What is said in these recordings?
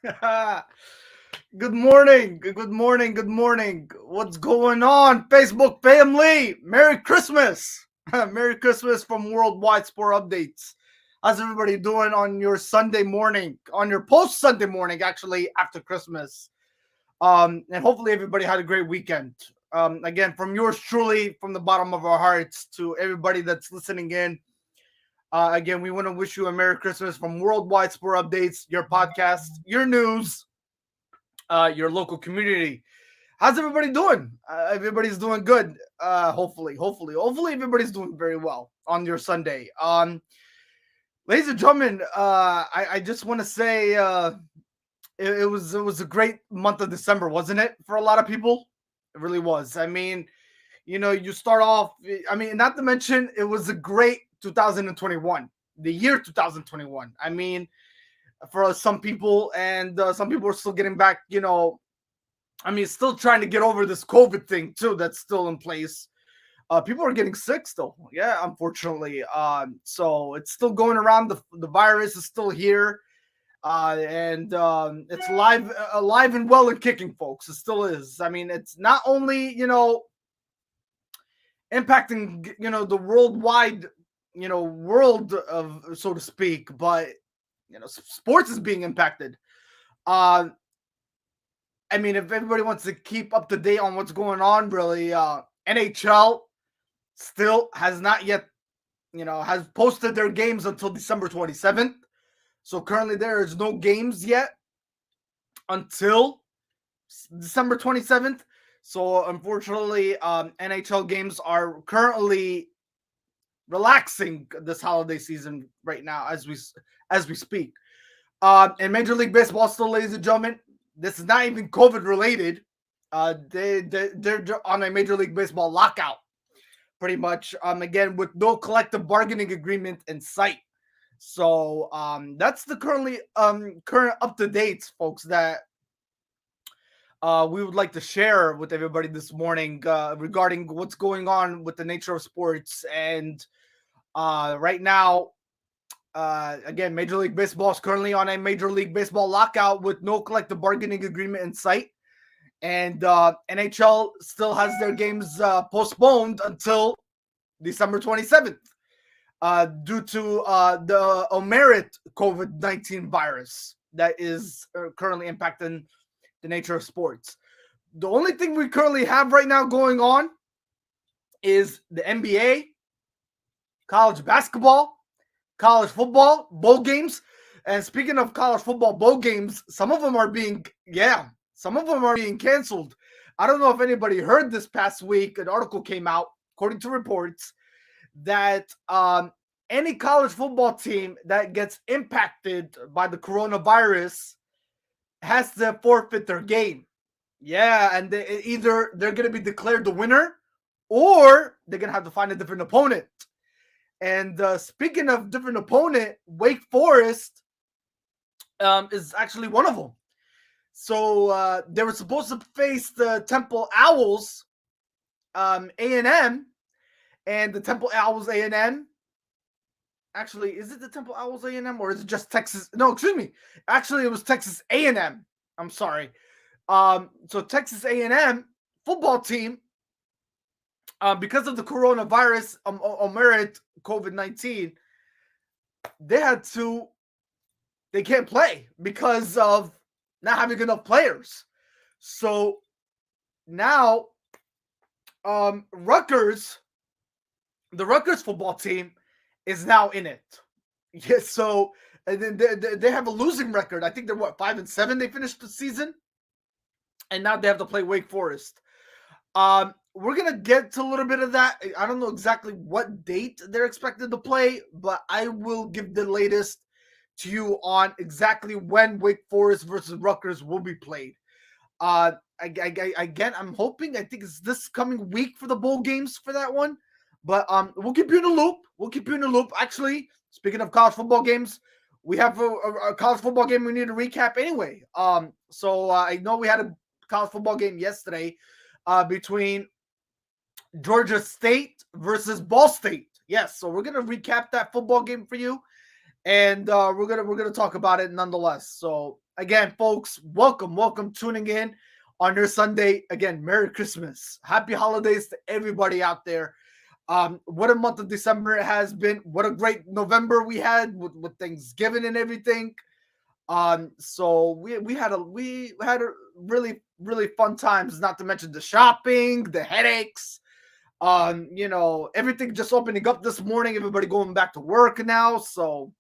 Good morning. Good morning. Good morning. What's going on, Facebook family? Merry Christmas. Merry Christmas from Worldwide Sport Updates. How's everybody doing on your Sunday morning? On your post Sunday morning, actually, after Christmas. And hopefully everybody had a great weekend. Again, from yours truly, from the bottom of our hearts to everybody that's listening in. Again, we want to wish you a Merry Christmas from Worldwide Sport Updates, your podcast, your news, your local community. How's everybody doing? Everybody's doing good. Hopefully, everybody's doing very well on your Sunday. Ladies and gentlemen, I just want to say it was a great month of December, wasn't it? For a lot of people, it really was. I mean, you start off. I mean, not to mention, it was a great 2021, the year 2021. I mean, for some people, and some people are still getting back. I mean, still trying to get over this COVID thing too. That's still in place. People are getting sick still. Yeah, unfortunately. So it's still going around. The virus is still here. And it's alive and well and kicking, folks. It still is. I mean, it's not only impacting the worldwide world of, so to speak, but sports is being impacted. I mean, if everybody wants to keep up to date on what's going on, really, NHL still has not yet has posted their games until December 27th. So currently there is no games yet until December 27th. So unfortunately, NHL games are currently relaxing this holiday season right now as we speak. And Major League Baseball still, ladies and gentlemen, this is not even COVID related. They're on a Major League Baseball lockout, pretty much. Again, with no collective bargaining agreement in sight. So that's the current up to dates, folks, that we would like to share with everybody this morning regarding what's going on with the nature of sports. And right now, again, Major League Baseball is currently on a Major League Baseball lockout with no collective bargaining agreement in sight. And NHL still has their games postponed until December 27th due to the Omerit COVID-19 virus that is currently impacting the nature of sports. The only thing we currently have right now going on is the NBA, college basketball, college football, bowl games. And speaking of college football bowl games, some of them are being canceled. I don't know if anybody heard this past week. An article came out, according to reports, that any college football team that gets impacted by the coronavirus has to forfeit their game. Yeah, and they're going to be declared the winner, or they're going to have to find a different opponent. And speaking of different opponent, Wake Forest is actually one of them. So they were supposed to face the Temple Owls, A&M, and the Temple Owls A&M. Actually, is it the Temple Owls A&M or is it just Texas? No, excuse me. Actually, it was Texas A&M. I'm sorry. So Texas A&M football team, because of the coronavirus, Omerit COVID-19, they can't play because of not having enough players. So now, the Rutgers football team is now in it. Yeah, so and then they have a losing record. I think they're 5-7. They finished the season, and now they have to play Wake Forest. We're gonna get to a little bit of that. I don't know exactly what date they're expected to play, but I will give the latest to you on exactly when Wake Forest versus Rutgers will be played. Again, I'm hoping. I think it's this coming week for the bowl games for that one. But we'll keep you in the loop. Actually, speaking of college football games, we have a college football game we need to recap anyway. So I know we had a college football game yesterday between Georgia State versus Ball State. Yes, so we're gonna recap that football game for you, and we're gonna talk about it nonetheless. So again, folks, welcome tuning in on your Sunday. Again, Merry Christmas. Happy holidays to everybody out there. What a month of December it has been. What a great November we had with Thanksgiving and everything. So we had a really fun times, not to mention the shopping, the headaches, everything just opening up this morning, everybody going back to work now. So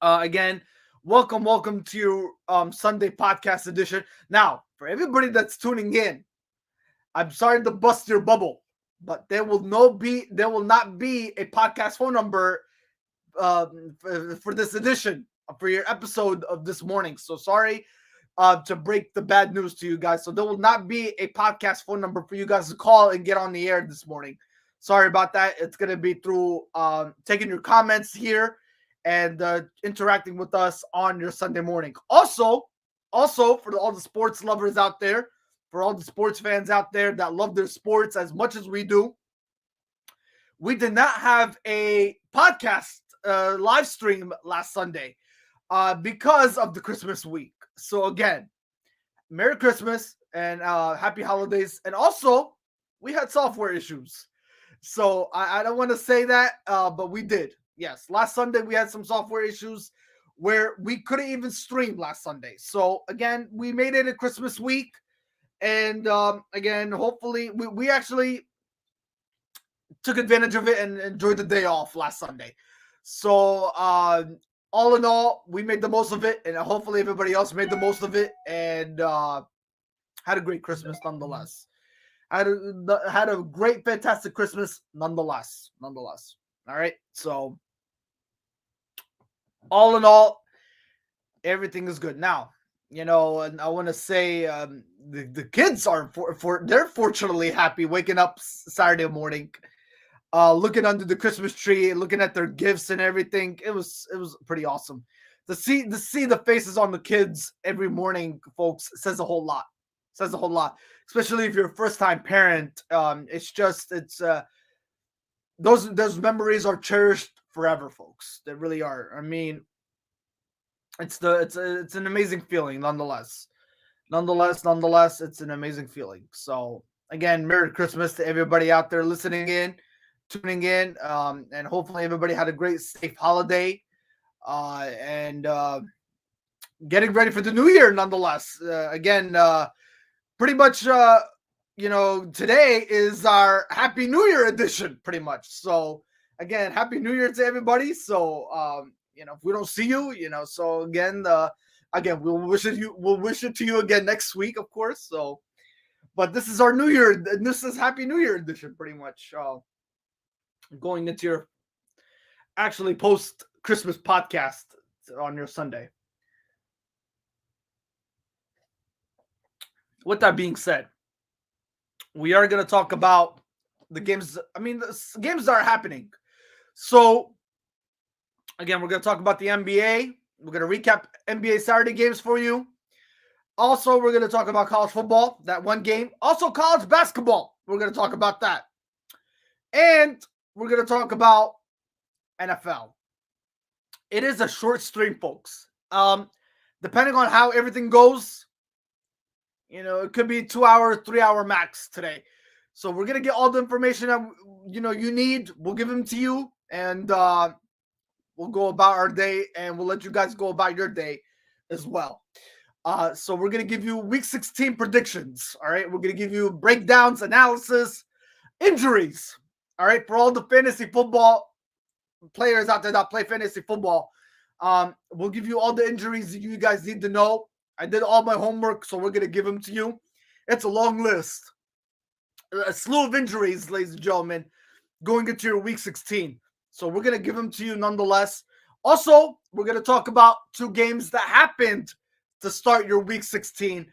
again, welcome to your Sunday podcast edition. Now, for everybody that's tuning in, I'm sorry to bust your bubble, but there will not be a podcast phone number for this edition, for your episode of this morning. So sorry to break the bad news to you guys. So there will not be a podcast phone number for you guys to call and get on the air this morning. Sorry about that. It's going to be through taking your comments here and interacting with us on your Sunday morning. Also, for all the sports lovers out there, for all the sports fans out there that love their sports as much as we do, we did not have a podcast live stream last Sunday because of the Christmas week. So again, Merry Christmas and Happy Holidays. And also, we had software issues. So I don't want to say that, but we did. Yes, last Sunday we had some software issues where we couldn't even stream last Sunday. So again, we made it a Christmas week. And again, hopefully we actually took advantage of it and enjoyed the day off last Sunday. So all in all, we made the most of it, and hopefully everybody else made the most of it and had a great Christmas nonetheless. Had a great, fantastic Christmas nonetheless. All right. So all in all, everything is good. Now, and I want to say the kids are they're fortunately happy waking up Saturday morning, looking under the Christmas tree, looking at their gifts and everything. It was pretty awesome to see the faces on the kids every morning, folks. Says a whole lot. Especially if you're a first time parent. Those memories are cherished forever, folks. They really are. I mean, it's an amazing feeling nonetheless. It's an amazing feeling. So again, Merry Christmas to everybody out there listening in, tuning in, and hopefully everybody had a great, safe holiday, and getting ready for the new year nonetheless. Again, pretty much, today is our Happy New Year edition, pretty much. So again, Happy New Year to everybody. So if we don't see you, so again, we'll wish it to you again next week, of course. So, but this is our New Year. This is Happy New Year edition, pretty much. Going into your actually post Christmas podcast on your Sunday. With that being said, we are going to talk about the games. I mean, the games that are happening. So, again, we're going to talk about the NBA. We're going to recap NBA Saturday games for you. Also, we're going to talk about college football, that one game. Also, college basketball. We're going to talk about that. And we're going to talk about NFL. It is a short stream, folks. Depending on how everything goes, it could be 2 hour, 3 hour max today. So we're going to get all the information that, you need. We'll give them to you, and we'll go about our day, and we'll let you guys go about your day as well. So we're going to give you Week 16 predictions, all right? We're going to give you breakdowns, analysis, injuries, all right? For all the fantasy football players out there that play fantasy football, we'll give you all the injuries that you guys need to know. I did all my homework, so we're going to give them to you. It's a long list. A slew of injuries, ladies and gentlemen, going into your Week 16. So we're going to give them to you nonetheless. Also, we're going to talk about two games that happened to start your Week 16.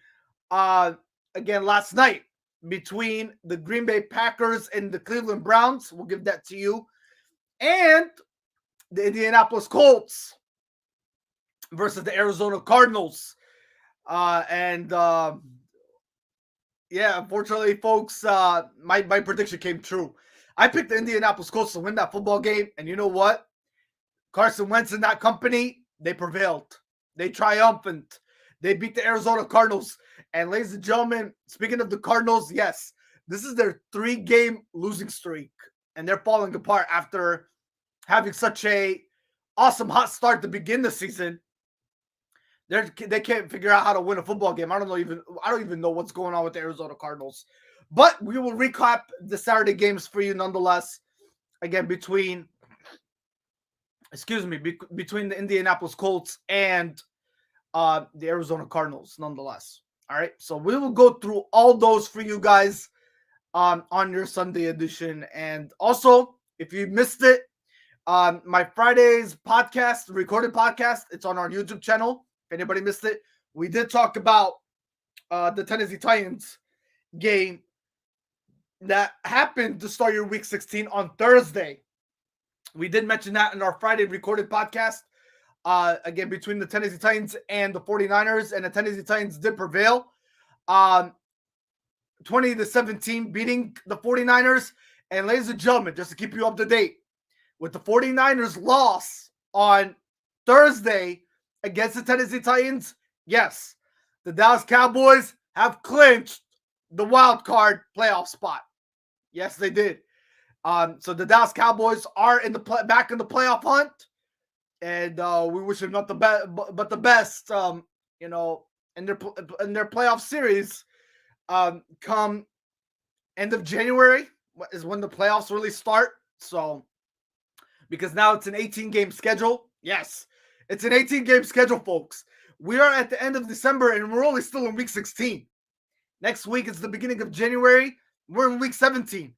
Again, last night between the Green Bay Packers and the Cleveland Browns. We'll give that to you. And the Indianapolis Colts versus the Arizona Cardinals. Unfortunately, folks, my prediction came true. I picked the Indianapolis Colts to win that football game, and you know what? Carson Wentz and that company, they prevailed. They triumphant. They beat the Arizona Cardinals. And ladies and gentlemen, speaking of the Cardinals, yes, this is their 3-game losing streak. And they're falling apart after having such a awesome hot start to begin the season. They can't figure out how to win a football game. I don't even know what's going on with the Arizona Cardinals. But we will recap the Saturday games for you nonetheless. Again, between the Indianapolis Colts and the Arizona Cardinals nonetheless. All right. So we will go through all those for you guys on your Sunday edition. And also, if you missed it, my Friday's podcast, recorded podcast, it's on our YouTube channel. If anybody missed it, we did talk about the Tennessee Titans game that happened to start your Week 16 on Thursday. We did mention that in our Friday recorded podcast. Again, between the Tennessee Titans and the 49ers, and the Tennessee Titans did prevail. 20-17, beating the 49ers. And ladies and gentlemen, just to keep you up to date, with the 49ers loss on Thursday against the Tennessee Titans, yes, the Dallas Cowboys have clinched the wild card playoff spot. Yes, they did. So the Dallas Cowboys are back in the playoff hunt, and we wish them not the best, but the best. In their playoff series, come end of January is when the playoffs really start. So, because now it's an 18-game schedule. Yes, it's an 18-game schedule, folks. We are at the end of December, and we're only still in Week 16. Next week is the beginning of January. We're in Week 17.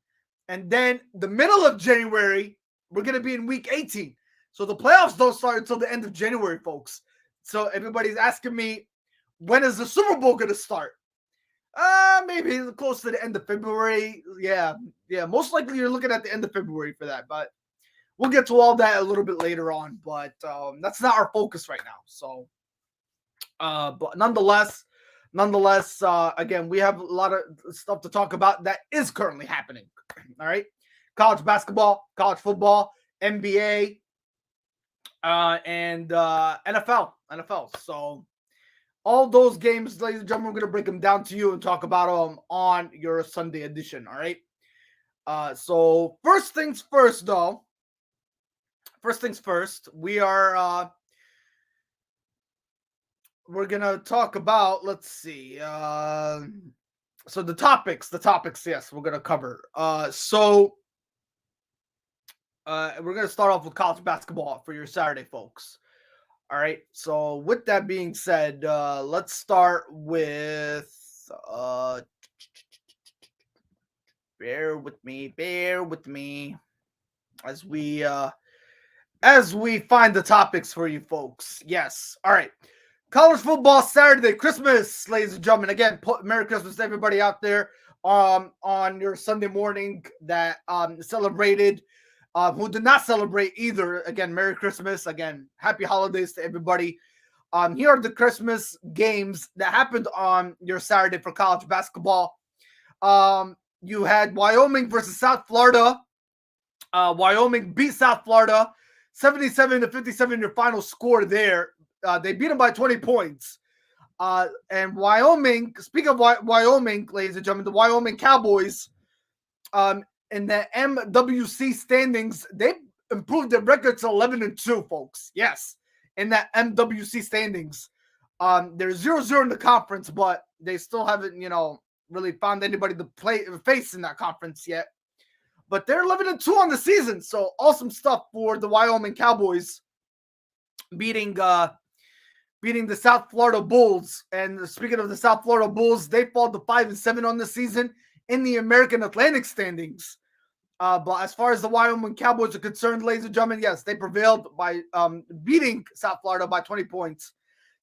And then the middle of January, we're going to be in Week 18. So the playoffs don't start until the end of January, folks. So everybody's asking me, when is the Super Bowl going to start? Maybe close to the end of February. Yeah, most likely you're looking at the end of February for that. But we'll get to all that a little bit later on. But that's not our focus right now. So, but nonetheless, again, we have a lot of stuff to talk about that is currently happening. All right. College basketball, college football, NBA, and NFL. So all those games, ladies and gentlemen, we're going to break them down to you and talk about them on your Sunday edition. All right. So first things first, though. We are we're going to talk about, let's see. So the topics, yes, we're going to cover. So we're going to start off with college basketball for your Saturday, folks. All right. So with that being said, let's start with bear with me as we find the topics for you folks. Yes. All right. College football Saturday, Christmas, ladies and gentlemen. Again, Merry Christmas to everybody out there on your Sunday morning that celebrated, who did not celebrate either. Again, Merry Christmas. Again, Happy Holidays to everybody. Here are the Christmas games that happened on your Saturday for college basketball. You had Wyoming versus South Florida. Wyoming beat South Florida 77-57, your final score there. They beat them by 20 points. And Wyoming, speaking of Wyoming, ladies and gentlemen, the Wyoming Cowboys, in the MWC standings, they improved their record to 11-2, folks. Yes, in that MWC standings. They're 0-0 in the conference, but they still haven't, really found anybody to face in that conference yet. But they're 11-2 on the season, so awesome stuff for the Wyoming Cowboys beating the South Florida Bulls. And speaking of the South Florida Bulls, they fall to 5-7 on the season in the American Atlantic standings. But as far as the Wyoming Cowboys are concerned, ladies and gentlemen, yes, they prevailed by beating South Florida by 20 points.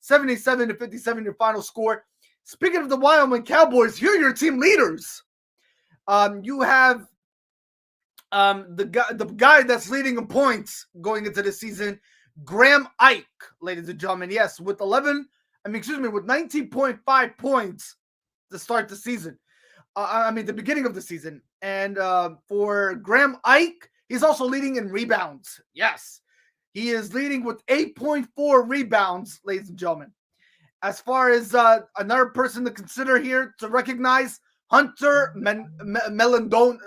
77-57, your final score. Speaking of the Wyoming Cowboys, here are your team leaders. You have the guy that's leading in points going into the season, Graham Ike, ladies and gentlemen. Yes, with 19.5 points to start the season. The beginning of the season. And for Graham Ike, he's also leading in rebounds. Yes, he is leading with 8.4 rebounds, ladies and gentlemen. as far as another person to consider here to recognize, Hunter Melandono.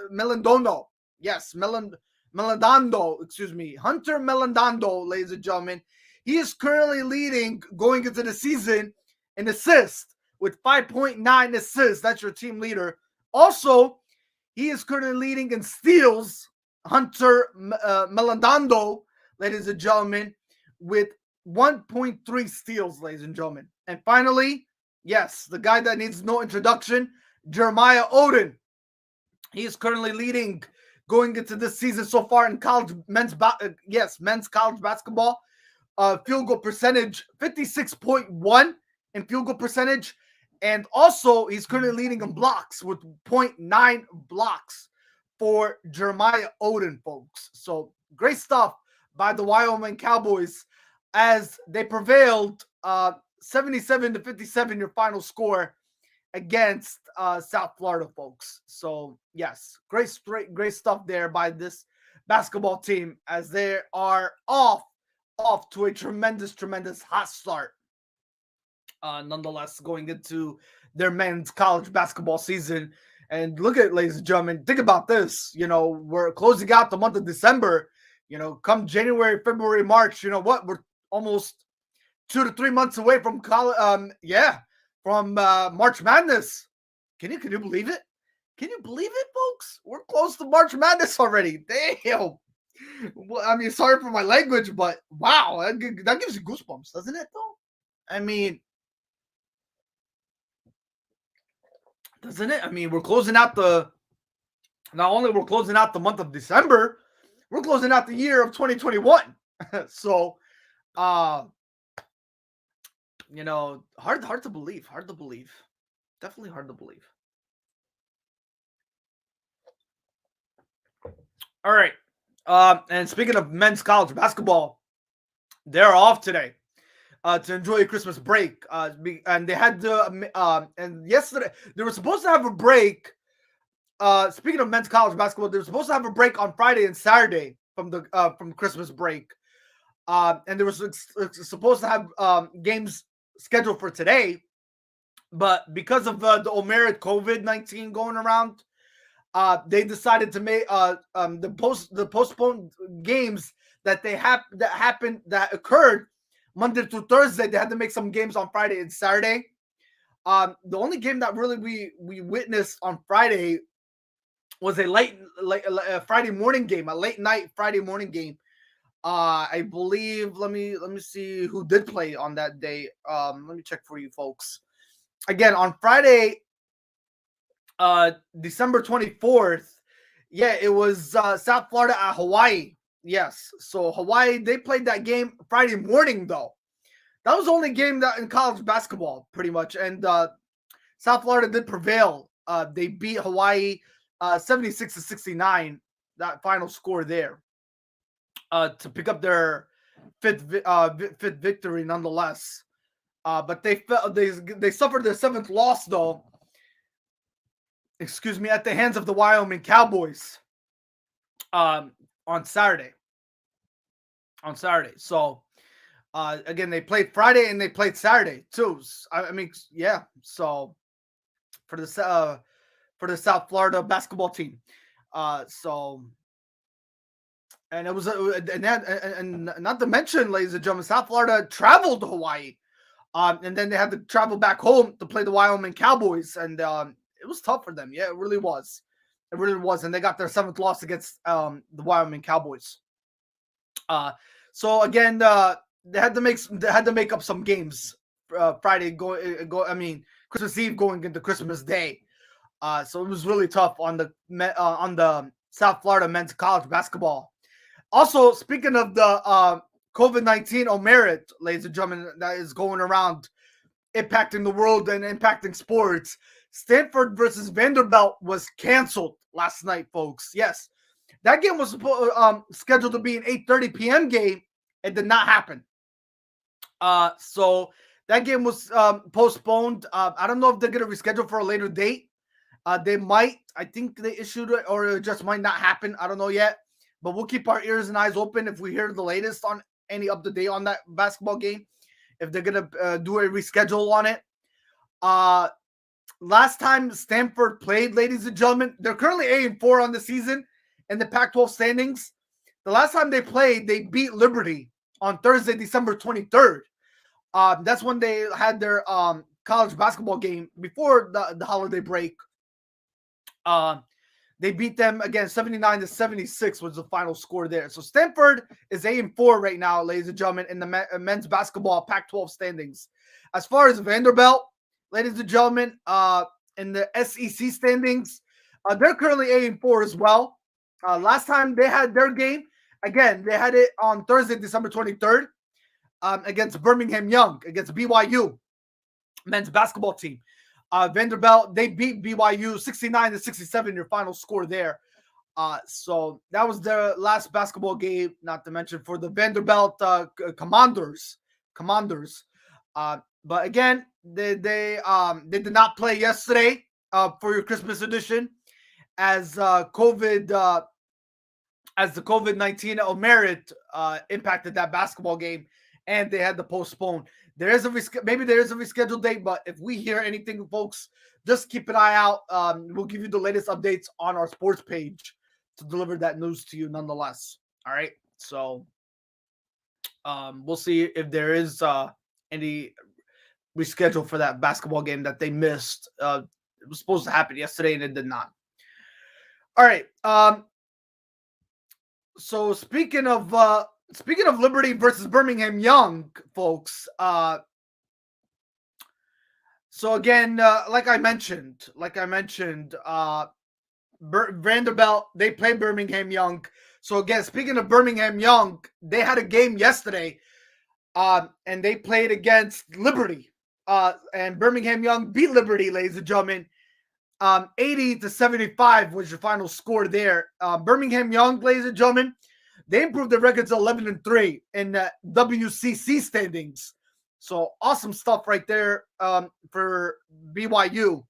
Yes, Melandondo, excuse me. Hunter Melandondo, ladies and gentlemen. He is currently leading going into the season in assists with 5.9 assists. That's your team leader. Also, he is currently leading in steals. Hunter Melandondo, ladies and gentlemen, with 1.3 steals, ladies and gentlemen. And finally, yes, the guy that needs no introduction, Jeremiah Odin. He is currently leading going into this season so far in college men's college basketball. Field goal percentage 56.1 in field goal percentage, and also he's currently leading in blocks with 0.9 blocks for Jeremiah Odin, folks. So great stuff by the Wyoming Cowboys as they prevailed 77-57, your final score against South Florida, folks. So yes, great stuff there by this basketball team as they are off to a tremendous hot start. Nonetheless, going into their men's college basketball season. And look at it, ladies and gentlemen, think about this. We're closing out the month of December. Come January, February, March, you know what? We're almost 2 to 3 months away from March Madness. Can you believe it? Can you believe it, folks? We're close to March Madness already. Damn. Well, I mean, sorry for my language, but wow, that gives you goosebumps, doesn't it, though? I mean, doesn't it? I mean, we're closing out not only we're closing out the month of December, we're closing out the year of 2021. So, hard to believe. Definitely hard to believe. All right. And speaking of men's college basketball, they're off today to enjoy a Christmas break. And they had and yesterday they were supposed to have a break. Speaking of men's college basketball, they were supposed to have a break on Friday and Saturday from Christmas break. And they were supposed to have games scheduled for today, but because of the Omerid COVID-19 going around, they decided to make the postponed games that occurred Monday through Thursday. They had to make some games on Friday and Saturday. The only game that really we witnessed on Friday was a Friday morning game, a late night Friday morning game. I believe. Let me see who did play on that day. Let me check for you folks. Again, on Friday, December 24th. Yeah, it was South Florida at Hawaii. Yes, so Hawaii, they played that game Friday morning though. That was the only game that in college basketball, pretty much. And South Florida did prevail. They beat Hawaii 76-69. That final score there. To pick up their fifth victory nonetheless. But they suffered their 7th loss though. Excuse me, at the hands of the Wyoming Cowboys on Saturday. So again, they played Friday and they played Saturday too. I mean, yeah. So for the South Florida basketball team. And it was, and not to mention, ladies and gentlemen, South Florida traveled to Hawaii, and then they had to travel back home to play the Wyoming Cowboys, and it was tough for them. Yeah, it really was. And they got their 7th loss against the Wyoming Cowboys. So again, they had to make up some games. Friday Christmas Eve going into Christmas Day. So it was really tough on the South Florida men's college basketball. Also, speaking of the COVID-19 Omerid, ladies and gentlemen, that is going around impacting the world and impacting sports, Stanford versus Vanderbilt was canceled last night, folks. Yes, that game was scheduled to be an 8:30 p.m. game. It did not happen. So that game was postponed. I don't know if they're going to reschedule for a later date. They might. I think they issued it, or it just might not happen. I don't know yet. But we'll keep our ears and eyes open if we hear the latest on any up-to-date on that basketball game. if they're going to do a reschedule on it. Last time Stanford played, ladies and gentlemen, they're currently 8-4 on the season in the Pac-12 standings. The last time they played, they beat Liberty on Thursday, December 23rd. That's when they had their college basketball game before the holiday break. They beat them again 79-76 was the final score there. So Stanford is 8-4 right now, ladies and gentlemen, in the men's basketball Pac-12 standings. As far as Vanderbilt, ladies and gentlemen, in the SEC standings, they're currently 8-4 as well. Last time they had their game, again, they had it on Thursday, December 23rd, against Birmingham Young, against BYU men's basketball team. Vanderbilt, they beat BYU 69-67, your final score there. So that was their last basketball game, not to mention for the Vanderbilt Commanders. But again, they did not play yesterday for your Christmas edition as the COVID-19 merit impacted that basketball game, and they had to postpone. Maybe there is a rescheduled date, but if we hear anything, folks, just keep an eye out. We'll give you the latest updates on our sports page to deliver that news to you nonetheless. All right. So we'll see if there is any reschedule for that basketball game that they missed. It was supposed to happen yesterday and it did not. All right. So speaking of Liberty versus Birmingham Young, folks. So again, like I mentioned, Vanderbilt, they played Birmingham Young. So again, speaking of Birmingham Young, they had a game yesterday, and they played against Liberty. And Birmingham Young beat Liberty, ladies and gentlemen. 80-75 was your final score there. Birmingham Young, ladies and gentlemen, they improved their records 11-3 in the WCC standings. So awesome stuff right there for BYU.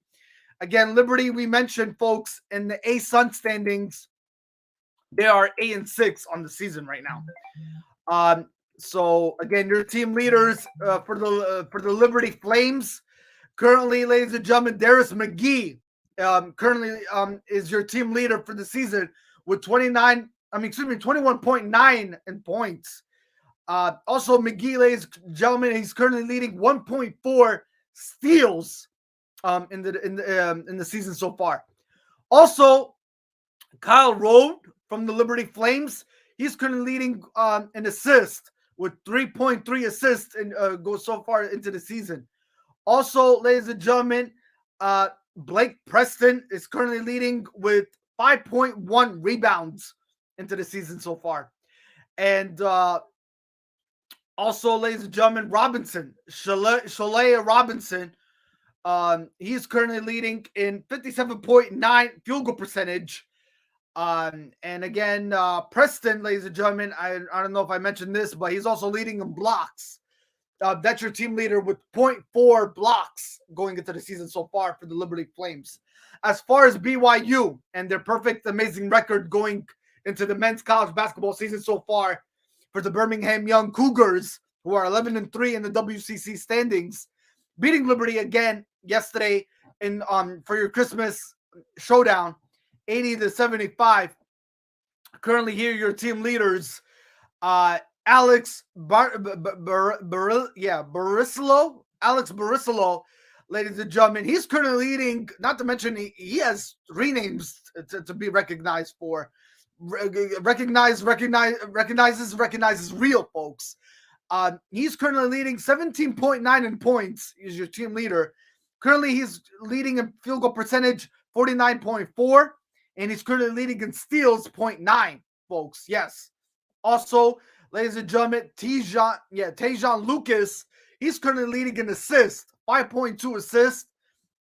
Again, Liberty, we mentioned, folks, in the ASUN standings, they are 8-6 on the season right now. So again, your team leaders for the Liberty Flames, currently, ladies and gentlemen, Darius McGee currently is your team leader for the season with 21.9 in points. Also, McGee, ladies and gentlemen, he's currently leading 1.4 steals in the season so far. Also, Kyle Rode from the Liberty Flames, he's currently leading an assist with 3.3 assists and goes so far into the season. Also, ladies and gentlemen, Blake Preston is currently leading with 5.1 rebounds into the season so far. And also, ladies and gentlemen, Shalea Robinson, he's currently leading in 57.9 field goal percentage. And again, Preston, ladies and gentlemen, I don't know if I mentioned this, but he's also leading in blocks. That's your team leader with 0.4 blocks going into the season so far for the Liberty Flames. As far as BYU and their perfect, amazing record going into the men's college basketball season so far for the Birmingham Young Cougars, who are 11-3 in the WCC standings, beating Liberty again yesterday in for your Christmas showdown, 80-75. Currently here, your team leaders, Alex Barisalo, ladies and gentlemen, he's currently leading, not to mention he has 3 names to be recognized for. Recognizes real, folks. He's currently leading 17.9 in points. He's your team leader. Currently, he's leading in field goal percentage 49.4, and he's currently leading in steals 0.9, folks. Yes. Also, ladies and gentlemen, Tajon Lucas, he's currently leading in assists, 5.2 assists.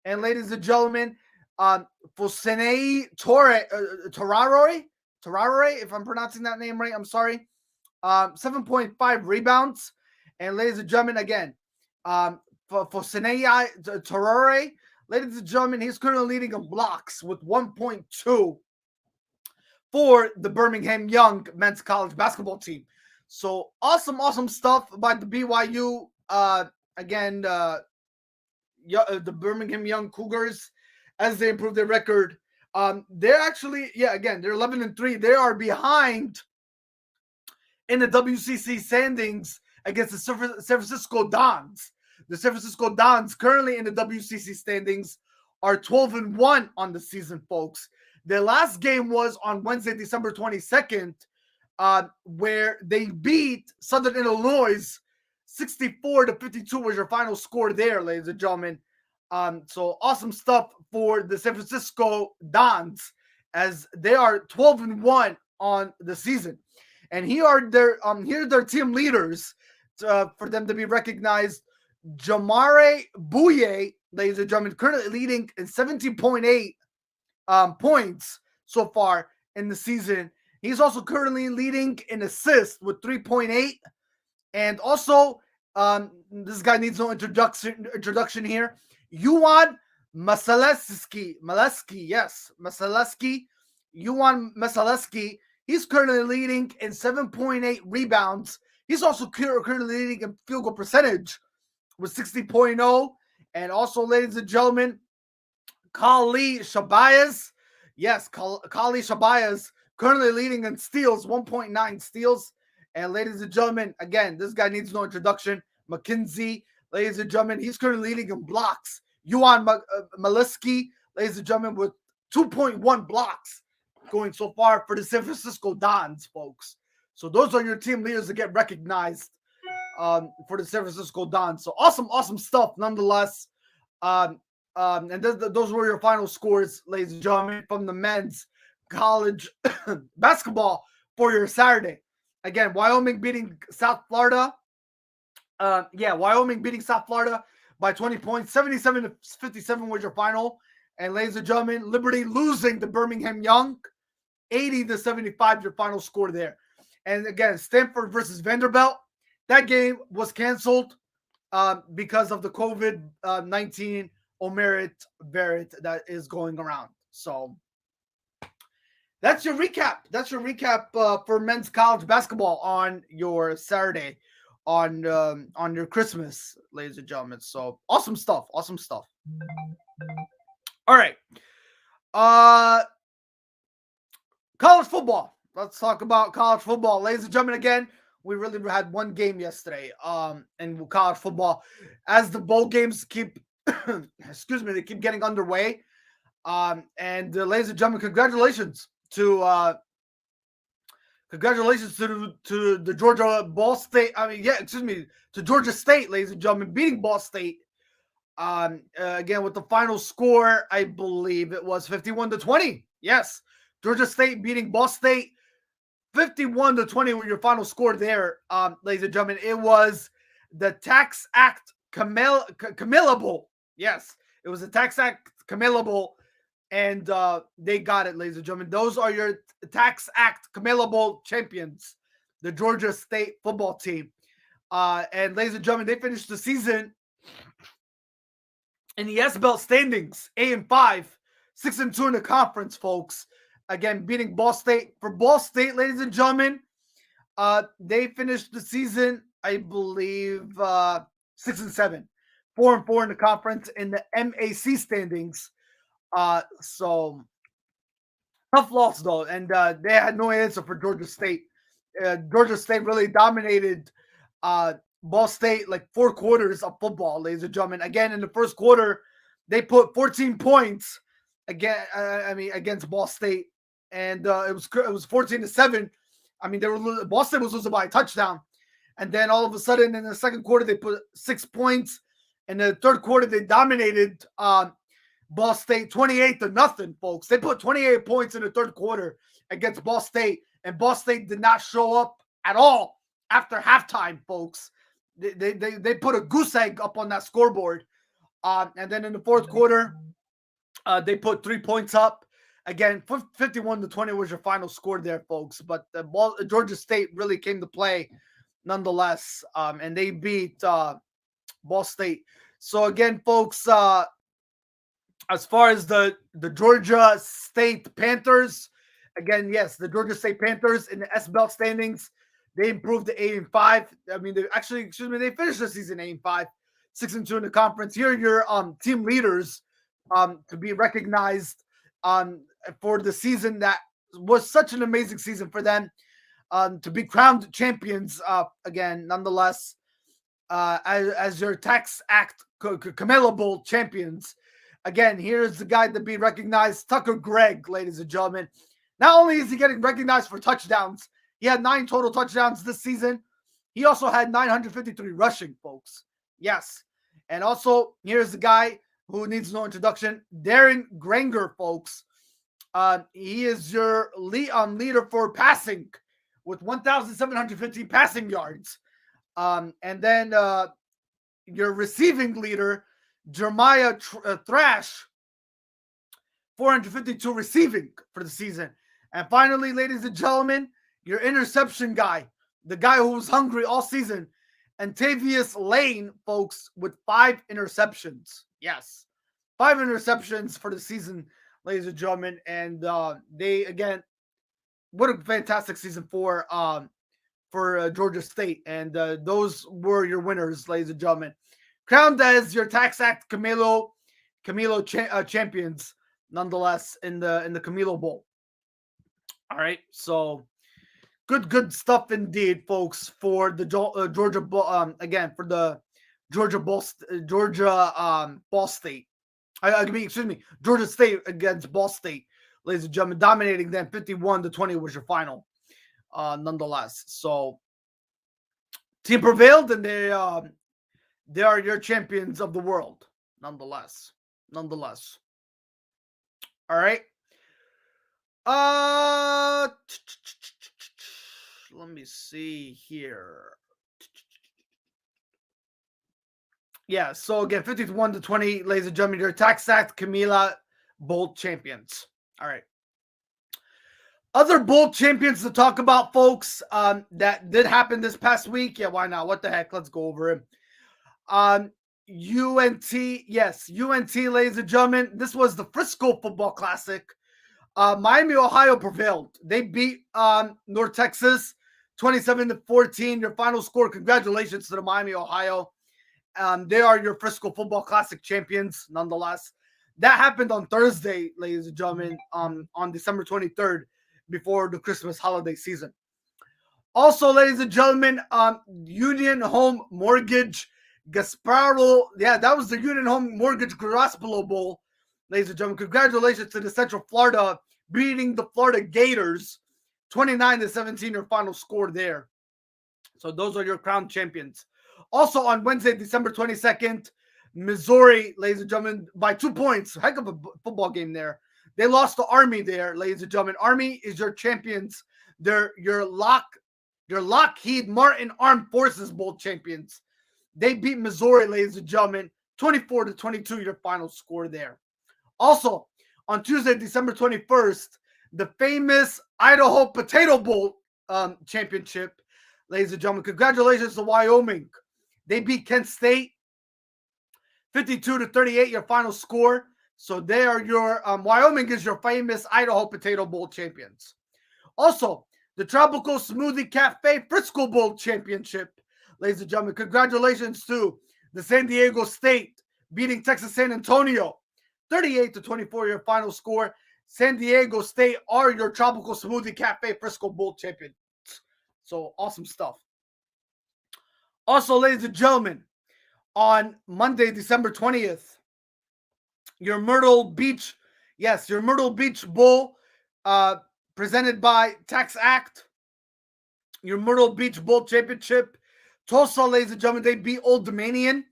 And ladies and gentlemen, Fosenei Torare, if I'm pronouncing that name right, I'm sorry. 7.5 rebounds. And ladies and gentlemen, again, for Sinai Torare, ladies and gentlemen, he's currently leading in blocks with 1.2 for the Birmingham Young men's college basketball team. So awesome stuff by the BYU again, the Birmingham Young Cougars, as they improve their record. They're actually, again, they're 11-3. They are behind in the WCC standings against the San Francisco Dons. The San Francisco Dons, currently in the WCC standings, are 12-1 on the season, folks. Their last game was on Wednesday, December 22nd, where they beat Southern Illinois 64-52 was your final score there, ladies and gentlemen. So awesome stuff for the San Francisco Dons, as they are 12-1 on the season. And here are their team leaders for them to be recognized. Jamare Bouye, ladies and gentlemen, currently leading in 17.8 points so far in the season. He's also currently leading in assists with 3.8. And also, this guy needs no introduction here. Yuan Masaleski. Yuan Masaleski. He's currently leading in 7.8 rebounds. He's also currently leading in field goal percentage with 60.0. And also, ladies and gentlemen, Kali Shabayas. Yes, Kali Shabayas currently leading in steals, 1.9 steals. And ladies and gentlemen, again, this guy needs no introduction. McKinsey, ladies and gentlemen, he's currently leading in blocks. Yuan Maliski, ladies and gentlemen, with 2.1 blocks going so far for the San Francisco Dons, folks. So those are your team leaders that get recognized for the San Francisco Dons. So awesome stuff nonetheless. And those were your final scores, ladies and gentlemen, from the men's college basketball for your Saturday. Again, Wyoming beating South Florida. Wyoming beating South Florida by 20 points. 77-57 was your final. And ladies and gentlemen, Liberty losing to Birmingham Young. 80-75 your final score there. And again, Stanford versus Vanderbilt. That game was canceled because of the COVID-19 Omerit variant that is going around. So that's your recap. That's your recap for men's college basketball on your Saturday, on your Christmas, ladies and gentlemen. So awesome stuff. Awesome stuff. All right. College football. Let's talk about college football, ladies and gentlemen. Again, we really had one game yesterday in college football. As the bowl games keep, they keep getting underway. Ladies and gentlemen, congratulations to the Georgia Ball State. To Georgia State, ladies and gentlemen, beating Ball State. Again, with the final score, I believe it was 51-20. Yes, Georgia State beating Ball State 51-20 with your final score there, ladies and gentlemen. It was the Tax Act Camillable. Yes, it was the Tax Act Camillable, and they got it, ladies and gentlemen. Those are your Tax Act Camillable champions, the Georgia State football team. And ladies and gentlemen, they finished the season in the S-Belt standings, 8-5, 6-2 in the conference, folks. Again, beating Ball State. For Ball State, ladies and gentlemen, they finished the season, I believe, 6-7, 4-4 in the conference in the MAC standings. So tough loss though, and they had no answer for Georgia State. Georgia State really dominated Ball State like 4 quarters of football, ladies and gentlemen. Again, in the first quarter, they put 14 points against Ball State, and it was 14-7. I mean, Ball State was losing by a touchdown, and then all of a sudden in the second quarter they put 6 points. In the third quarter they dominated Ball State 28-0, folks. They put 28 points in the third quarter against Ball State, and Ball State did not show up at all after halftime, folks. They put a goose egg up on that scoreboard. And then in the fourth quarter, they put 3 points up. Again, 51-20 was your final score there, folks. But Georgia State really came to play nonetheless, and they beat Ball State. So again, folks, as far as the Georgia State Panthers, again, yes, the Georgia State Panthers in the S-Belt standings, They improved to 8-5. I mean, they finished the season 8-5, 6-2 in the conference. Here are your team leaders to be recognized for the season that was such an amazing season for them, to be crowned champions again, nonetheless, as your Tax Act Camelo Bowl champions. Again, here's the guy to be recognized, Tucker Gregg, ladies and gentlemen. Not only is he getting recognized for touchdowns, he had 9 total touchdowns this season. He also had 953 rushing, folks. Yes. And also, here's the guy who needs no introduction, Darren Granger, folks. He is your leader for passing with 1,715 passing yards. And then your receiving leader, Jeremiah Thrash, 452 receiving for the season. And finally, ladies and gentlemen, your interception guy, the guy who was hungry all season, Antavius Lane, folks, with 5 interceptions. Yes, 5 interceptions for the season, ladies and gentlemen. And they, again, what a fantastic season for Georgia State. And those were your winners, ladies and gentlemen. Crowned as your Tax Act Camelo champions, nonetheless, in the Camelo Bowl. All right, so good stuff indeed, folks, for the Georgia again, for the Ball State. Georgia State against Ball State, ladies and gentlemen, dominating them 51-20 was your final, nonetheless. So team prevailed, and they are your champions of the world, nonetheless. All right. Let me see here. Yeah, so again, 51-20, ladies and gentlemen, your Tax Act Camelo Bowl champions. All right. Other bowl champions to talk about, folks, that did happen this past week. Yeah, why not? What the heck? Let's go over it. UNT, ladies and gentlemen. This was the Frisco Football Classic. Miami, Ohio prevailed. They beat North Texas 27-14. Your final score. Congratulations to the Miami, Ohio. They are your Frisco Football Classic champions, nonetheless. That happened on Thursday, ladies and gentlemen, on December 23rd, before the Christmas holiday season. Also, ladies and gentlemen, Union Home Mortgage Gasparo. Yeah, that was the Union Home Mortgage Gasparo Bowl, ladies and gentlemen. Congratulations to the Central Florida beating the Florida Gators 29-17, your final score there. So those are your crown champions. Also on Wednesday, December 22nd, Missouri, ladies and gentlemen, by 2 points. Heck of a football game there. They lost to Army there, ladies and gentlemen. Army is your champions. They're your Lockheed Martin Armed Forces Bowl champions. They beat Missouri, ladies and gentlemen, 24-22, your final score there. Also, on Tuesday, December 21st, the famous Idaho Potato Bowl championship, ladies and gentlemen. Congratulations to Wyoming. They beat Kent State 52-38, your final score. So they are your Wyoming is your famous Idaho Potato Bowl champions. Also, the Tropical Smoothie Cafe Frisco Bowl championship, ladies and gentlemen. Congratulations to the San Diego State beating Texas San Antonio 38-24, your final score. San Diego State are your Tropical Smoothie Cafe Frisco Bowl champions. So awesome stuff. Also, ladies and gentlemen, on Monday, December 20th, your Myrtle Beach Bowl, presented by Tax Act, your Myrtle Beach Bowl championship. Tulsa, ladies and gentlemen, they beat Old Dominion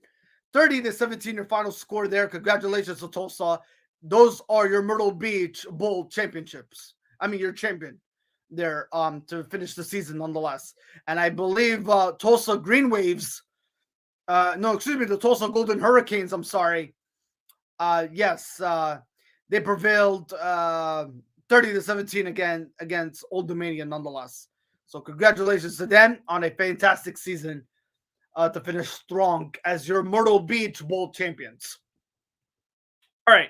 30-17, your final score there. Congratulations to Tulsa. Those are your Myrtle Beach Bowl championships. Your champion there to finish the season, nonetheless. And I believe Tulsa Green Waves, the Tulsa Golden Hurricanes, I'm sorry. They prevailed 30-17 again against Old Dominion, nonetheless. So congratulations to them on a fantastic season to finish strong as your Myrtle Beach Bowl champions. All right.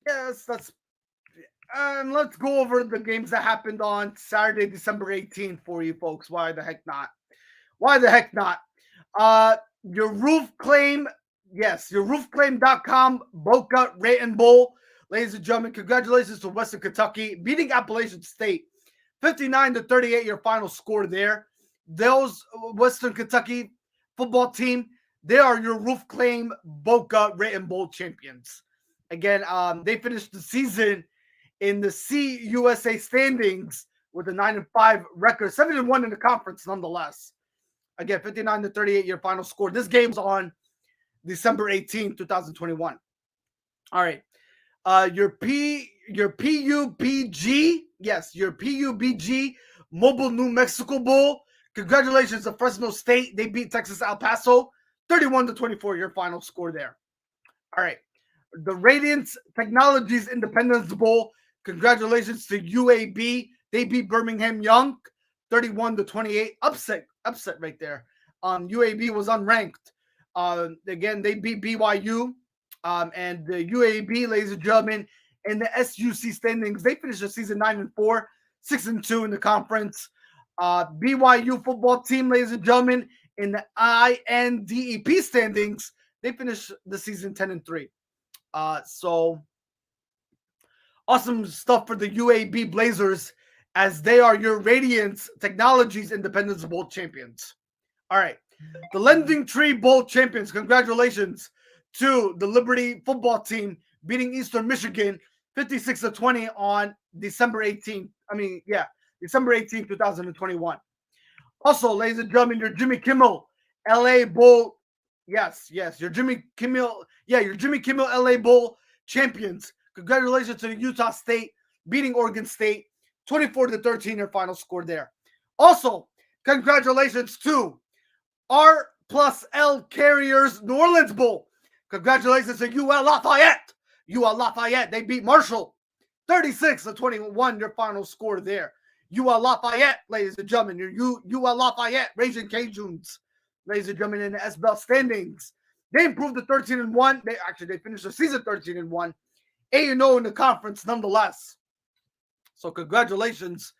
Yes, let's go over the games that happened on Saturday, December 18th for you folks. Why the heck not? Why the heck not? Your roof claim, yes, your roofclaim.com Boca Raton Bowl. Ladies and gentlemen, congratulations to Western Kentucky beating Appalachian State 59-38, your final score there. Those Western Kentucky football team, they are your roof claim Boca Raton Bowl champions. Again, they finished the season in the CUSA standings with a 9-5 record, 7-1 in the conference nonetheless. Again, 59-38, your final score. This game's on December 18, 2021. All right. Your PUBG, yes, your PUBG Mobile New Mexico Bowl. Congratulations to Fresno State. They beat Texas El Paso 31-24, your final score there. All right. The Radiance Technologies Independence Bowl. Congratulations to UAB. They beat Birmingham Young 31-28. Upset right there. UAB was unranked. Again, they beat BYU. And the UAB, ladies and gentlemen, in the SUC standings, they finished the season 9-4, 6-2 in the conference. BYU football team, ladies and gentlemen, in the INDEP standings, they finished the season 10-3. So awesome stuff for the UAB Blazers, as they are your Radiance Technologies Independence Bowl champions. All right. The Lending Tree Bowl champions, congratulations to the Liberty football team beating Eastern Michigan 56-20 on December 18th. December 18th, 2021. Also, ladies and gentlemen, your Jimmy Kimmel LA Bowl. Yes, your Jimmy Kimmel LA Bowl champions. Congratulations to the Utah State beating Oregon State 24-13, your final score there. Also, congratulations to R+L Carriers New Orleans Bowl. Congratulations to UL Lafayette. UL Lafayette, they beat Marshall 36-21, your final score there. UL Lafayette, ladies and gentlemen, your UL Lafayette Raging Cajuns, ladies and gentlemen, in the SBL standings. They improved to 13-1. They finished the season 13-1, 8-0 in the conference nonetheless. So congratulations.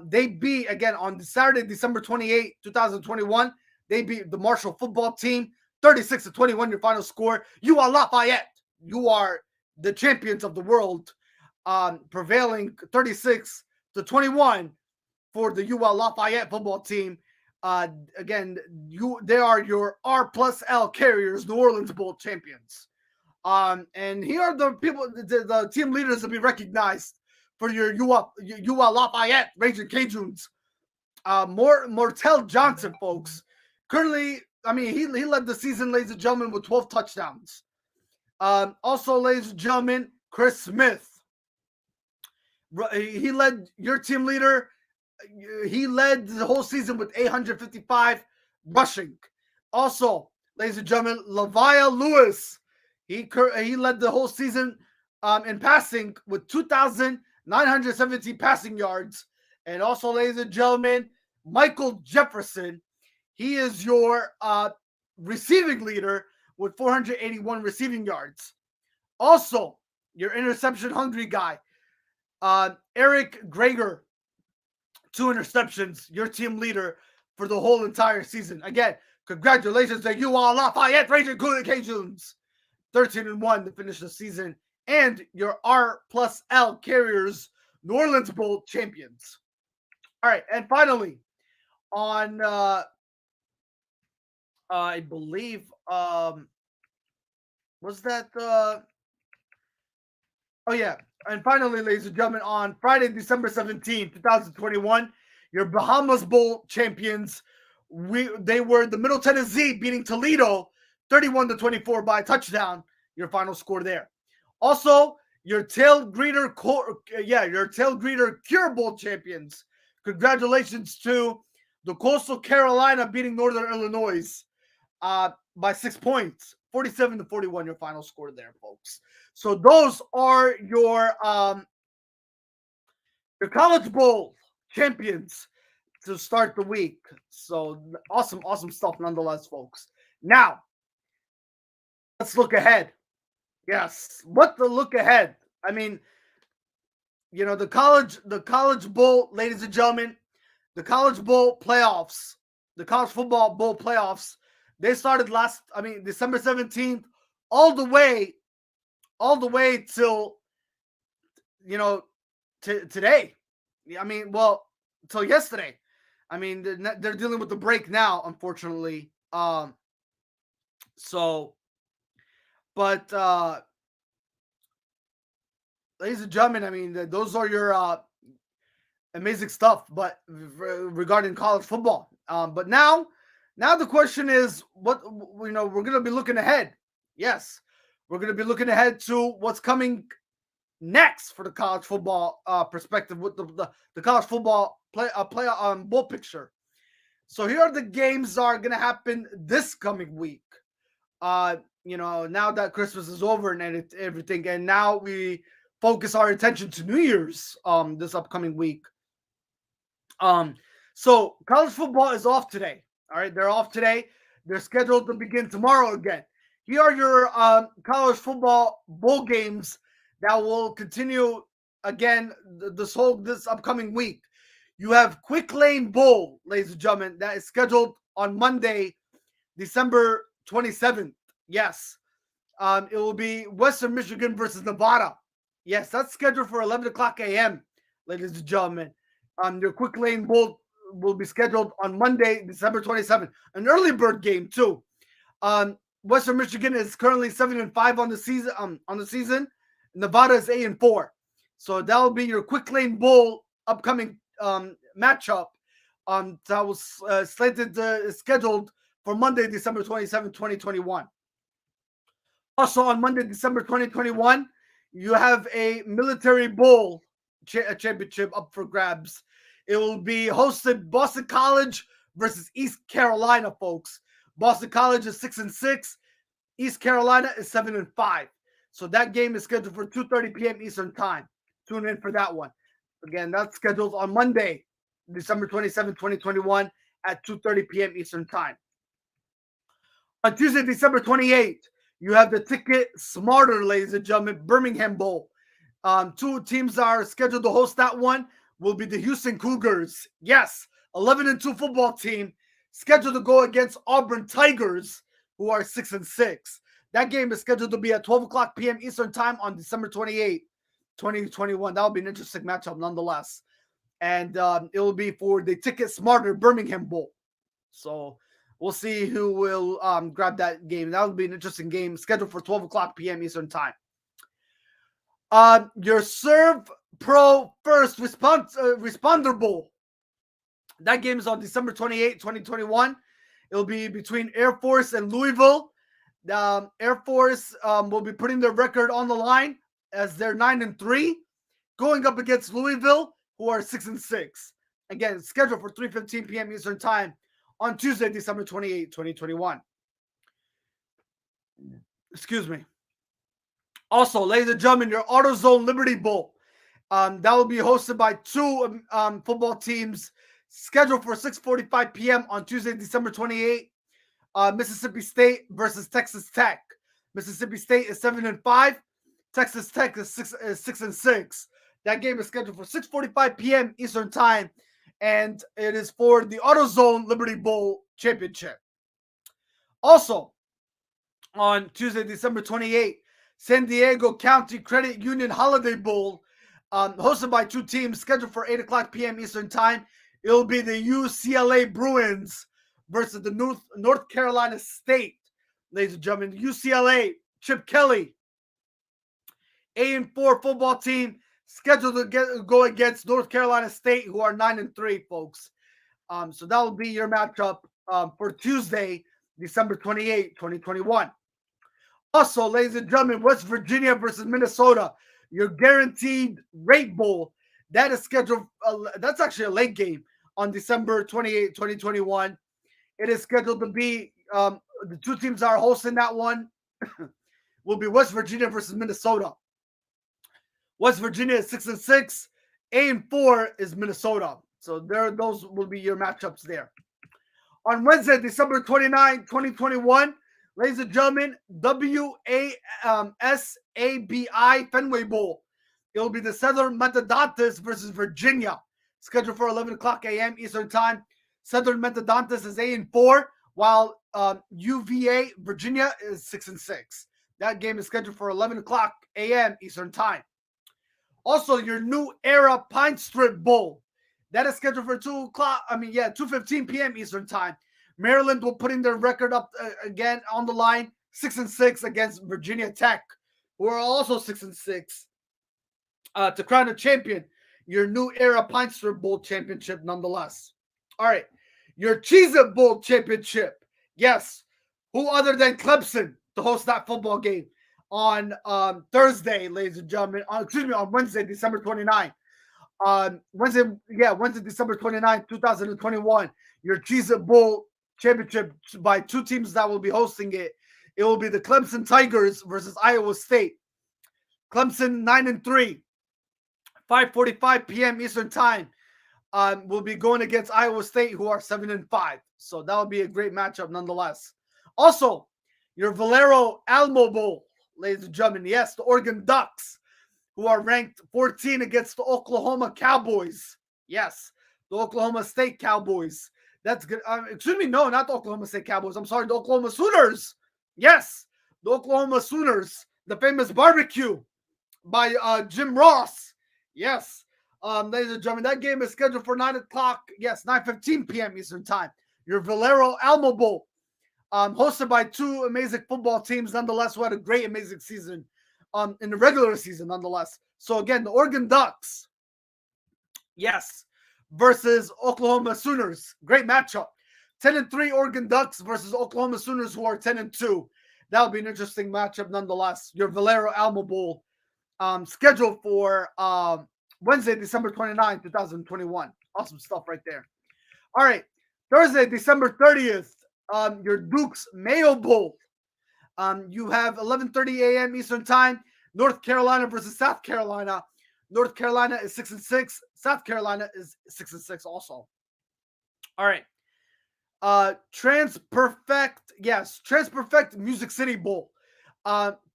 They beat, again, on Saturday, December 28, 2021, they beat the Marshall football team 36-21, your final score. UL Lafayette, you are the champions of the world, prevailing 36-21 for the UL Lafayette football team. Again, they are your R+L Carriers New Orleans Bowl champions. And here are the people, the team leaders to be recognized for your UL Lafayette Raging Cajuns. Mortel Johnson, folks. Currently, he led the season, ladies and gentlemen, with 12 touchdowns. Also, ladies and gentlemen, Chris Smith. He led your team leader. He led the whole season with 855 rushing. Also, ladies and gentlemen, Lavia Lewis. He led the whole season in passing with 2,917 passing yards. And also, ladies and gentlemen, Michael Jefferson. He is your receiving leader with 481 receiving yards. Also, your interception-hungry guy, Eric Greger, 2 interceptions, your team leader for the whole entire season. Again, congratulations to UL Lafayette Raging Cajuns, 13-1 to finish the season, and your R+L Carriers New Orleans Bowl champions. All right, and finally, on I believe was that and finally, ladies and gentlemen, on Friday, December 17, 2021, your Bahamas Bowl champions, they were the Middle Tennessee beating Toledo 31-24 by a touchdown, your final score there. Also, your Tail Greeter Cure Bowl champions. Congratulations to the Coastal Carolina beating Northern Illinois by 6 points, 47-41, your final score there, folks. So those are your College Bowl champions to start the week. So awesome stuff nonetheless, folks. Now, let's look ahead. Yes, what to look ahead. the college bowl, ladies and gentlemen, the college bowl playoffs, the college football bowl playoffs, they started December 17th, all the way, till, today. Till yesterday. They're dealing with the break now, unfortunately. So, but ladies and gentlemen, those are your amazing stuff. But regarding college football, but now the question is, what we're going to be looking ahead. Yes, we're going to be looking ahead to what's coming next for the college football perspective with the college football play bowl picture. So here are the games that are going to happen this coming week. Now that Christmas is over and everything, and now we focus our attention to New Year's this upcoming week. So college football is off today. All right, they're off today. They're scheduled to begin tomorrow again. Here are your college football bowl games that will continue again this upcoming week. You have Quick Lane Bowl, ladies and gentlemen, that is scheduled on Monday, December 27th. Yes. It will be Western Michigan versus Nevada. Yes, that's scheduled for 11 o'clock a.m., ladies and gentlemen. Your Quick Lane Bowl will be scheduled on Monday, December 27th. An early bird game, too. Western Michigan is currently 7-5 on the season. Nevada is 8-4. So that will be your Quick Lane Bowl upcoming matchup. That was scheduled for Monday, December 27th, 2021. Also on Monday, December 2021, you have a Military Bowl championship up for grabs. It will be hosted Boston College versus East Carolina, folks. Boston College is 6-6. East Carolina is 7-5. So that game is scheduled for 2:30 p.m. Eastern Time. Tune in for that one. Again, that's scheduled on Monday, December 27, 2021 at 2:30 p.m. Eastern Time. On Tuesday, December 28th, you have the Ticket Smarter, ladies and gentlemen, Birmingham Bowl. Two teams are scheduled to host that one. Will be the Houston Cougars. Yes, 11-2 football team scheduled to go against Auburn Tigers, who are 6-6. That game is scheduled to be at 12 o'clock p.m. Eastern Time on December 28, 2021. That will be an interesting matchup nonetheless. And it will be for the Ticket Smarter Birmingham Bowl. So we'll see who will grab that game. That will be an interesting game scheduled for 12 o'clock p.m. Eastern Time. Your Serve Pro First Responder Bowl. That game is on December 28, 2021. It'll be between Air Force and Louisville. Air Force will be putting their record on the line as they're 9-3, going up against Louisville, who are 6-6. Again, scheduled for 3:15 p.m. Eastern Time on Tuesday, December 28, 2021. Excuse me. Also, ladies and gentlemen, your AutoZone Liberty Bowl. That will be hosted by two football teams, scheduled for 6:45 p.m. on Tuesday, December 28. Mississippi State versus Texas Tech. Mississippi State is 7-5. Texas Tech is 6-6. That game is scheduled for 6:45 p.m. Eastern Time, and it is for the AutoZone Liberty Bowl Championship. Also, on Tuesday, December 28, San Diego County Credit Union Holiday Bowl, hosted by two teams, scheduled for 8 o'clock p.m. Eastern Time. It will be the UCLA Bruins versus the North Carolina State. Ladies and gentlemen, UCLA, Chip Kelly, 8-4 football team, scheduled to go against North Carolina State, who are 9-3, folks. So that will be your matchup for Tuesday, December 28, 2021. Also, ladies and gentlemen, West Virginia versus Minnesota, your Guaranteed Rate Bowl. That is scheduled, that's actually a late game on December 28, 2021. It is scheduled to be, the two teams that are hosting that one will be West Virginia versus Minnesota. West Virginia is 6-6. 8-4 is Minnesota. So those will be your matchups there. On Wednesday, December 29, 2021, ladies and gentlemen, WASABI Fenway Bowl It'll be the Southern Methodontists versus Virginia, scheduled for 11 o'clock a.m. Eastern Time. Southern Methodontists is 8-4, while UVA Virginia is 6-6. That game is scheduled for 11 o'clock a.m. Eastern Time. Also, your New Era Pine Strip Bowl. That is scheduled for 2:15 p.m. Eastern Time. Maryland will put in their record up again on the line, 6-6 against Virginia Tech, who are also 6-6, to crown a champion. Your New Era Pine Strip Bowl championship, nonetheless. All right, your Cheez-It Bowl championship. Yes, who other than Clemson to host that football game on Thursday, ladies and gentlemen. On Wednesday, December 29th. Wednesday, December 29th, 2021. Your Cheez-It Bowl championship by two teams that will be hosting it. It will be the Clemson Tigers versus Iowa State. Clemson 9-3, 5:45 p.m. Eastern Time. Will be going against Iowa State, who are 7-5. So that will be a great matchup nonetheless. Also, your Valero Alamo Bowl, ladies and gentlemen. Yes, the Oregon Ducks, who are ranked 14 against the Oklahoma Cowboys. Yes, the Oklahoma State Cowboys. That's good. No, not the Oklahoma State Cowboys. I'm sorry, the Oklahoma Sooners. Yes, the Oklahoma Sooners, the famous barbecue by Jim Ross. Yes, ladies and gentlemen, that game is scheduled for 9 o'clock. Yes, 9:15 p.m. Eastern Time. Your Valero Alamo Bowl, hosted by two amazing football teams, nonetheless, who had a great, amazing season in the regular season, nonetheless. So again, the Oregon Ducks, yes, versus Oklahoma Sooners. Great matchup. 10-3 Oregon Ducks versus Oklahoma Sooners, who are 10-2. That'll be an interesting matchup, nonetheless. Your Valero Alamo Bowl, scheduled for Wednesday, December 29th, 2021. Awesome stuff right there. All right. Thursday, December 30th, your Duke's Mayo Bowl. You have 11:30 a.m. Eastern Time, North Carolina versus South Carolina. North Carolina is 6-6. South Carolina is 6-6 also. All right. Transperfect Music City Bowl.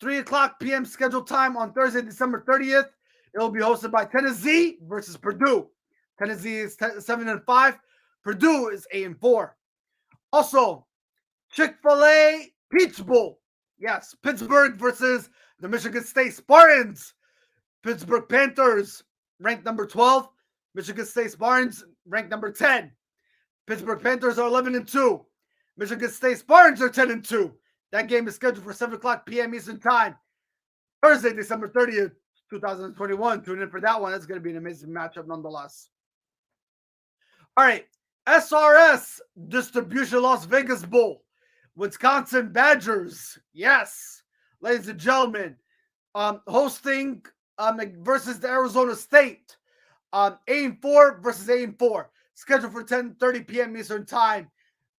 3 o'clock p.m. scheduled time on Thursday, December 30th. It will be hosted by Tennessee versus Purdue. Tennessee is 7-5. Purdue is 8-4. Also, Chick-fil-A Peach Bowl. Yes, Pittsburgh versus the Michigan State Spartans. Pittsburgh Panthers ranked number 12. Michigan State Spartans ranked number 10. Pittsburgh Panthers are 11-2. Michigan State Spartans are 10-2. That game is scheduled for 7 o'clock p.m. Eastern Time, Thursday, December 30th, 2021. Tune in for that one. That's going to be an amazing matchup nonetheless. All right. SRS Distribution Las Vegas Bowl. Wisconsin Badgers. Yes. Ladies and gentlemen. Hosting versus the Arizona State. 8-4 versus 8-4. Scheduled for 10:30 p.m. Eastern Time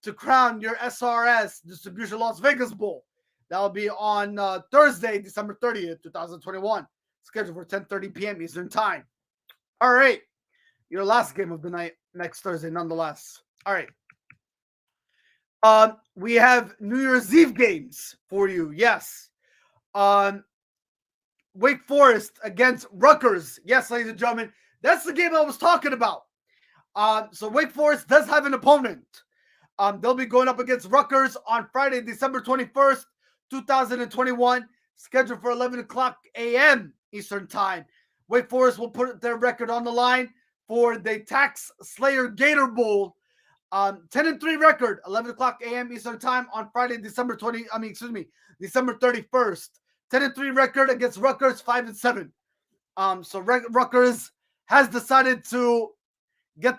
to crown your SRS Distribution Las Vegas Bowl. That'll be on Thursday, December 30th, 2021. Scheduled for 10:30 p.m. Eastern Time. All right. Your last game of the night next Thursday, nonetheless. All right. We have New Year's Eve games for you. Yes. Wake Forest against Rutgers. Yes, ladies and gentlemen. That's the game I was talking about. So Wake Forest does have an opponent. They'll be going up against Rutgers on Friday, December 21st, 2021, scheduled for 11 o'clock a.m. Eastern Time. Wake Forest will put their record on the line for the Tax Slayer Gator Bowl. 10-3 record, 11 o'clock a.m. Eastern Time on Friday, December 31st. 10-3 record against Rutgers, 5-7. So Rutgers has decided to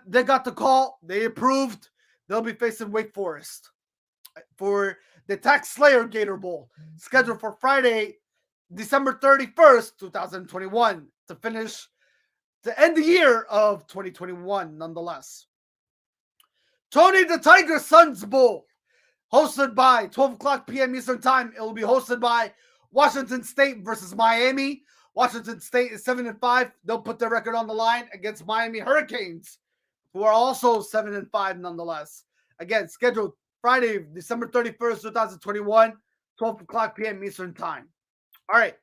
they got the call, they approved. They'll be facing Wake Forest for the Tax Slayer Gator Bowl, scheduled for Friday, December 31st, 2021, to end the year of 2021, nonetheless. Tony the Tiger Sons Bowl, hosted by 12 o'clock p.m. Eastern Time. It will be hosted by Washington State versus Miami. Washington State is 7-5. They'll put their record on the line against Miami Hurricanes, who are also 7-5 nonetheless. Again, scheduled Friday, December 31st, 2021, 12 o'clock p.m. Eastern Time. All right.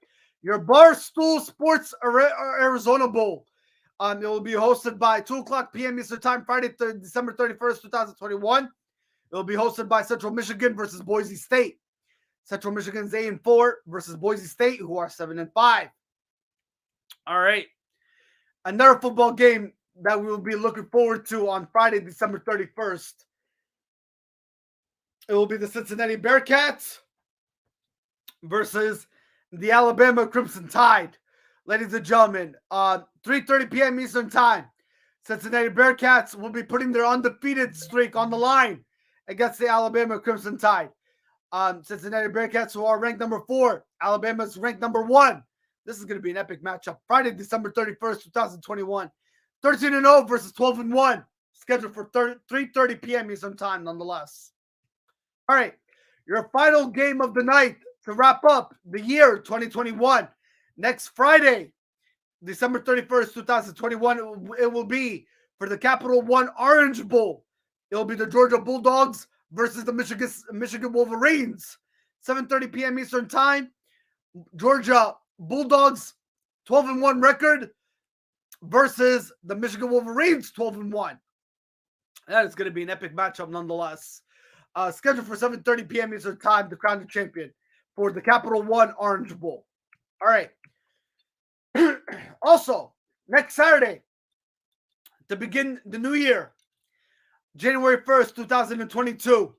Your Barstool Sports Arizona Bowl. It will be hosted by 2 o'clock p.m. Eastern Time, Friday, December 31st, 2021. It will be hosted by Central Michigan versus Boise State. Central Michigan's 8-4 versus Boise State, who are 7-5. All right. Another football game that we will be looking forward to on Friday, December 31st. It will be the Cincinnati Bearcats versus the Alabama Crimson Tide. Ladies and gentlemen, 3:30 p.m. Eastern Time. Cincinnati Bearcats will be putting their undefeated streak on the line against the Alabama Crimson Tide. Cincinnati Bearcats, who are ranked number 4. Alabama's ranked number 1. This is going to be an epic matchup. Friday, December 31st, 2021. 13-0 versus 12-1. Scheduled for 3:30 p.m. Eastern Time, nonetheless. All right. Your final game of the night to wrap up the year 2021. Next Friday, December 31st, 2021, it will be for the Capital One Orange Bowl. It will be the Georgia Bulldogs versus the Michigan Wolverines. 7:30 p.m. Eastern Time. Georgia Bulldogs 12-1 record versus the Michigan Wolverines 12-1. That is going to be an epic matchup nonetheless. Scheduled for 7:30 p.m. Eastern Time to crown the champion for the Capital One Orange Bowl. All right. Also, next Saturday, to begin the new year, January 1st, 2022,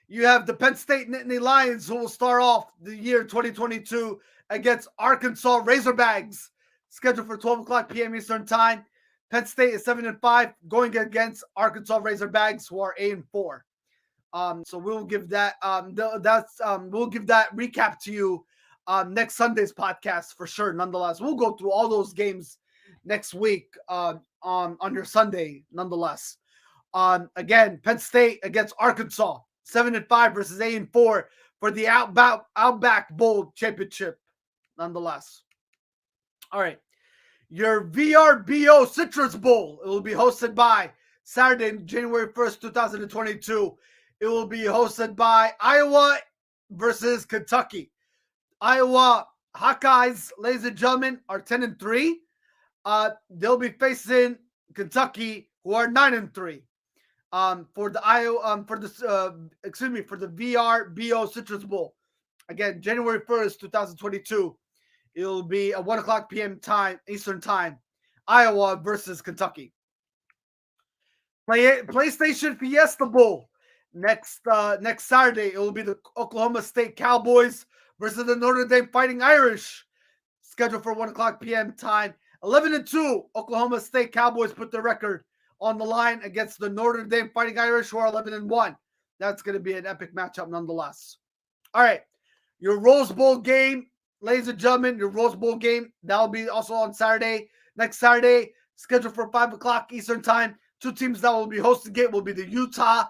you have the Penn State Nittany Lions who will start off the year 2022 against Arkansas Razorbacks, scheduled for 12 o'clock p.m. Eastern Time. Penn State is 7-5, going against Arkansas Razorbacks, who are 8-4. So we'll give that we'll give that recap to you next Sunday's podcast for sure. Nonetheless, we'll go through all those games next week on your Sunday. Nonetheless, again, Penn State against Arkansas, 7-5 versus 8-4 for the Outback Bowl championship. Nonetheless, all right, your VRBO Citrus Bowl. It will be hosted by Saturday, January 1st, 2022. It will be hosted by Iowa versus Kentucky. Iowa Hawkeyes, ladies and gentlemen, are 10-3. They'll be facing Kentucky, who are 9-3. For the VRBO Citrus Bowl. Again, January 1st, 2022. It'll be at 1 o'clock p.m. time, Eastern Time. Iowa versus Kentucky. PlayStation Fiesta Bowl. Next Saturday, it will be the Oklahoma State Cowboys versus the Notre Dame Fighting Irish. Scheduled for 1 o'clock p.m. time. 11-2, Oklahoma State Cowboys put their record on the line against the Notre Dame Fighting Irish, who are 11-1. That's going to be an epic matchup nonetheless. All right, your Rose Bowl game, ladies and gentlemen, your Rose Bowl game, that'll be also on Saturday. Next Saturday, scheduled for 5 o'clock Eastern Time. 2 teams that will be hosting it will be the Utah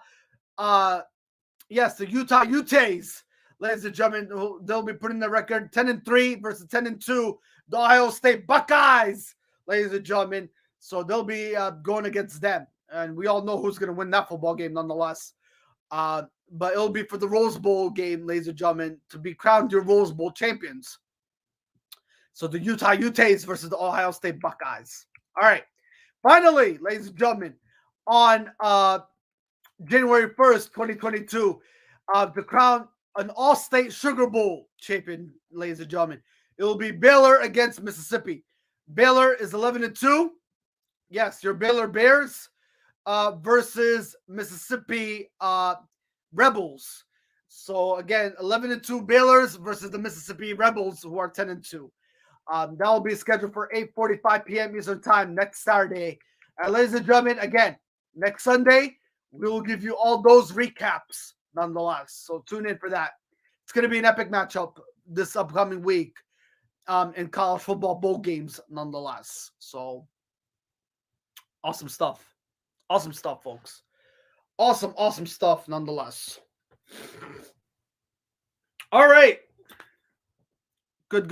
Utes. Ladies and gentlemen, they'll be putting the record 10-3 versus 10-2. The Ohio State Buckeyes, ladies and gentlemen. So they'll be going against them. And we all know who's going to win that football game nonetheless. But it'll be for the Rose Bowl game, ladies and gentlemen, to be crowned your Rose Bowl champions. So the Utah Utes versus the Ohio State Buckeyes. All right. Finally, ladies and gentlemen, on January 1st, 2022, to crown an all-state Sugar Bowl champion, ladies and gentlemen. It will be Baylor against Mississippi. Baylor is 11-2. Yes, your Baylor Bears versus Mississippi Rebels. So again, 11-2 Baylors versus the Mississippi Rebels, who are 10-2. That will be scheduled for 8:45 p.m. Eastern Time next Saturday. And ladies and gentlemen, again, next Sunday, we will give you all those recaps nonetheless. So tune in for that. It's going to be an epic matchup this upcoming week in college football bowl games nonetheless. So awesome stuff. Awesome stuff, folks. Awesome stuff nonetheless. All right. Good.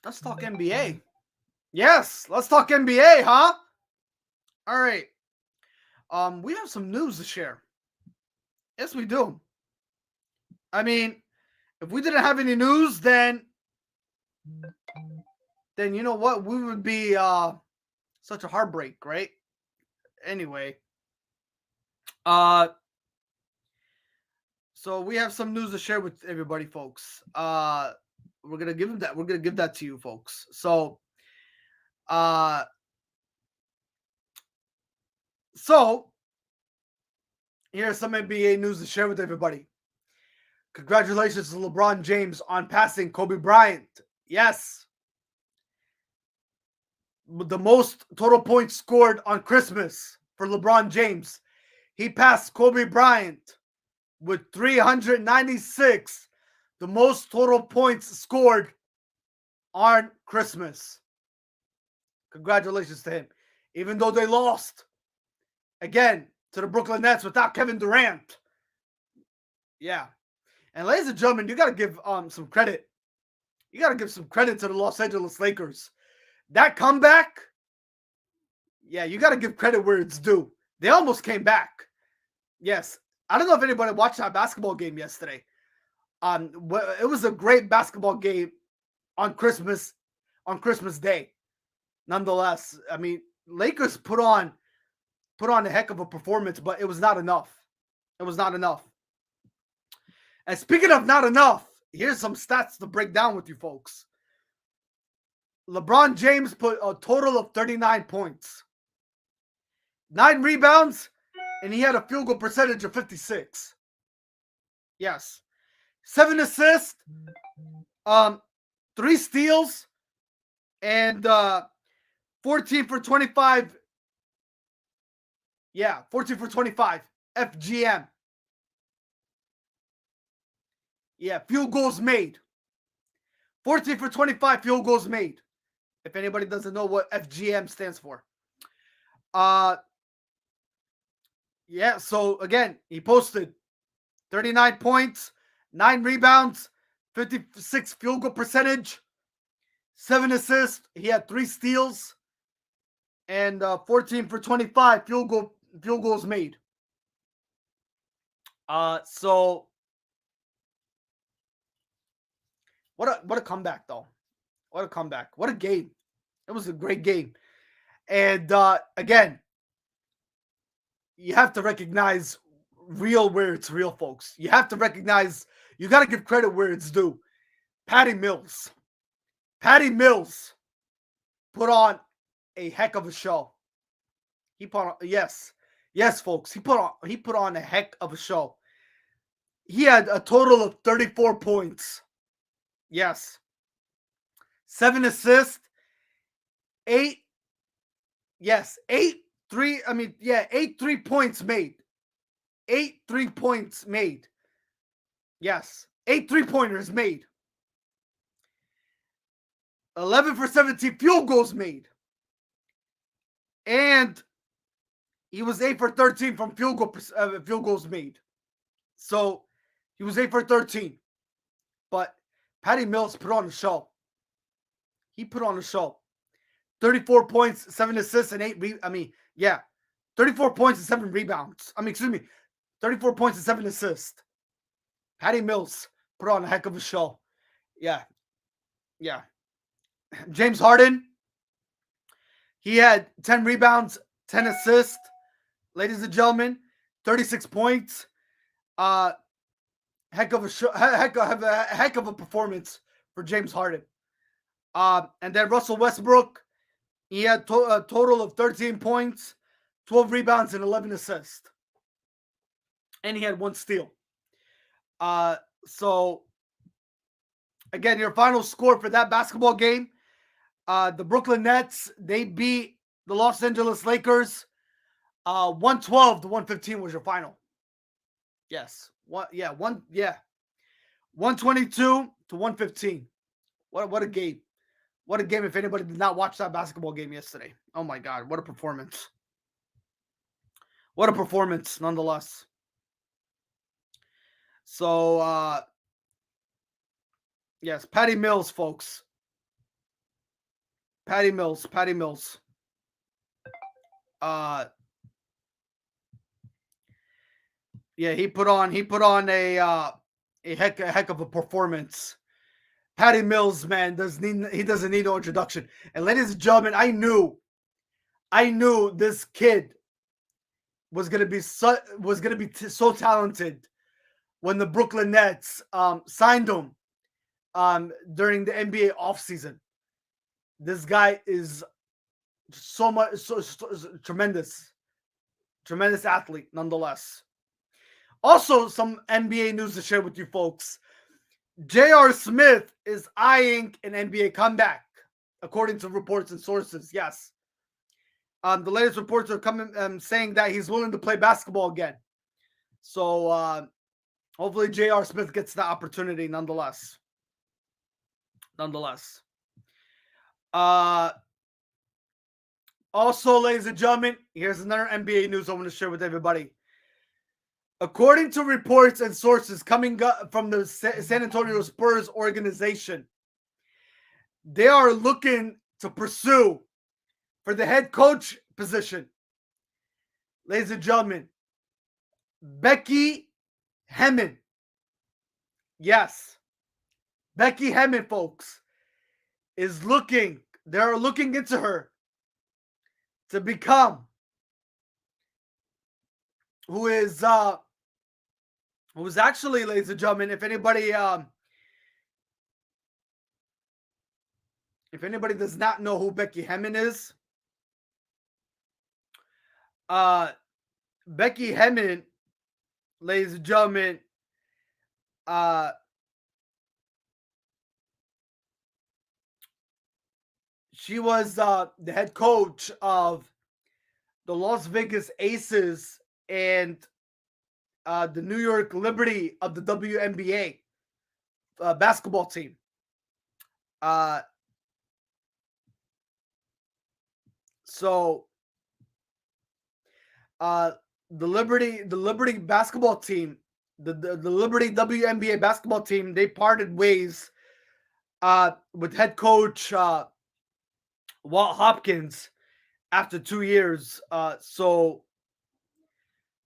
Let's talk NBA. Yes, let's talk NBA, huh? All right. We have some news to share. Yes, we do. I mean, if we didn't have any news, then you know what? We would be such a heartbreak, right? Anyway, uh so we have some news to share with everybody, folks. We're gonna give them that. We're gonna give that to you, folks. So, uh, so here's some NBA news to share with everybody. Congratulations to LeBron James on passing Kobe Bryant. Yes, the most total points scored on Christmas for LeBron James. He passed Kobe Bryant with 396, the most total points scored on Christmas. Congratulations to him. Even though they lost again to the Brooklyn Nets without Kevin Durant. Yeah. And ladies and gentlemen, you got to give some credit. You got to give some credit to the Los Angeles Lakers. That comeback, yeah, you got to give credit where it's due. They almost came back. Yes. I don't know if anybody watched that basketball game yesterday. It was a great basketball game on Christmas Day. Nonetheless, I mean, Lakers put on a heck of a performance, but it was not enough. It was not enough. And speaking of not enough, here's some stats to break down with you folks. LeBron James put a total of 39 points, 9 rebounds, and he had a field goal percentage of 56. Yes. 7 assists, 3 steals, and 14 for 25. Yeah, 14 for 25. FGM. Yeah, field goals made. 14 for 25 field goals made. If anybody doesn't know what FGM stands for. Yeah, so again, he posted 39 points, 9 rebounds, 56 field goal percentage, 7 assists. He had 3 steals, and 14 for 25 field goals made. So what a comeback though. What a comeback. What a game. It was a great game. And again, you have to recognize real where it's real, folks. You have to recognize, you got to give credit where it's due. Patty Mills put on a heck of a show. He put on, yes, folks. He put on a heck of a show. He had a total of 34 points. Yes. 7 assists, 8 3 points made. 8 3-points made. Yes. 8 3-pointers made. 11 for 17 field goals made. And he was 8 for 13 from field goals made. So he was 8 for 13. But Patty Mills put on a show. He put on a show. 34 points, 7 assists, and 34 points and 7 rebounds. 34 points and 7 assists. Patty Mills put on a heck of a show. Yeah. James Harden, he had 10 rebounds, 10 assists. Ladies and gentlemen, 36 points. Heck of a performance for James Harden. And then Russell Westbrook, he had a total of 13 points, 12 rebounds, and 11 assists. And he had 1 steal. So, again, your final score for that basketball game, the Brooklyn Nets, they beat the Los Angeles Lakers. 112 to 115 was your final. Yes. 122 to 115. What a game. What a game if anybody did not watch that basketball game yesterday. Oh my God, what a performance. What a performance nonetheless. So yes, Patty Mills, folks. Patty Mills. Yeah, he put on a a heck of a performance. Patty Mills, man, he doesn't need no introduction. And ladies and gentlemen, I knew this kid was gonna be so talented when the Brooklyn Nets signed him during the NBA offseason. This guy is so tremendous athlete, nonetheless. Also, some NBA news to share with you folks. J.R. Smith is eyeing an NBA comeback, according to reports and sources. Yes. The latest reports are coming saying that he's willing to play basketball again. So hopefully J.R. Smith gets the opportunity nonetheless. Also, ladies and gentlemen, here's another NBA news I want to share with everybody. According to reports and sources coming from the San Antonio Spurs organization, they are looking to pursue for the head coach position. Ladies and gentlemen, Becky Hammon. Yes. Becky Hammon, folks, is looking. They're looking into her to become who is actually, ladies and gentlemen, if anybody does not know who Becky Hammon is, Becky Hammon, ladies and gentlemen, she was the head coach of the Las Vegas Aces and the New York Liberty of the WNBA basketball team. So the Liberty basketball team, the Liberty WNBA basketball team, they parted ways with head coach Walt Hopkins after 2 years.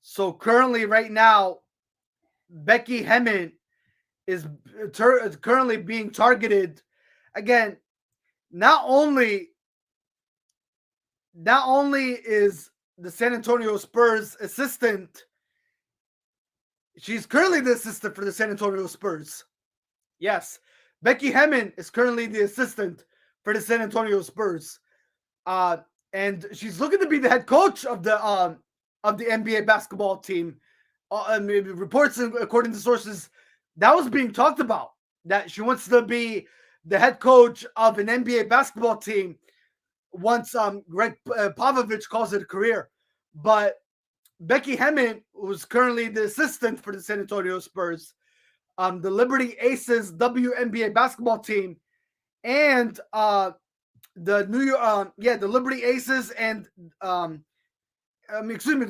So currently, right now, Becky Hammon is currently being targeted. Again, not only is the San Antonio Spurs assistant, she's currently the assistant for the San Antonio Spurs. Yes, Becky Hammon is currently the assistant for the San Antonio Spurs. And she's looking to be the head coach of the NBA basketball team. Reports, according to sources, that was being talked about, that she wants to be the head coach of an NBA basketball team once Greg Popovich calls it a career. But Becky Hammon was currently the assistant for the San Antonio Spurs, the Liberty Aces WNBA basketball team, and the the Liberty Aces and the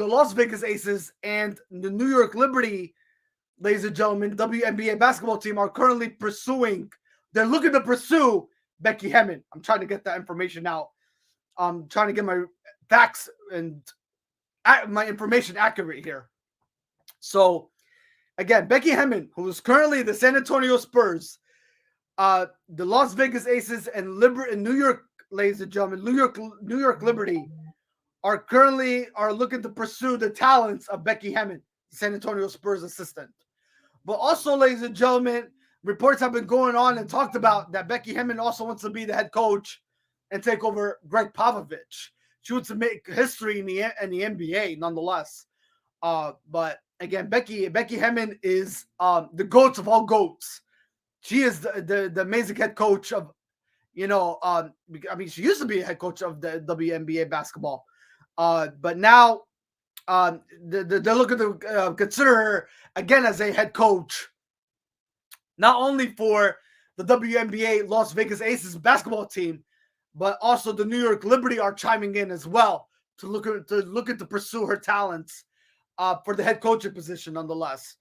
Las Vegas Aces and the New York Liberty, ladies and gentlemen, WNBA basketball team are currently pursuing. They're looking to pursue Becky Hammon. I'm trying to get that information out. I'm trying to get my facts and my information accurate here. So, again, Becky Hammon, who is currently the San Antonio Spurs, the Las Vegas Aces, and New York, ladies and gentlemen, New York Liberty are looking to pursue the talents of Becky Hammon, the San Antonio Spurs assistant. But also, ladies and gentlemen, reports have been going on and talked about that Becky Hammon also wants to be the head coach and take over Greg Popovich. She wants to make history in the NBA, nonetheless. But again, Becky Hammon is the GOAT of all GOATs. She is the amazing head coach of, she used to be a head coach of the WNBA basketball. But now they're looking to consider her again as a head coach, not only for the WNBA Las Vegas Aces basketball team, but also the New York Liberty are chiming in as well to look to pursue her talents for the head coaching position, nonetheless.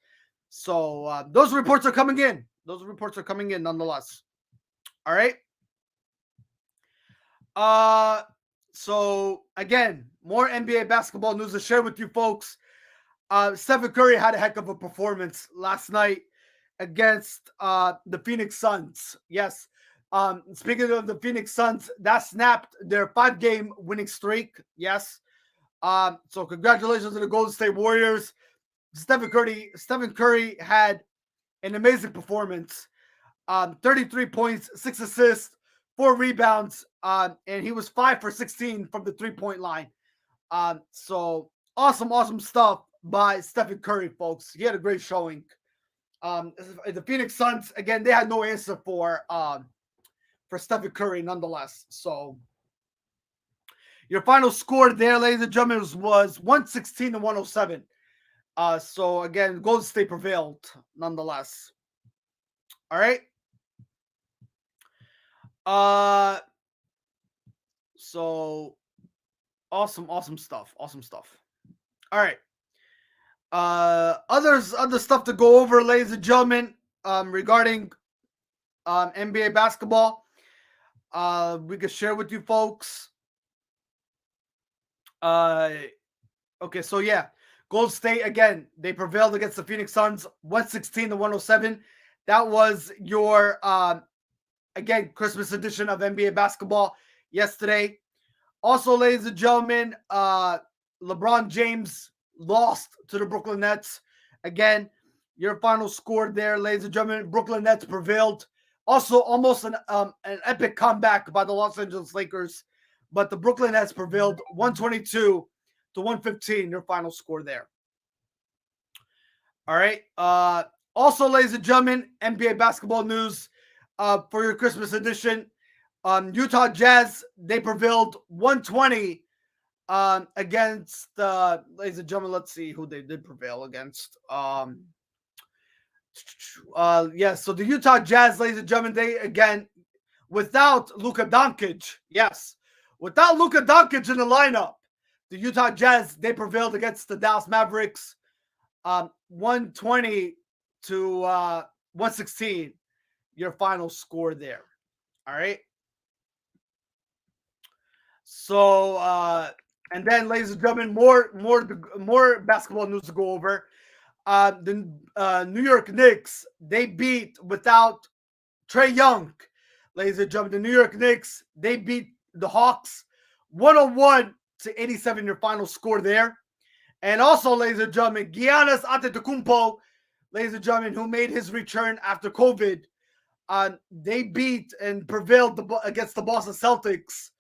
So those reports are coming in. Nonetheless. All right. So again, more NBA basketball news to share with you folks. Stephen Curry had a heck of a performance last night against the Phoenix Suns. Yes. Speaking of the Phoenix Suns, that snapped their 5-game winning streak. Yes. So congratulations to the Golden State Warriors. Stephen Curry had an amazing performance. 33 points, 6 assists, 4 rebounds, and he was 5 for 16 from the 3-point line. So awesome stuff by Stephen Curry, folks. He had a great showing. The Phoenix Suns, again, they had no answer for Stephen Curry, nonetheless. So your final score there, ladies and gentlemen, was 116-107. So again, Golden State prevailed, nonetheless. All right. So awesome stuff. Awesome stuff. All right. Other stuff to go over, ladies and gentlemen, regarding NBA basketball. We can share with you folks. Okay, so yeah, Golden State again, they prevailed against the Phoenix Suns 116-107. That was your again, Christmas edition of NBA basketball yesterday. Also, ladies and gentlemen, LeBron James lost to the Brooklyn Nets. Again, your final score there, ladies and gentlemen, Brooklyn Nets prevailed. Also, almost an epic comeback by the Los Angeles Lakers, but the Brooklyn Nets prevailed 122-115, your final score there. All right. Also, ladies and gentlemen, NBA basketball news for your Christmas edition. Utah Jazz, they prevailed 120 against, ladies and gentlemen, let's see who they did prevail against. Yes, so the Utah Jazz, ladies and gentlemen, they, again, without Luka Doncic, yes, without Luka Doncic in the lineup, the Utah Jazz, they prevailed against the Dallas Mavericks 120-116, your final score there. All right. So, and then, ladies and gentlemen, more basketball news to go over. The New York Knicks, they beat, without Trae Young, ladies and gentlemen, the New York Knicks, they beat the Hawks 101-87, your final score there. And also, ladies and gentlemen, Giannis Antetokounmpo, ladies and gentlemen, who made his return after COVID, they beat and prevailed against the Boston Celtics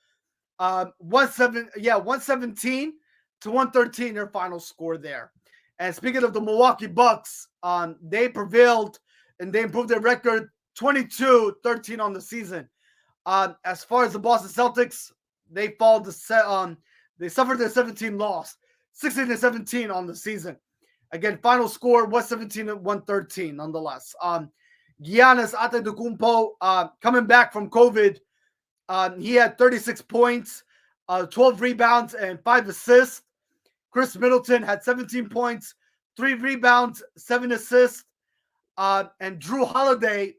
117-113, your final score there. And speaking of the Milwaukee Bucks, they prevailed and they improved their record 22-13 on the season. As far as the Boston Celtics, they suffered their 17th loss, 16-17 on the season. Again, final score was 117-113 nonetheless. Giannis Antetokounmpo, coming back from COVID, he had 36 points, 12 rebounds, and 5 assists. Chris Middleton had 17 points, 3 rebounds, 7 assists. And Drew Holiday,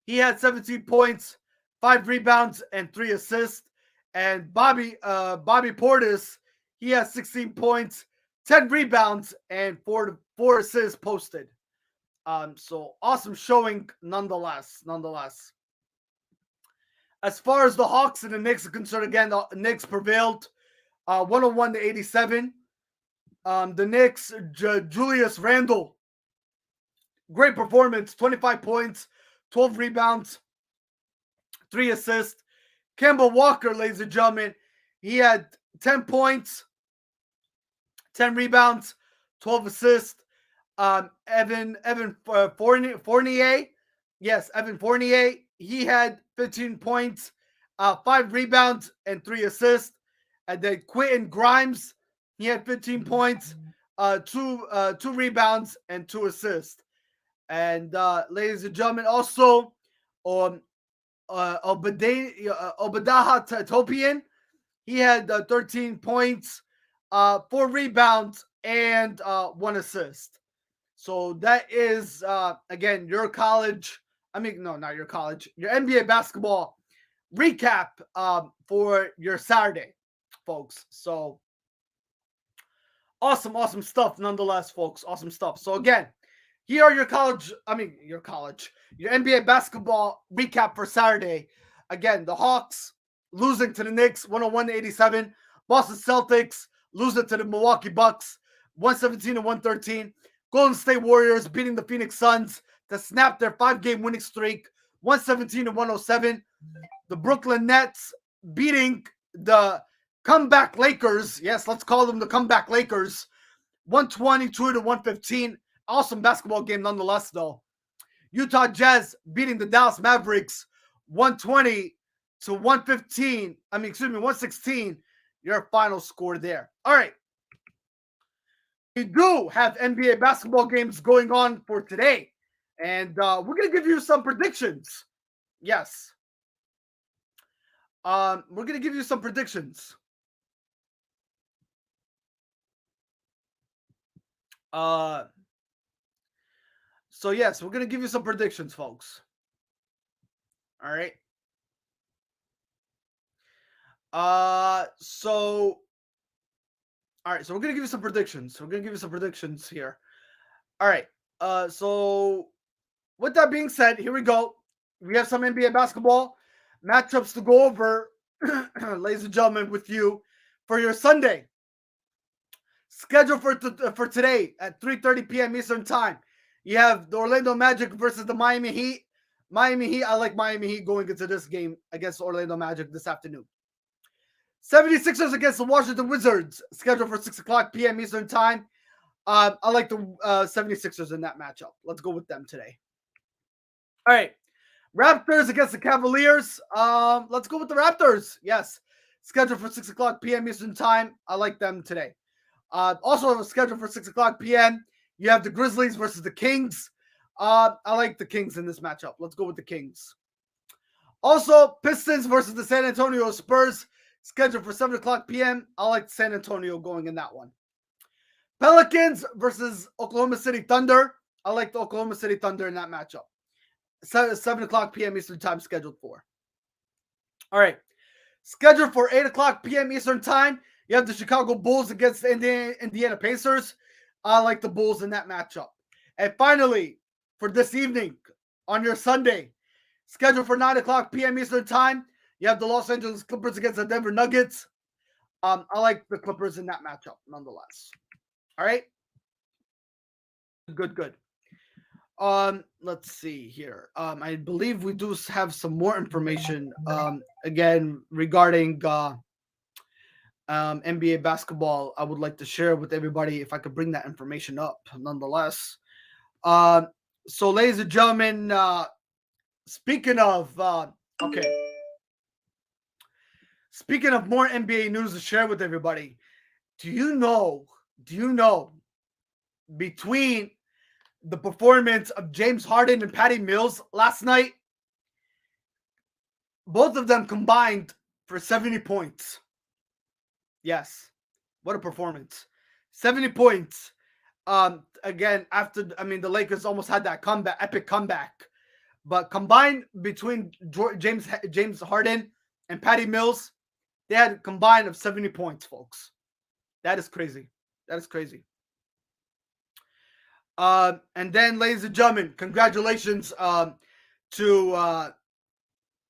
he had 17 points, 5 rebounds, and 3 assists. And Bobby Portis, he has 16 points, 10 rebounds, and 4 assists posted. So awesome showing nonetheless. As far as the Hawks and the Knicks are concerned, again, the Knicks prevailed 101-87. The Knicks, Julius Randle, great performance, 25 points, 12 rebounds, 3 assists. Kemba Walker, ladies and gentlemen, he had 10 points, 10 rebounds, 12 assists. Evan Fournier, yes, Evan Fournier, he had 15 points, 5 rebounds, and 3 assists. And then Quentin Grimes, he had 15 points, 2 rebounds, and 2 assists. And ladies and gentlemen, also Obadiah Topian, he had 13 points, 4 rebounds, and 1 assist. So that is, again, your NBA basketball recap for your Saturday, folks. So awesome stuff nonetheless, folks. Awesome stuff. So again, Here are your NBA basketball recap for Saturday. Again, the Hawks losing to the Knicks 101-87. Boston Celtics losing to the Milwaukee Bucks 117-113. Golden State Warriors beating the Phoenix Suns to snap their 5-game winning streak 117-107. The Brooklyn Nets beating the comeback Lakers. Yes, let's call them the comeback Lakers 122-115. Awesome basketball game nonetheless, though. Utah Jazz beating the Dallas Mavericks 120-115. 116. Your final score there. All right. We do have NBA basketball games going on for today. And we're going to give you some predictions. Yes. We're going to give you some predictions. So yes, we're going to give you some predictions, folks. All right. So we're going to give you some predictions. We're going to give you some predictions here. All right. So with that being said, here we go. We have some NBA basketball matchups to go over, ladies and gentlemen, with you for your Sunday. Scheduled for today at 3:30 p.m. Eastern Time. You have the Orlando Magic versus the Miami Heat. Miami Heat, I like Miami Heat going into this game against Orlando Magic this afternoon. 76ers against the Washington Wizards, scheduled for 6 o'clock p.m. Eastern Time. I like the 76ers in that matchup. Let's go with them today. All right. Raptors against the Cavaliers. Let's go with the Raptors. Yes. Scheduled for 6 o'clock p.m. Eastern Time. I like them today. Also scheduled for 6 o'clock p.m. You have the Grizzlies versus the Kings. I like the Kings in this matchup. Let's go with the Kings. Also, Pistons versus the San Antonio Spurs, scheduled for 7 o'clock p.m. I like San Antonio going in that one. Pelicans versus Oklahoma City Thunder. I like the Oklahoma City Thunder in that matchup. 7 o'clock p.m. Eastern Time scheduled for. All right. Scheduled for 8 o'clock p.m. Eastern Time, you have the Chicago Bulls against the Indiana Pacers. I like the Bulls in that matchup. And finally, for this evening, on your Sunday, scheduled for 9 o'clock p.m. Eastern Time, you have the Los Angeles Clippers against the Denver Nuggets. I like the Clippers in that matchup, nonetheless. All right? Good. Let's see here. I believe we do have some more information, again, regarding NBA basketball. I would like to share with everybody if I could bring that information up, nonetheless. So, ladies and gentlemen, speaking of more NBA news to share with everybody, do you know between the performance of James Harden and Patty Mills last night, both of them combined for 70 points. Yes. What a performance. 70 points. Again, after, the Lakers almost had that epic comeback. But combined between James Harden and Patty Mills, they had a combined of 70 points, folks. That is crazy. And then, ladies and gentlemen, congratulations to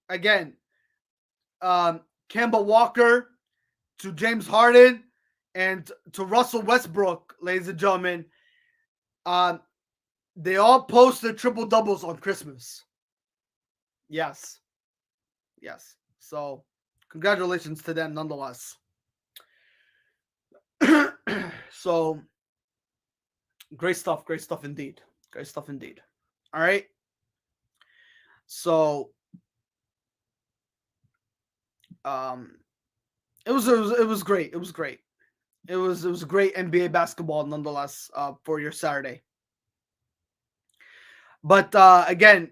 Kemba Walker, to James Harden, and to Russell Westbrook, ladies and gentlemen. They all posted triple doubles on Christmas. Yes. So, congratulations to them nonetheless. So, great stuff indeed. All right. So, it was great. It was great NBA basketball nonetheless, for your Saturday. But again,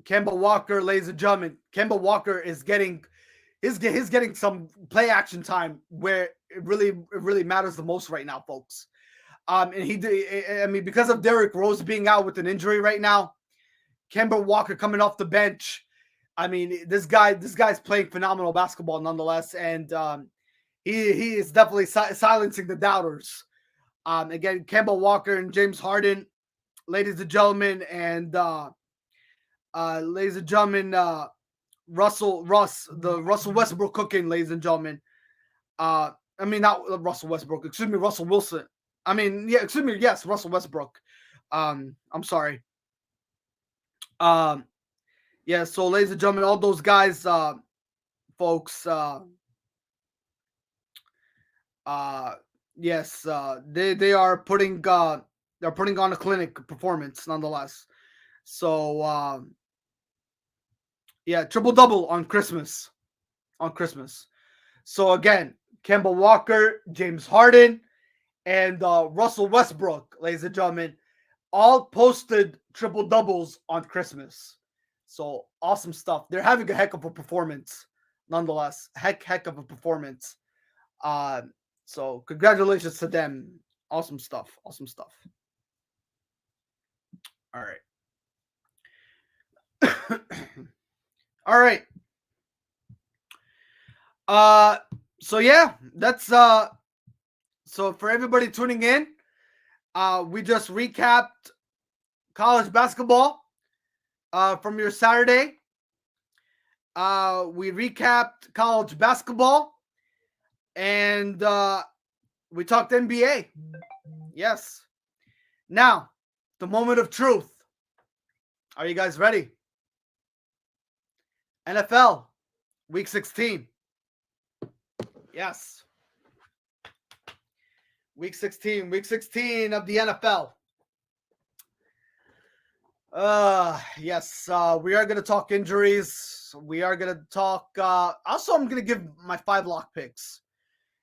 Kemba Walker, ladies and gentlemen, Kemba Walker is getting some play action time where it really matters the most right now, folks. And because of Derrick Rose being out with an injury right now, Kemba Walker coming off the bench. This guy's playing phenomenal basketball nonetheless, and he is definitely silencing the doubters. Again, Kemba Walker and James Harden, ladies and gentlemen, and ladies and gentlemen, the Russell Westbrook cooking, ladies and gentlemen. I mean, not Russell Westbrook. Excuse me, Russell Wilson. I mean, yeah, excuse me. Yes, Russell Westbrook. I'm sorry. Yeah. So, ladies and gentlemen, all those guys, folks. Yes. They are putting they're putting on a clinic performance nonetheless. So, yeah, triple double on Christmas. On Christmas. So again, Kemba Walker, James Harden, and Russell Westbrook, ladies and gentlemen, all posted triple doubles on Christmas. So awesome stuff. They're having a heck of a performance, nonetheless. Heck of a performance. So congratulations to them. Awesome stuff. Awesome stuff. All right. All right. So yeah, that's so for everybody tuning in, we just recapped college basketball from your Saturday. We recapped college basketball and we talked NBA. Yes. Now, the moment of truth. Are you guys ready? NFL Week 16. Yes. Week 16 of the NFL. Yes, we are going to talk injuries. We are going to talk, also I'm going to give my 5 lock picks.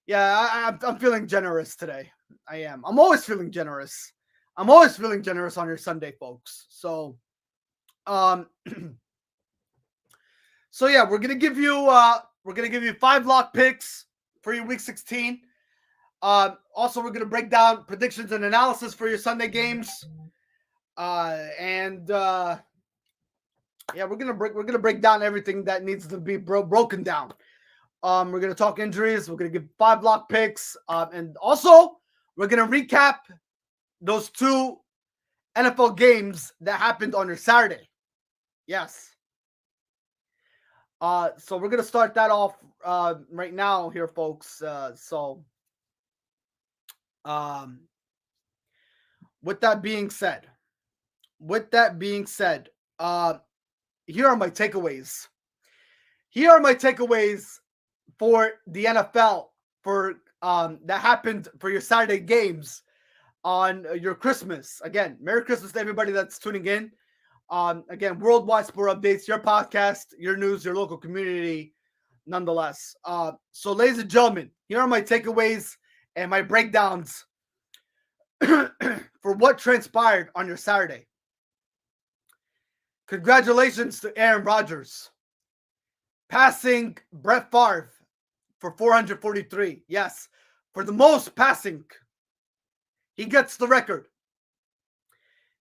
Yeah, I'm feeling generous today. I am. I'm always feeling generous. I'm always feeling generous on your Sunday, folks. So, so yeah, we're going to give you 5 lock picks for your Week 16. Also, we're going to break down predictions and analysis for your Sunday games. Yeah, we're gonna break down everything that needs to be broken down. We're gonna talk injuries. We're gonna give 5 lock picks, and also we're gonna recap those 2 NFL games that happened on your Saturday. Yes. So we're gonna start that off right now here, folks. With that being said, here are my takeaways. Here are my takeaways for the NFL for that happened for your Saturday games on your Christmas. Again, Merry Christmas to everybody that's tuning in. Again, Worldwide Sport Updates, your podcast, your news, your local community, nonetheless. So, ladies and gentlemen, here are my takeaways and my breakdowns for what transpired on your Saturday. Congratulations to Aaron Rodgers passing Brett Favre for 443. Yes, for the most passing. He gets the record.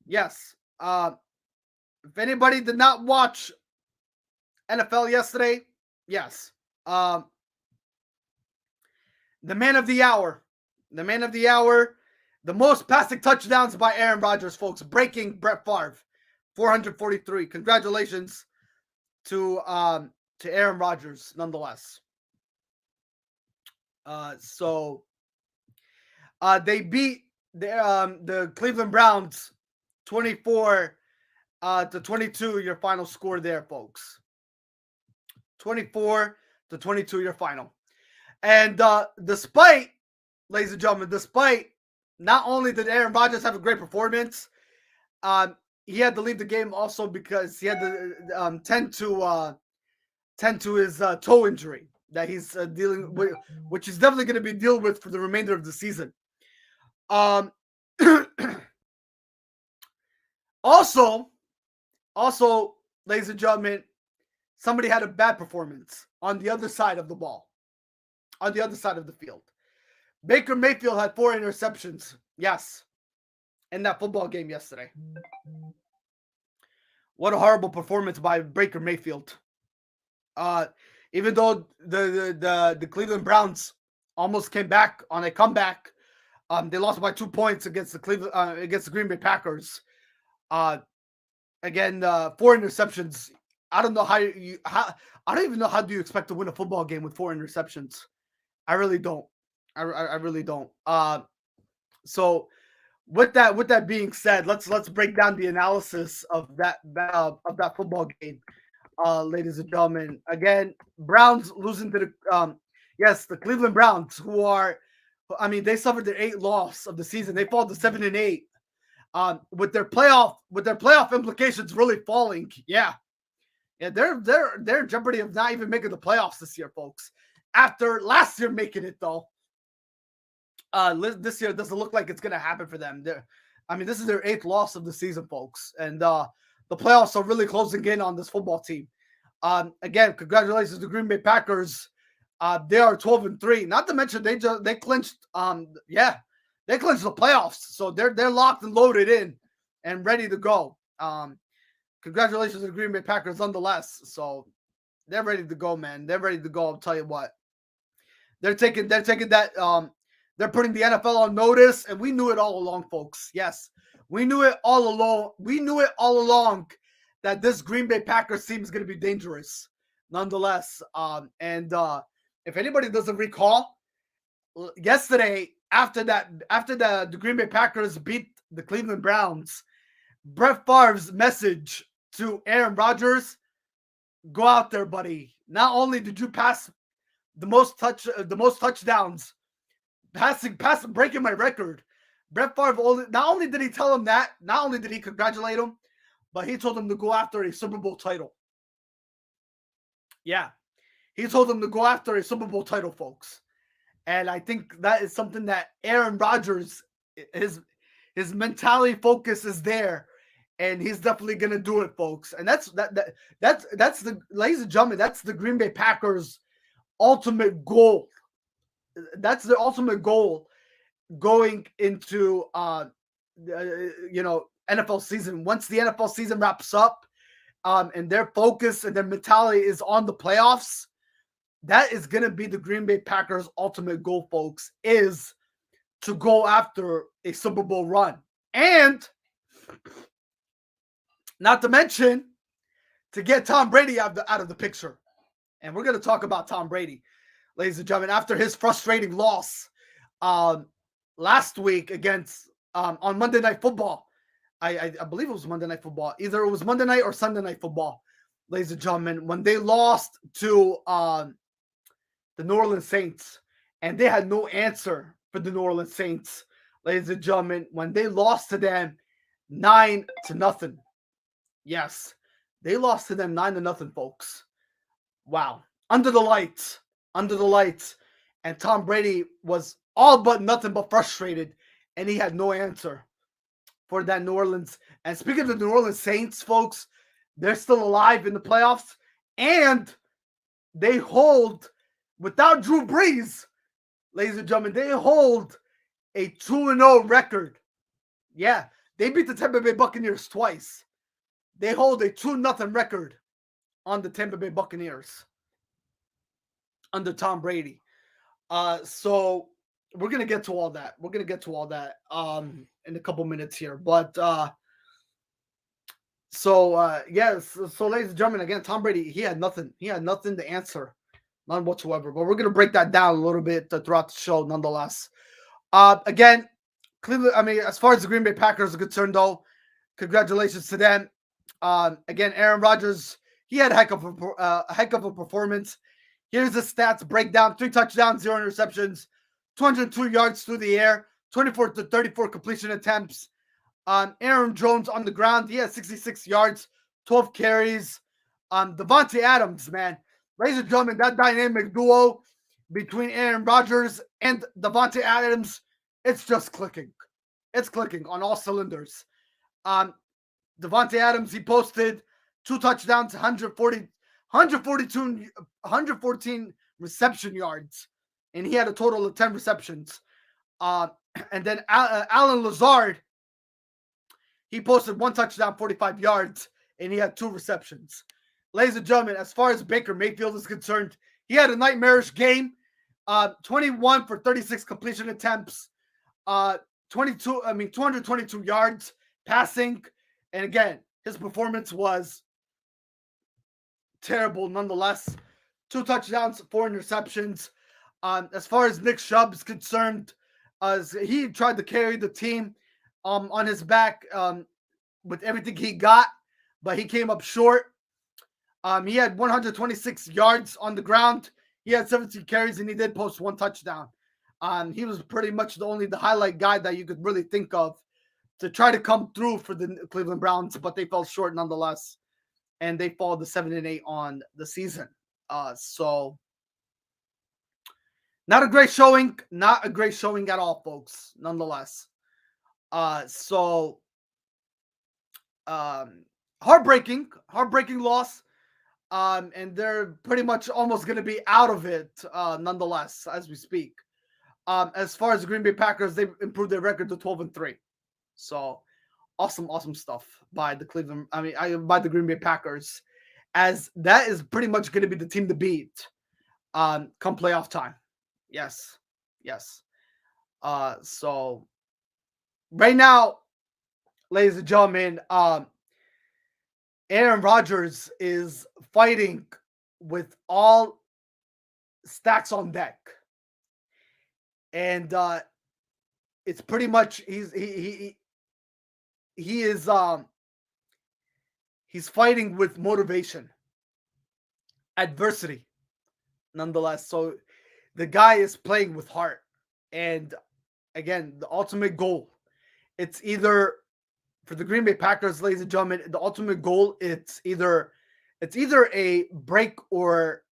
Yes. If anybody did not watch NFL yesterday, yes. The man of the hour. The most passing touchdowns by Aaron Rodgers, folks, breaking Brett Favre. 443. Congratulations to Aaron Rodgers, nonetheless. So they beat the Cleveland Browns 24 to 22. Your final score there, folks. 24 to 22. Your final. And despite, ladies and gentlemen, not only did Aaron Rodgers have a great performance, he had to leave the game also because he had to tend to his toe injury that he's dealing with, which he's definitely going to be dealing with for the remainder of the season. Also, ladies and gentlemen, somebody had a bad performance on the other side of the ball, on the other side of the field. Baker Mayfield had 4 interceptions. Yes. In that football game yesterday. What a horrible performance by Baker Mayfield. Even though the Cleveland Browns almost came back on a comeback, they lost by 2 points against the Green Bay Packers. Again, 4 interceptions. I don't know I don't even know how do you expect to win a football game with 4 interceptions. I really don't. I really don't. So with that being said, let's break down the analysis of that football game, ladies and gentlemen. Again, Browns losing to the Cleveland Browns, who are, I mean, they suffered their 8th loss of the season. They fall to 7-8. With their playoff implications really falling. Yeah, they're in jeopardy of not even making the playoffs this year, folks. After last year making it, though, this year doesn't look like it's gonna happen for them. This is their 8th loss of the season, folks, and the playoffs are really closing in on this football team. Again, congratulations to Green Bay Packers. They are 12-3. Not to mention they clinched. They clinched the playoffs, so they're locked and loaded in and ready to go. Congratulations to the Green Bay Packers, nonetheless. So they're ready to go, man. They're ready to go. I'll tell you what. They're taking that. They're putting the NFL on notice, and we knew it all along, folks. Yes, we knew it all along. We knew it all along that this Green Bay Packers team is going to be dangerous, nonetheless. If anybody doesn't recall, yesterday after the Green Bay Packers beat the Cleveland Browns, Brett Favre's message to Aaron Rodgers: "Go out there, buddy. Not only did you pass the most touchdowns, breaking my record." Brett Favre not only did he tell him that, not only did he congratulate him, but he told him to go after a Super Bowl title. Yeah, he told him to go after a Super Bowl title, folks. And I think that is something that Aaron Rodgers, his mentality focus is there, and he's definitely gonna do it, folks. And that's the, ladies and gentlemen, that's the Green Bay Packers' ultimate goal. That's their ultimate goal going into NFL season. Once the NFL season wraps up, and their focus and their mentality is on the playoffs, that is going to be the Green Bay Packers' ultimate goal, folks, is to go after a Super Bowl run. And not to mention, to get Tom Brady out of the picture. And we're going to talk about Tom Brady, ladies and gentlemen, after his frustrating loss last week against on Monday Night Football. I believe it was Monday Night Football. Either it was Monday Night or Sunday Night Football, ladies and gentlemen, when they lost to the New Orleans Saints, and they had no answer for the New Orleans Saints, ladies and gentlemen, when they lost to them 9-0. Yes, they lost to them 9-0, folks. Wow. Under the lights. And Tom Brady was all but nothing but frustrated, and he had no answer for that New Orleans. And speaking of the New Orleans Saints, folks, they're still alive in the playoffs, and they hold, without Drew Brees, ladies and gentlemen, they hold a 2-0 record. Yeah, they beat the Tampa Bay Buccaneers twice. They hold a 2-0 record on the Tampa Bay Buccaneers under Tom Brady. So we're going to get to all that. In a couple minutes here. But so ladies and gentlemen, again, Tom Brady, he had nothing to answer, none whatsoever. But we're going to break that down a little bit throughout the show nonetheless. Again, Cleveland, as far as the Green Bay Packers are concerned, though, congratulations to them. Again, Aaron Rodgers, he had a heck of a performance. Here's the stats breakdown: 3 touchdowns, 0 interceptions, 202 yards through the air, 24 to 34 completion attempts. Aaron Jones on the ground, he had 66 yards, 12 carries. Davante Adams, man. Ladies and gentlemen, that dynamic duo between Aaron Rodgers and Davante Adams, it's just clicking. It's clicking on all cylinders. Davante Adams, he posted 2 touchdowns, 114 reception yards, and he had a total of 10 receptions. And then Alan Lazard, he posted 1 touchdown, 45 yards, and he had 2 receptions. Ladies and gentlemen, as far as Baker Mayfield is concerned, he had a nightmarish game. 21 for 36 completion attempts, 222 yards passing, And again, his performance was terrible nonetheless. 2 touchdowns, 4 interceptions. As far as Nick Chubb is concerned, he tried to carry the team on his back with everything he got, but he came up short. He had 126 yards on the ground. He had 17 carries, and he did post 1 touchdown. He was pretty much the highlight guy that you could really think of to try to come through for the Cleveland Browns, but they fell short nonetheless, and they fall to 7-8 on the season. So not a great showing at all, folks. Nonetheless, heartbreaking loss. And they're pretty much almost going to be out of it, nonetheless, as we speak. As far as the Green Bay Packers, they've improved their record to 12-3. So awesome stuff by the by the Green Bay Packers, as that is pretty much going to be the team to beat come playoff time. Yes. So right now, ladies and gentlemen, Aaron Rodgers is fighting with all stacks on deck, and it's pretty much he's fighting with motivation, adversity, nonetheless. So the guy is playing with heart, and again, the ultimate goal. It's either for the Green Bay Packers, ladies and gentlemen, the ultimate goal, it's either a break or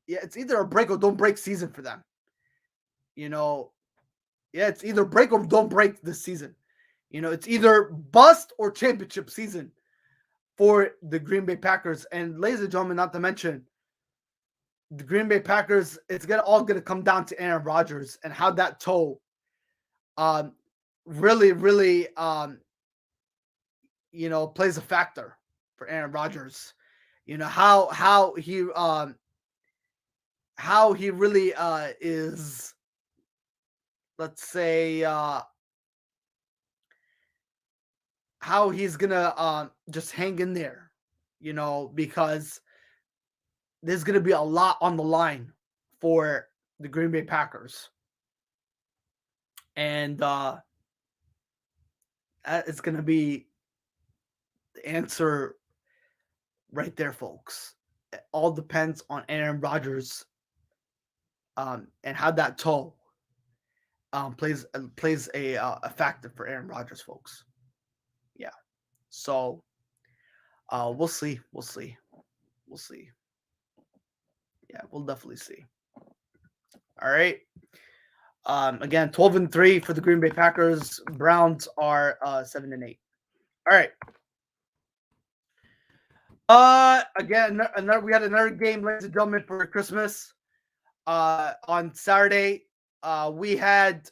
it's either a break or don't break season for them. It's either break or don't break this season. It's either bust or championship season for the Green Bay Packers. And ladies and gentlemen, not to mention the Green Bay Packers, it's all gonna come down to Aaron Rodgers and how that toe really plays a factor for Aaron Rodgers. How he really is, let's say, how he's gonna just hang in there, because there's gonna be a lot on the line for the Green Bay Packers. And that is going to be the answer right there, folks. It all depends on Aaron Rodgers and how that toe plays a factor for Aaron Rodgers, folks. Yeah. So we'll see. Yeah, we'll definitely see. All right. Again, 12-3 for the Green Bay Packers. Browns are 7-8. All right. Again, we had another game, ladies and gentlemen, for Christmas. On Saturday, we had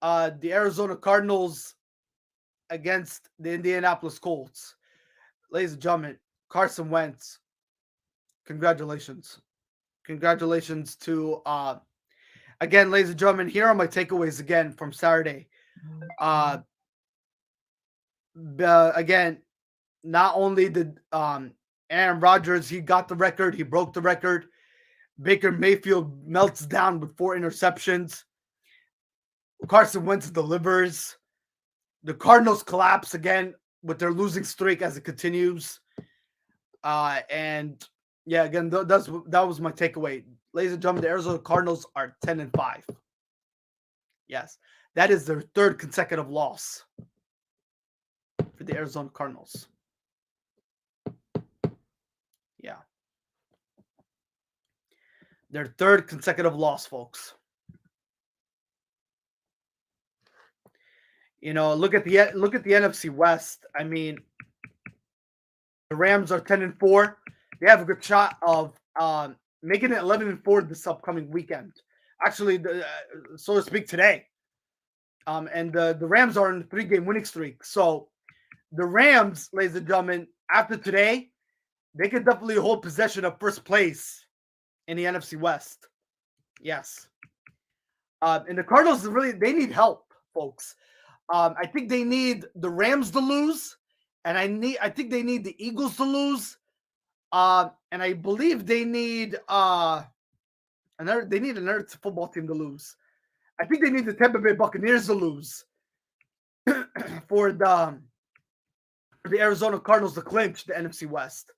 the Arizona Cardinals against the Indianapolis Colts. Ladies and gentlemen, Carson Wentz. Congratulations to again, ladies and gentlemen, here are my takeaways again from Saturday. Again, not only did Aaron Rodgers, he got the record, he broke the record. Baker Mayfield melts down with 4 interceptions. Carson Wentz delivers. The Cardinals collapse again with their losing streak as it continues. And yeah, again, that was my takeaway. Ladies and gentlemen, the Arizona Cardinals are 10-5. Yes, that is their 3rd consecutive loss for the Arizona Cardinals. Yeah. Their 3rd consecutive loss, folks. Look at the NFC West. I mean, the Rams are 10-4. They have a good shot of making it 11-4 this upcoming weekend. Actually, so to speak, today. And the Rams are in a 3-game winning streak. So the Rams, ladies and gentlemen, after today, they could definitely hold possession of first place in the NFC West. Yes. And the Cardinals they need help, folks. I think they need the Rams to lose, and I think they need the Eagles to lose. And I believe they need another football team to lose. I think they need the Tampa Bay Buccaneers to lose for the Arizona Cardinals to clinch the NFC West.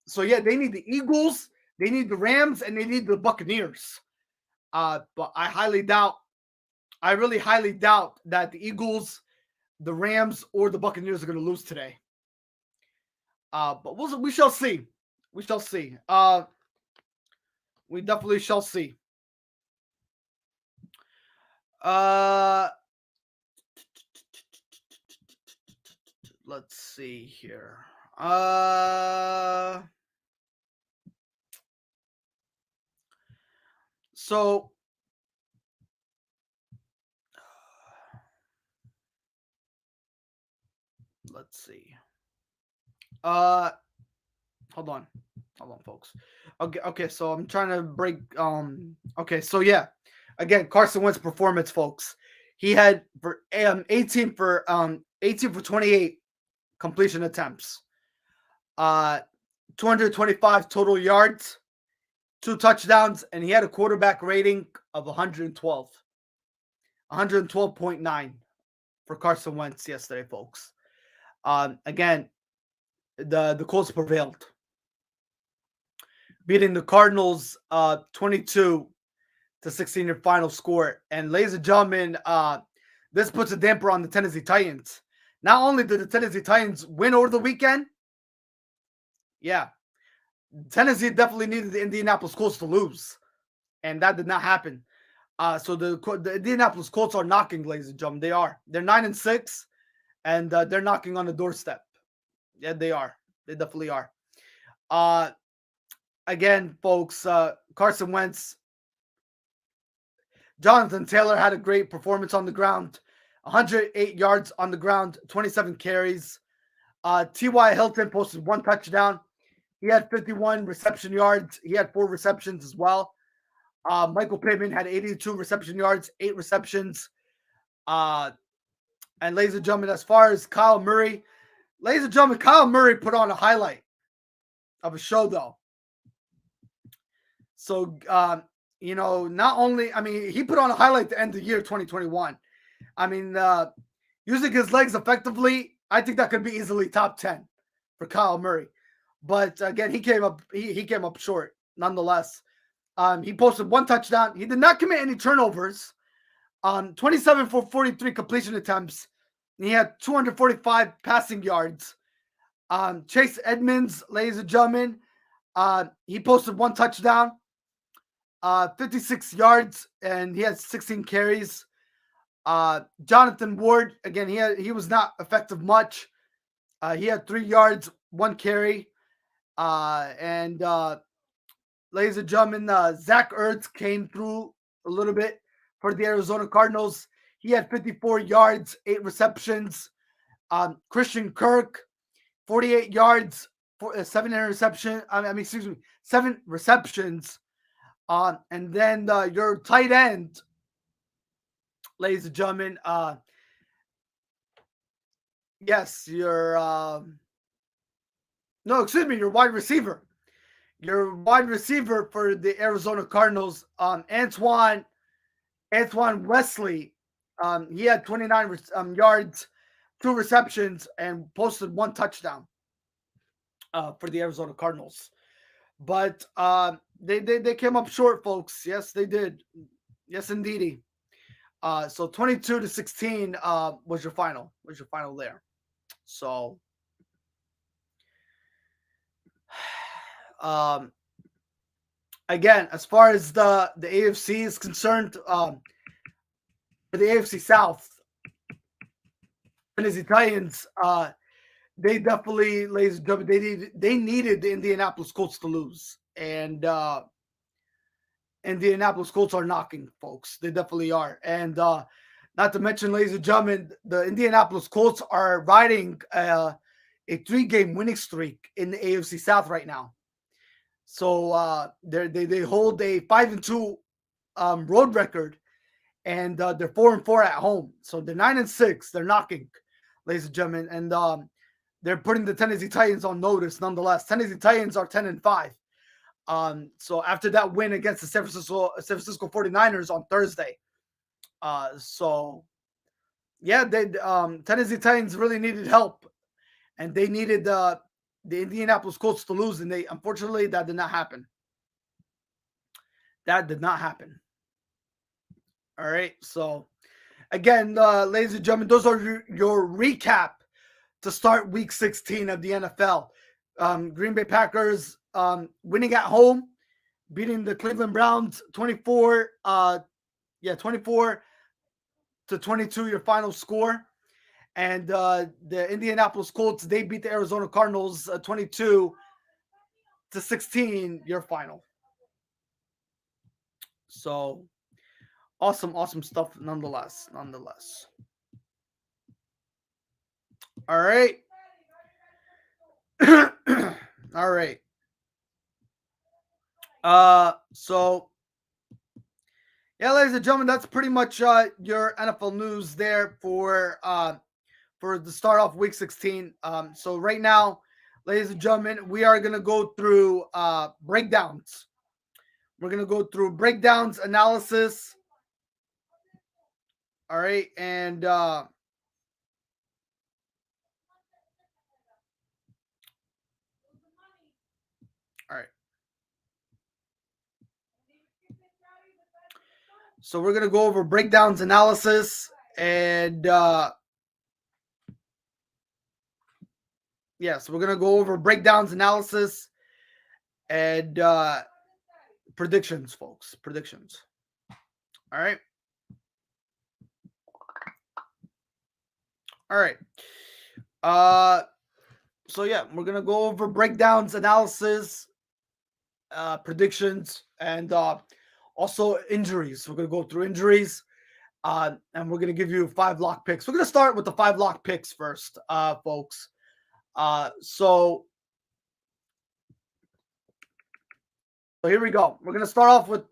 So yeah, they need the Eagles, they need the Rams, and they need the Buccaneers. But I really highly doubt that the Eagles, the Rams, or the Buccaneers are going to lose today. But we shall see. We shall see. We definitely shall see. Let's see here. So let's see. Hold on, folks. Okay. So I'm trying to break. Okay. So yeah, again, Carson Wentz performance, folks. He had for 18 for 28 completion attempts. 225 total yards, 2 touchdowns, and he had a quarterback rating of 112. 112.9 for Carson Wentz yesterday, folks. Again, the Colts prevailed, beating the Cardinals 22-16 your final score. And ladies and gentlemen, this puts a damper on the Tennessee Titans. Not only did the Tennessee Titans win over the weekend, yeah, Tennessee definitely needed the Indianapolis Colts to lose, and that did not happen. So the Indianapolis Colts are knocking, ladies and gentlemen. They are. They're 9-6, and they're knocking on the doorstep. Yeah, they are. They definitely are. Again, folks, Carson Wentz, Jonathan Taylor had a great performance on the ground. 108 yards on the ground, 27 carries. T.Y. Hilton posted 1 touchdown. He had 51 reception yards. He had 4 receptions as well. Michael Pittman had 82 reception yards, 8 receptions. And ladies and gentlemen, as far as Kyle Murray, Kyle Murray put on a highlight of a show, though. So, not only, he put on a highlight to end the year 2021. Using his legs effectively, I think that could be easily top 10 for Kyle Murray. But again, he came up short nonetheless. He posted 1 touchdown. He did not commit any turnovers. 27 for 43 completion attempts. He had 245 passing yards. Chase Edmonds, ladies and gentlemen, he posted 1 touchdown, 56 yards, and he had 16 carries. Jonathan Ward, again, he was not effective much. He had 3 yards, 1 carry. And ladies and gentlemen, Zach Ertz came through a little bit for the Arizona Cardinals. He had 54 yards, 8 receptions. Christian Kirk, 48 yards, 7 receptions. And then your tight end, ladies and gentlemen, your wide receiver. Your wide receiver for the Arizona Cardinals, Antoine Wesley, he had 29 yards, 2 receptions, and posted 1 touchdown for the Arizona Cardinals. But they came up short, folks. Yes, they did. Yes, indeedy. So 22-16 was your final. There. So again, as far as the AFC is concerned, for the AFC South, Tennessee Titans, they definitely, ladies and gentlemen, they needed the Indianapolis Colts to lose, and Indianapolis Colts are knocking, folks. They definitely are, and not to mention, ladies and gentlemen, the Indianapolis Colts are riding a 3-game winning streak in the AFC South right now. So they hold a 5-2 road record and they're 4-4 at home. So they're 9-6. They're knocking, ladies and gentlemen, and they're putting the Tennessee Titans on notice. Nonetheless, Tennessee Titans are 10-5. So after that win against the San Francisco 49ers on Thursday, so yeah, they Tennessee Titans really needed help, and they needed the Indianapolis Colts to lose, and they unfortunately that did not happen. That did not happen. All right, so again, ladies and gentlemen, those are your recap to start Week 16 of the NFL. Green Bay Packers winning at home, beating the Cleveland Browns 24 to 22, your final score. And the Indianapolis Colts, they beat the Arizona Cardinals 22 to 16, your final. So awesome stuff nonetheless. All right. All right. So yeah, ladies and gentlemen, that's pretty much your NFL news there for the start off Week 16. So right now, ladies and gentlemen, we are gonna go through breakdowns. We're gonna go through breakdowns, analysis. All right, and all right. So we're gonna go over breakdowns, analysis, and yes, we're gonna go over breakdowns, analysis, and predictions, folks. Predictions. All right. All right. So yeah, we're gonna go over breakdowns, analysis, predictions, and also injuries. We're gonna go through injuries, and we're gonna give you 5 lock picks. We're gonna start with the 5 lock picks first, folks. So here we go. We're gonna start off with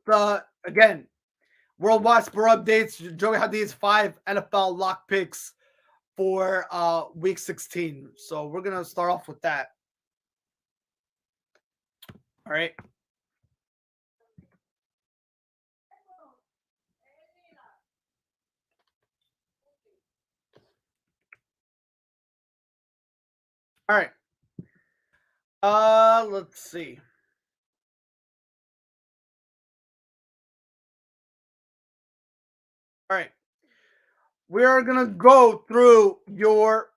again, Worldwide Sport Updates. Joey Hadid's 5 NFL lock picks for Week 16. So we're gonna start off with that. All right. All right. Let's see. All right. We are gonna go through your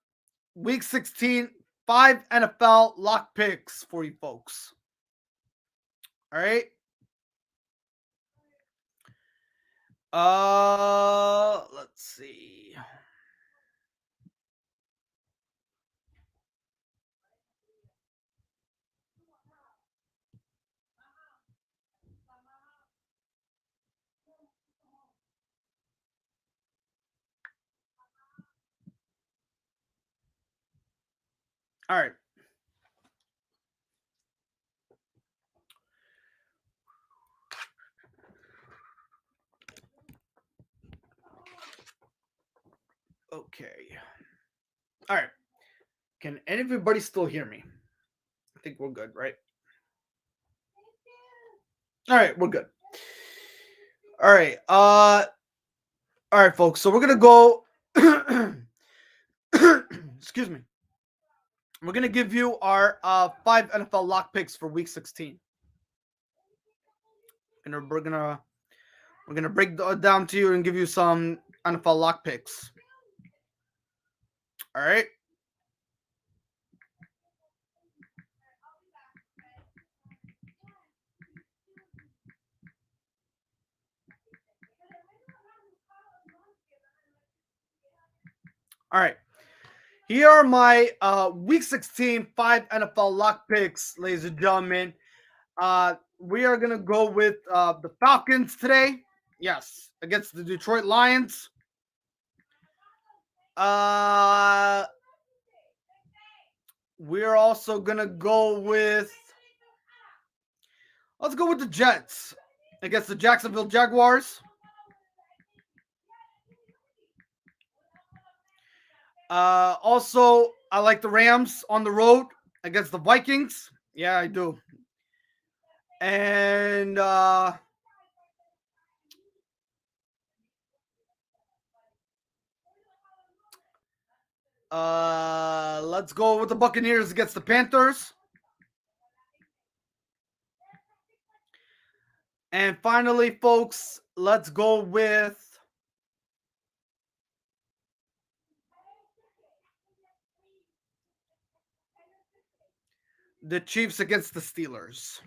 Week 16 5 NFL lock picks for you folks. All right. Let's see. All right. Okay. All right. Can anybody still hear me? I think we're good, right? All right, we're good. All right. All right, folks. So we're gonna go. Excuse me. We're gonna give you our 5 NFL lock picks for Week 16. And we're gonna break down to you and give you some NFL lock picks. All right. All right. Here are my Week 16 5 NFL lock picks, ladies and gentlemen. We are gonna go with the Falcons today. Yes, against the Detroit Lions. We're also gonna go with. Let's go with the Jets against the Jacksonville Jaguars. Also, I like the Rams on the road against the Vikings. Yeah, I do. And let's go with the Buccaneers against the Panthers. And finally, folks, let's go with the Chiefs against the Steelers.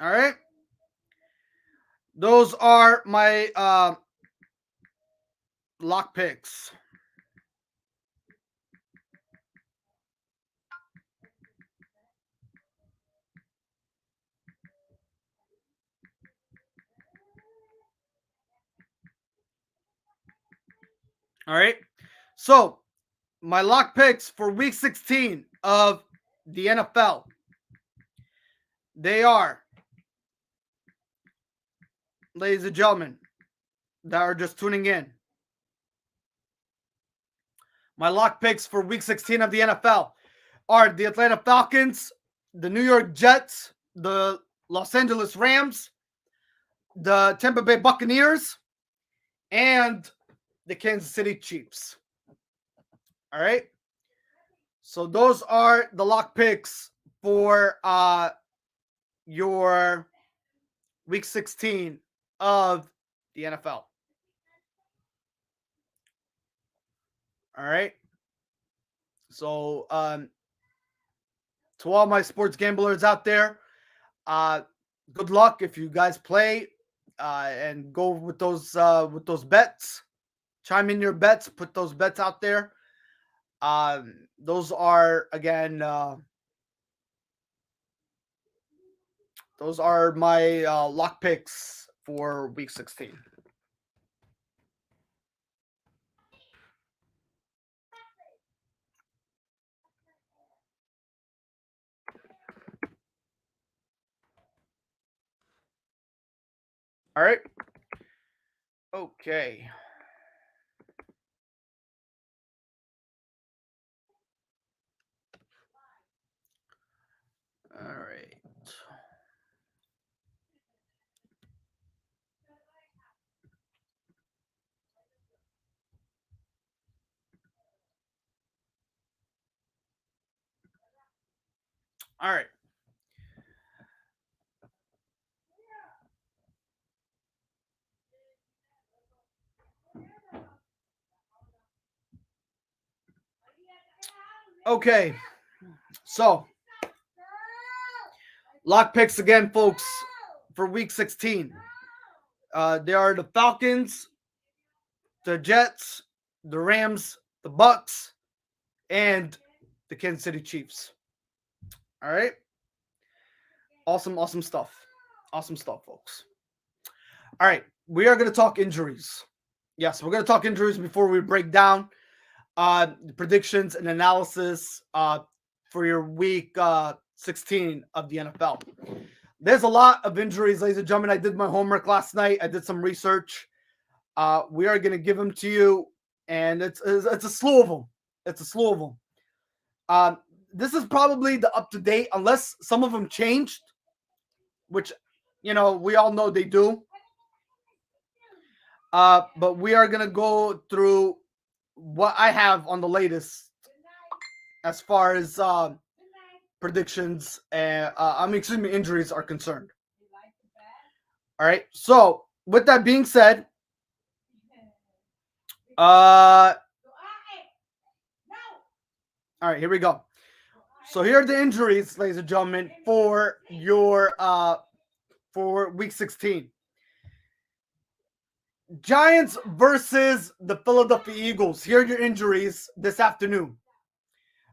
All right. Those are my lock picks. All right. So, my lock picks for week 16 of the NFL. They are, ladies and gentlemen, that are just tuning in. My lock picks for week 16 of the NFL are the Atlanta Falcons, the New York Jets, the Los Angeles Rams, the Tampa Bay Buccaneers, and the Kansas City Chiefs. All right. So those are the lock picks for your week 16 of the NFL. All right. So to all my sports gamblers out there, good luck if you guys play and go with those bets. Chime in your bets, put those bets out there. Those are again those are my lock picks for week 16. All right. Okay. All right. All right. Okay. So, lock picks again, folks, for week 16. They are the Falcons, the Jets, the Rams, the Bucks, and the Kansas City Chiefs. All right. Awesome stuff. Awesome stuff, folks. All right. We are going to talk injuries. Yes, we're going to talk injuries before we break down predictions and analysis for your week 16 of the NFL. There's a lot of injuries, ladies and gentlemen. I did my homework last night. I did some research. We are going to give them to you, and it's a slew of them. It's a slew of them. This is probably the up to date, unless some of them changed, which we all know they do. But we are going to go through what I have on the latest as far as predictions and injuries are concerned. All right. So with that being said, all right, here we go. So here are the injuries, ladies and gentlemen, for your for week 16. Giants versus the Philadelphia Eagles. Here are your injuries this afternoon.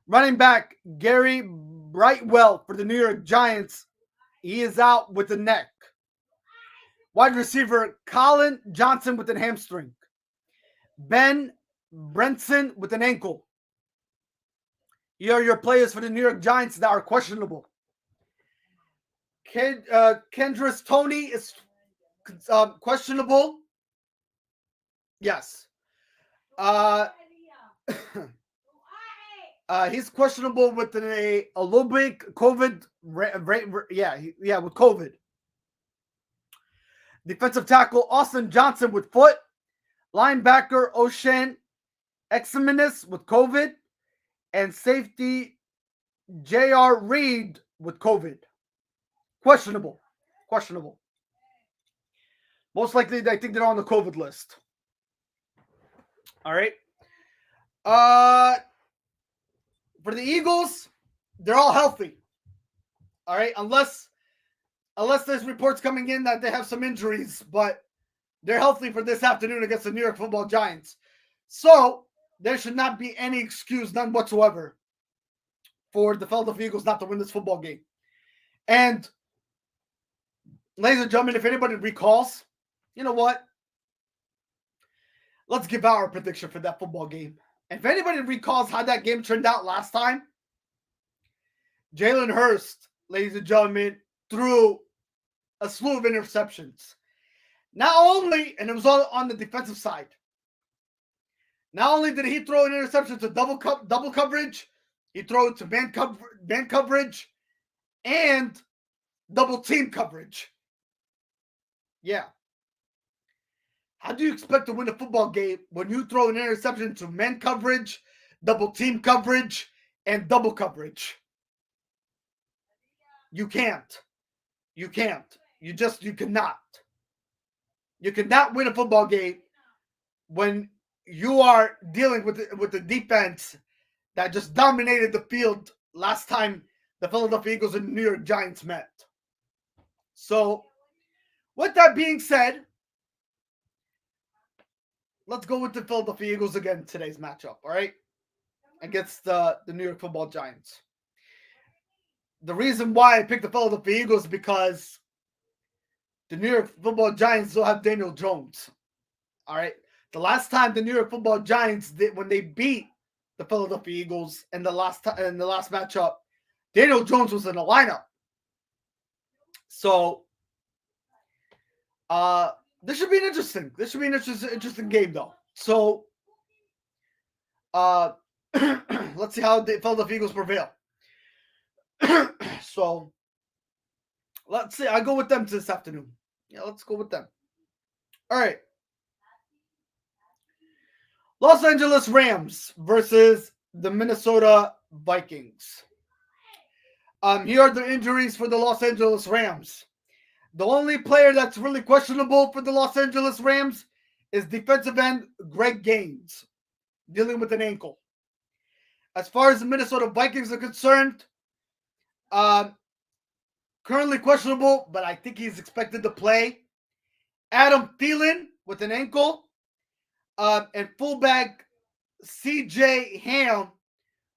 Running back Gary Brightwell for the New York Giants. He is out with the neck. Wide receiver Colin Johnson with an hamstring. Ben Brenson with an ankle. Here are your players for the New York Giants that are questionable. Kendris Toney is Questionable. Yes. Uh, he's questionable with a low big COVID. With COVID. Defensive tackle Austin Johnson with foot. Linebacker O'Shane Eximinus with COVID. And safety J.R. Reed with COVID. Questionable. Most likely, I think they're on the COVID list. All right. For the Eagles, they're all healthy. All right, unless there's reports coming in that they have some injuries, but they're healthy for this afternoon against the New York Football Giants. So there should not be any excuse, none whatsoever, for the Philadelphia Eagles not to win this football game. And ladies and gentlemen, if anybody recalls, you know what? Let's give out our prediction for that football game. If anybody recalls how that game turned out last time, Jalen Hurst, ladies and gentlemen, threw a slew of interceptions. Not only, and it was all on the defensive side, not only did he throw an interception to double coverage, he threw it to man coverage and double team coverage. Yeah. How do you expect to win a football game when you throw an interception to man coverage, double team coverage, and double coverage? You can't. You cannot. You cannot win a football game when you are dealing with the defense that just dominated the field last time the Philadelphia Eagles and the New York Giants met. So, with that being said, let's go with the Philadelphia Eagles again in today's matchup, all right? Against the New York Football Giants. The reason why I picked the Philadelphia Eagles is because the New York Football Giants still have Daniel Jones. All right. The last time the New York Football Giants when they beat the Philadelphia Eagles in the last matchup, Daniel Jones was in the lineup. So this should be interesting game though. So let's see how the Philadelphia Eagles prevail. So let's see. I go with them this afternoon. Yeah, let's go with them. All right. Los Angeles Rams versus the Minnesota Vikings. Here are the injuries for the Los Angeles Rams. The only player that's really questionable for the Los Angeles Rams is defensive end Greg Gaines, dealing with an ankle. As far as the Minnesota Vikings are concerned, currently questionable, but I think he's expected to play. Adam Thielen with an ankle. And fullback C.J. Ham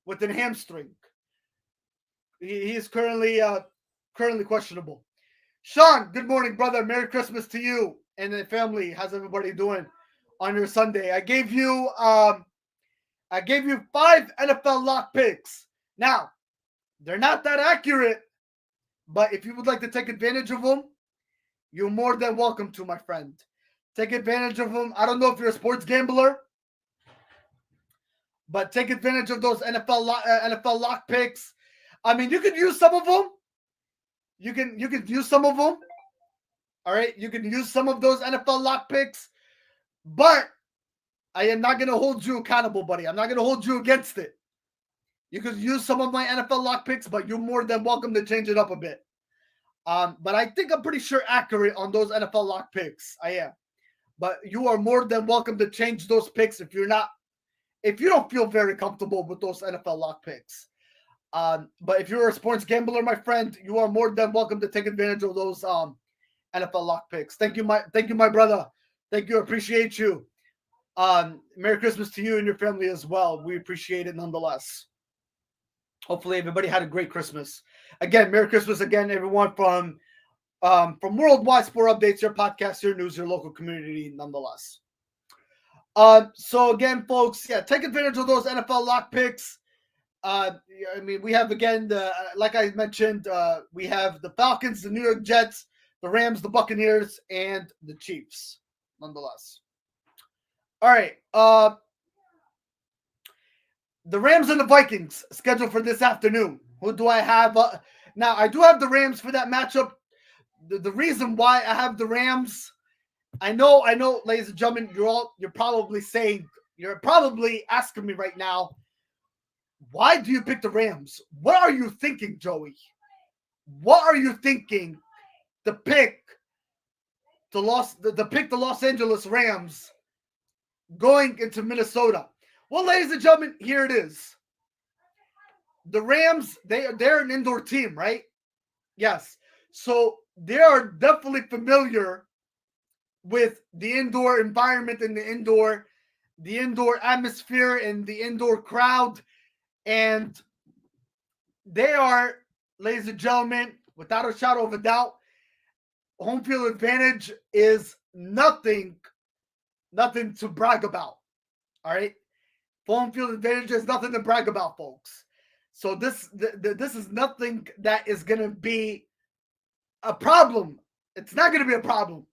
with a hamstring. He is currently questionable. Sean, good morning, brother. Merry Christmas to you and the family. How's everybody doing on your Sunday? I gave you 5 NFL lock picks. Now, they're not that accurate, but if you would like to take advantage of them, you're more than welcome to, my friend. Take advantage of them. I don't know if you're a sports gambler, but take advantage of those NFL lock picks. I mean, you can use some of them. You can use some of them. All right, you can use some of those NFL lock picks, but I am not going to hold you accountable, buddy. I'm not going to hold you against it. You can use some of my NFL lock picks, but you're more than welcome to change it up a bit. But I think I'm pretty sure accurate on those NFL lock picks. I am. But you are more than welcome to change those picks if you don't feel very comfortable with those NFL lock picks. But if you're a sports gambler, my friend, you are more than welcome to take advantage of those NFL lock picks. Thank you, my brother. Thank you. Appreciate you. Merry Christmas to you and your family as well. We appreciate it nonetheless. Hopefully everybody had a great Christmas. Again, Merry Christmas again, everyone, from Worldwide Sport Updates, your podcast, your news, your local community, nonetheless. So again, folks, take advantage of those NFL lock picks. I mean, we have again like I mentioned, we have the Falcons, the New York Jets the Rams, the Buccaneers, and the Chiefs, nonetheless. All right. The Rams and the Vikings scheduled for this afternoon. Who do I have? Now, I do have the Rams for that matchup. The reason why I have the Rams, I know, ladies and gentlemen, you're probably asking me right now, why do you pick the Rams? What are you thinking, Joey? What are you thinking to pick the Los Angeles Rams going into Minnesota? Well, ladies and gentlemen, here it is. The Rams, they're an indoor team, right? Yes. So they are definitely familiar with the indoor environment and the indoor atmosphere and the indoor crowd. And they are, ladies and gentlemen, without a shadow of a doubt, home field advantage is nothing to brag about. All right? Home field advantage is nothing to brag about, folks. So this is nothing that is going to be a problem. It's not going to be a problem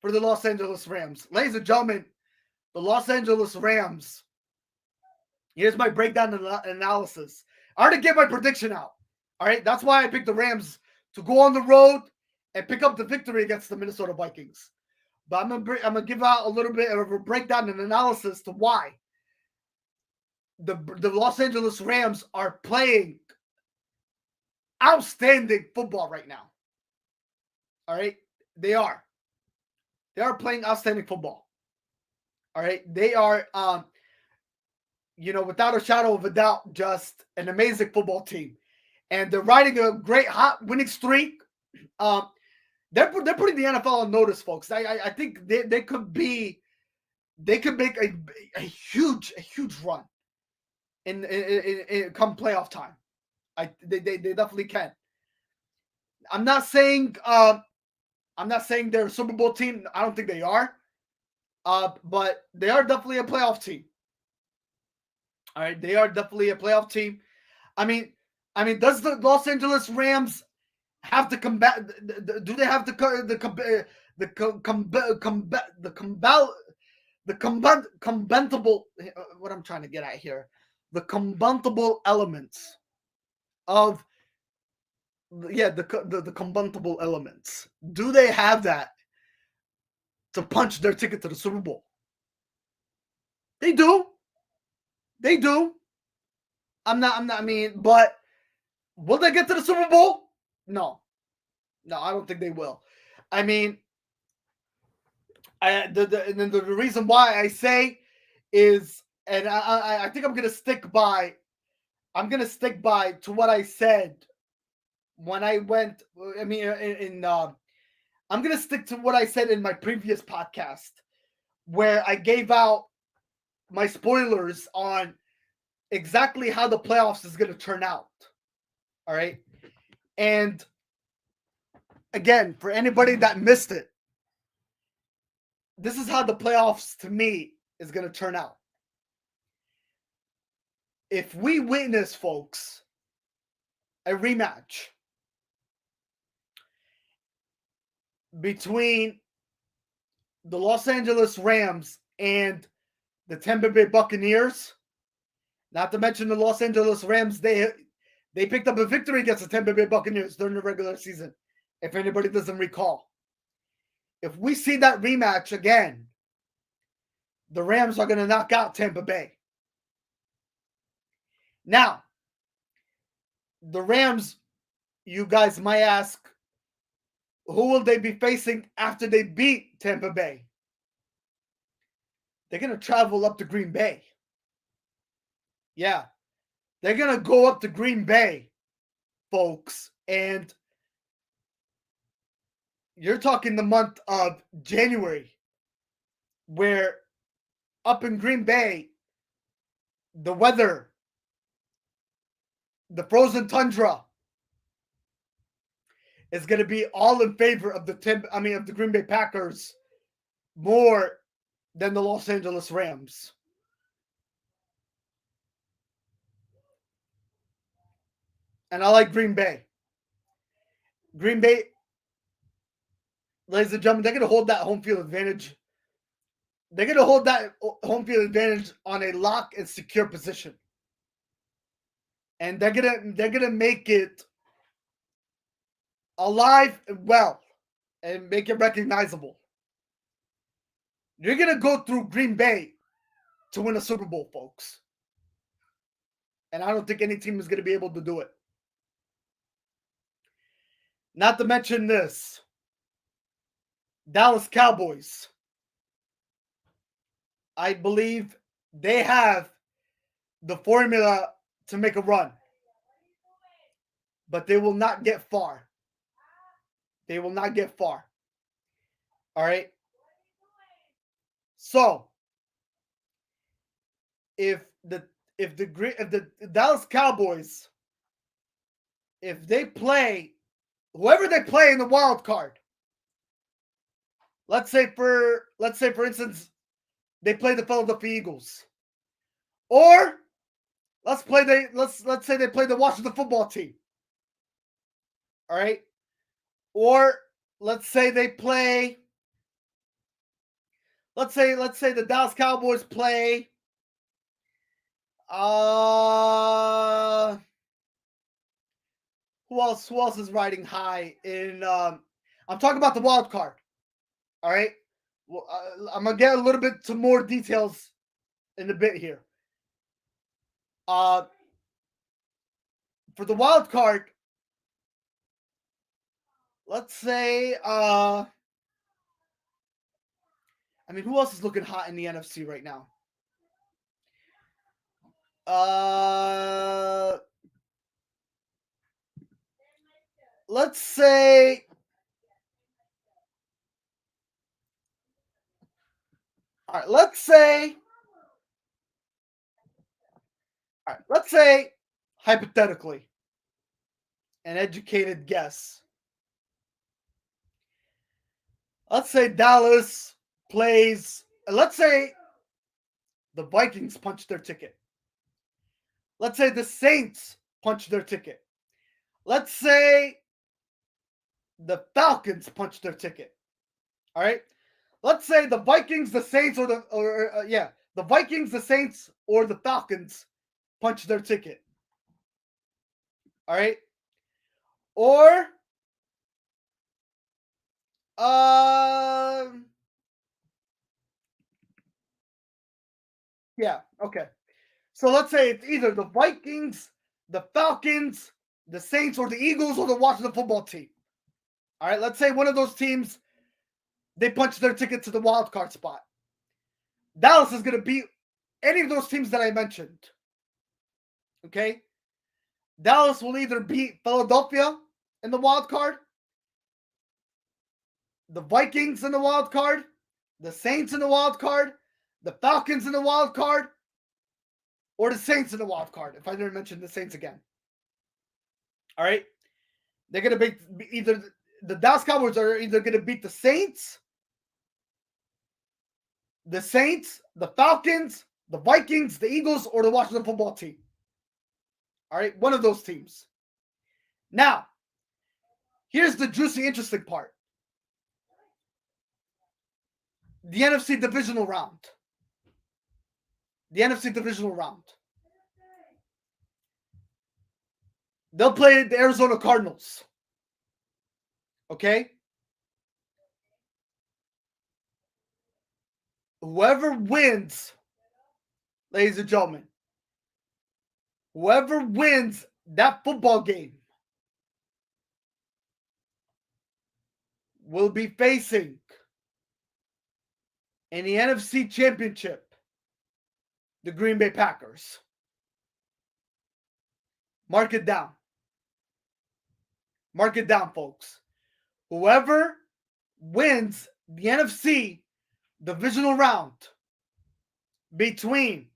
for the Los Angeles Rams. Ladies and gentlemen, the Los Angeles Rams, here's my breakdown analysis. I already gave my prediction out. All right, that's why I picked the Rams to go on the road and pick up the victory against the Minnesota Vikings. But I'm gonna give out a little bit of a breakdown and analysis to why the Los Angeles Rams are playing outstanding football right now. All right, they are playing outstanding football. All right, they are without a shadow of a doubt, just an amazing football team. And they're riding a great hot winning streak. They're putting the NFL on notice, folks. I think they could make a huge run in come playoff time. They definitely can. I'm not saying they're a Super Bowl team. I don't think they are. But they are definitely a playoff team. All right, they are definitely a playoff team. I mean, does the Los Angeles Rams have to combat? Do they have the combuntable? What I'm trying to get at here, the combuntable elements of the combuntable elements. Do they have that to punch their ticket to the Super Bowl? They do. They do. I'm not. I mean, but will they get to the Super Bowl? No, I don't think they will. I mean, the reason why I say is, and I think I'm gonna stick by to what I said when I went. I mean, I'm gonna stick to what I said in my previous podcast, where I gave out my spoilers on exactly how the playoffs is gonna turn out. All right, and again, for anybody that missed it, this is how the playoffs, to me, is going to turn out. If we witness, folks, a rematch between the Los Angeles Rams and the Tampa Bay Buccaneers, not to mention the Los Angeles Rams, they picked up a victory against the Tampa Bay Buccaneers during the regular season, if anybody doesn't recall. If we see that rematch again, the Rams are going to knock out Tampa Bay. Now, the Rams, you guys might ask, who will they be facing after they beat Tampa Bay? They're going to travel up to Green Bay. Yeah, they're going to go up to Green Bay, folks, and you're talking the month of January, where up in Green Bay, the weather, the frozen tundra, is going to be all in favor of the Green Bay Packers more than the Los Angeles Rams. And I like Green Bay. Green Bay ladies and gentlemen, they're going to hold that home field advantage. They're going to hold that home field advantage on a lock and secure position. And they're gonna make it alive and well and make it recognizable. You're gonna go through Green Bay to win a Super Bowl, folks. And I don't think any team is gonna be able to do it. Not to mention this. Dallas Cowboys. I believe they have the formula to make a run. But they will not get far. They will not get far. All right. So, if the Dallas Cowboys, if they play whoever they play in the wild card, let's say for instance, they play the Philadelphia Eagles, or let's say they play the Washington football team. All right, or let's say they play. Let's say the Dallas Cowboys play. Who else is riding high in? I'm talking about the wild card. All right, well, I'm gonna get a little bit to more details in a bit here. For the wild card, let's say, I mean, who else is looking hot in the NFC right now? Let's say, all right, let's say, hypothetically, an educated guess. Let's say Dallas plays, let's say the Vikings punch their ticket. Let's say the Saints punch their ticket. Let's say the Falcons punch their ticket. All right. Let's say the Vikings, the Saints, the Vikings, the Saints, or the Falcons punch their ticket. All right. Or yeah, okay. So let's say it's either the Vikings, the Falcons, the Saints, or the Eagles, or the Washington football team. All right, let's say one of those teams, they punch their ticket to the wild card spot. Dallas is going to beat any of those teams that I mentioned. Okay? Dallas will either beat Philadelphia in the wild card, the Vikings in the wild card, the Saints in the wild card, the Falcons in the wild card, or the Saints in the wild card, if I didn't mention the Saints again. All right? They're going to be either the Dallas Cowboys are either going to beat the Saints, the Falcons, the Vikings, the Eagles, or the Washington football team. All right? One of those teams. Now, here's the juicy, interesting part. The NFC divisional round. They'll play the Arizona Cardinals. Okay? Whoever wins, ladies and gentlemen, whoever wins that football game will be facing in the NFC Championship the Green Bay Packers. Mark it down. Mark it down, folks. Whoever wins the NFC divisional round between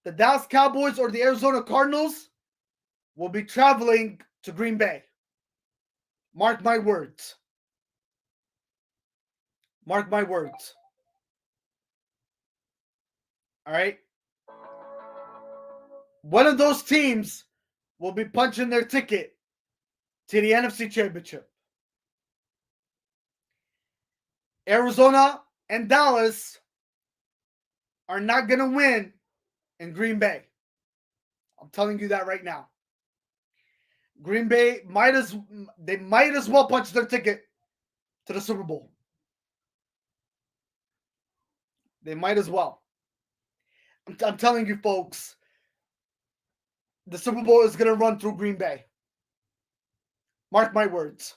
the Dallas Cowboys or the Arizona Cardinals will be traveling to Green Bay. Mark my words. Mark my words. All right? One of those teams will be punching their ticket to the NFC Championship. Arizona and Dallas are not going to win in Green Bay. I'm telling you that right now. Green Bay might as well punch their ticket to the Super Bowl. They might as well. I'm telling you, folks, the Super Bowl is going to run through Green Bay. Mark my words.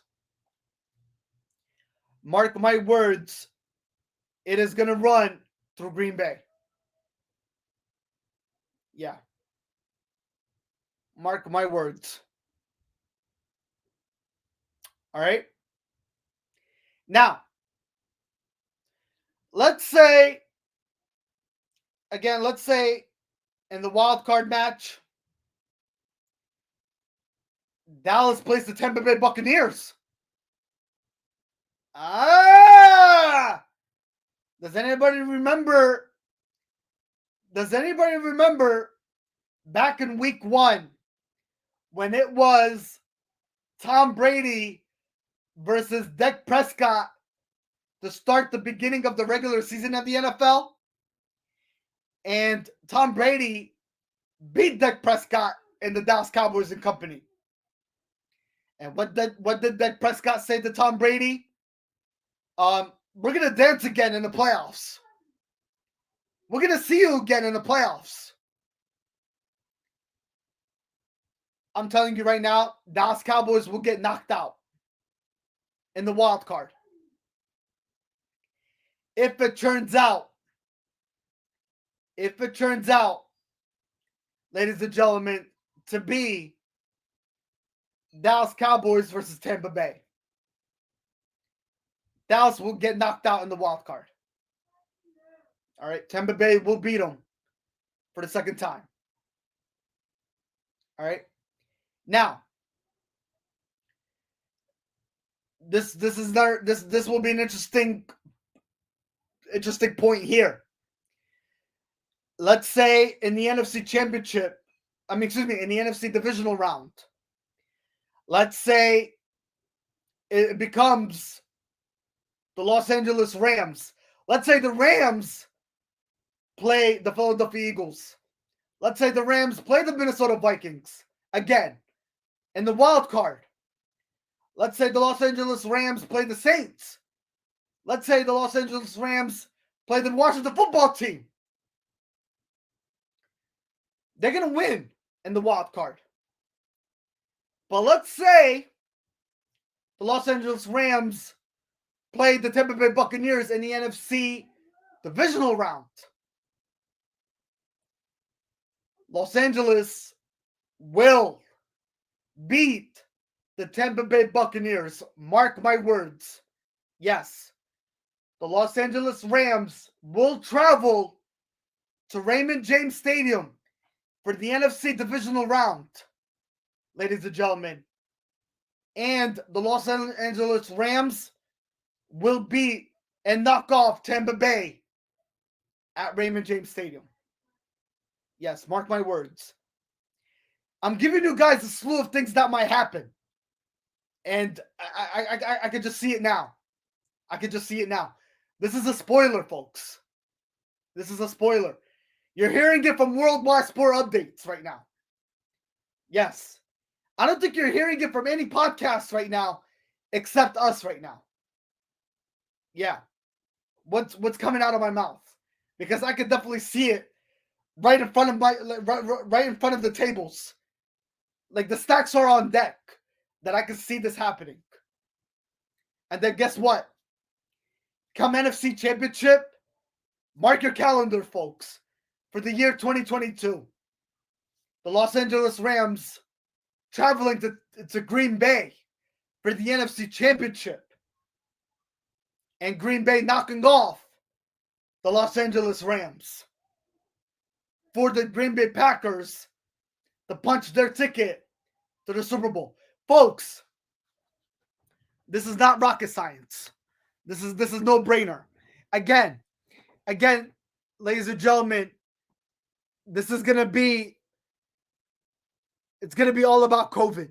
Mark my words. It is going to run through Green Bay. Yeah. Mark my words. All right? Now, let's say in the wild card match, Dallas plays the Tampa Bay Buccaneers. Does anybody remember back in week 1 when it was Tom Brady versus Dak Prescott to start the beginning of the regular season of the NFL? And Tom Brady beat Dak Prescott and the Dallas Cowboys and company. And what did Dak Prescott say to Tom Brady? We're going to dance again in the playoffs. We're going to see you again in the playoffs. I'm telling you right now, Dallas Cowboys will get knocked out in the wild card. If it turns out, ladies and gentlemen, to be Dallas Cowboys versus Tampa Bay, Dallas will get knocked out in the wild card. All right, Tampa Bay will beat them for the second time. All right. Now, this will be an interesting point here. Let's say in the NFC Championship, in the NFC Divisional Round, let's say it becomes the Los Angeles Rams. Let's say the Rams play the Philadelphia Eagles. Let's say the Rams play the Minnesota Vikings again in the wild card. Let's say the Los Angeles Rams play the Saints. Let's say the Los Angeles Rams play the Washington Football Team. They're going to win in the wild card. But let's say the Los Angeles Rams played the Tampa Bay Buccaneers in the NFC Divisional Round. Los Angeles will beat the Tampa Bay Buccaneers. Mark my words. Yes. The Los Angeles Rams will travel to Raymond James Stadium for the NFC Divisional Round, ladies and gentlemen. And the Los Angeles Rams will beat and knock off Tampa Bay at Raymond James Stadium. Yes, mark my words. I'm giving you guys a slew of things that might happen. And I can just see it now. This is a spoiler, folks. This is a spoiler. You're hearing it from Worldwide Sport Updates right now. Yes. I don't think you're hearing it from any podcast right now except us right now. Yeah. What's coming out of my mouth? Because I could definitely see it right in front of right in front of the tables. Like the stacks are on deck that I can see this happening. And then guess what? Come NFC Championship, mark your calendar, folks, for the year 2022. The Los Angeles Rams traveling to Green Bay for the NFC Championship. And Green Bay knocking off the Los Angeles Rams for the Green Bay Packers to punch their ticket to the Super Bowl. Folks, this is not rocket science. This is no brainer. Again, ladies and gentlemen, this is gonna be all about COVID.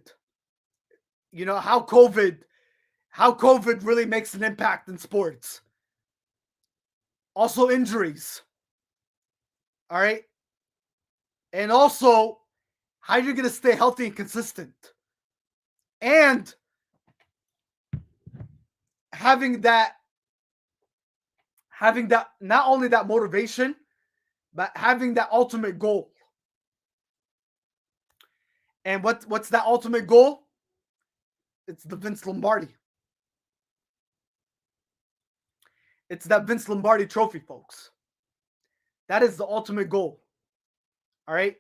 You know how COVID really makes an impact in sports. Also injuries. All right. And also how you're going to stay healthy and consistent. And having that not only that motivation, but having that ultimate goal. And what's that ultimate goal? It's the Vince Lombardi. It's that Vince Lombardi trophy, folks. That is the ultimate goal. All right.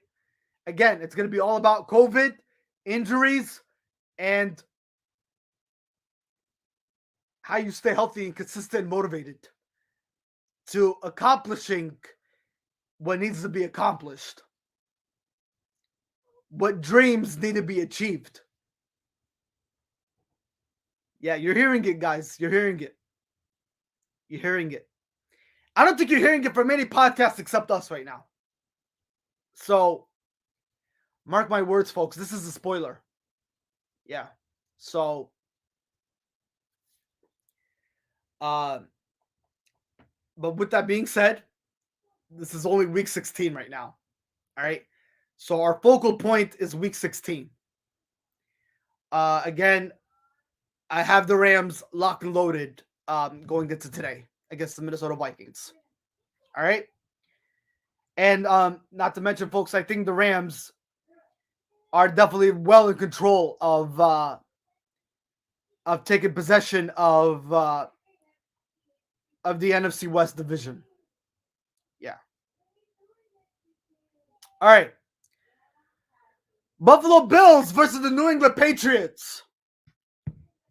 Again, it's going to be all about COVID, injuries, and how you stay healthy and consistent and motivated to accomplishing what needs to be accomplished, what dreams need to be achieved. Yeah, you're hearing it, guys. You're hearing it. You're hearing it. I don't think you're hearing it from any podcast except us right now. So, mark my words, folks. This is a spoiler. Yeah. So, but with that being said, this is only week 16 right now. All right. So our focal point is week 16. Again, I have the Rams locked and loaded going into today against the Minnesota Vikings. All right. And not to mention, folks, I think the Rams are definitely well in control of taking possession of the NFC West division. Yeah. All right. Buffalo Bills versus the New England Patriots.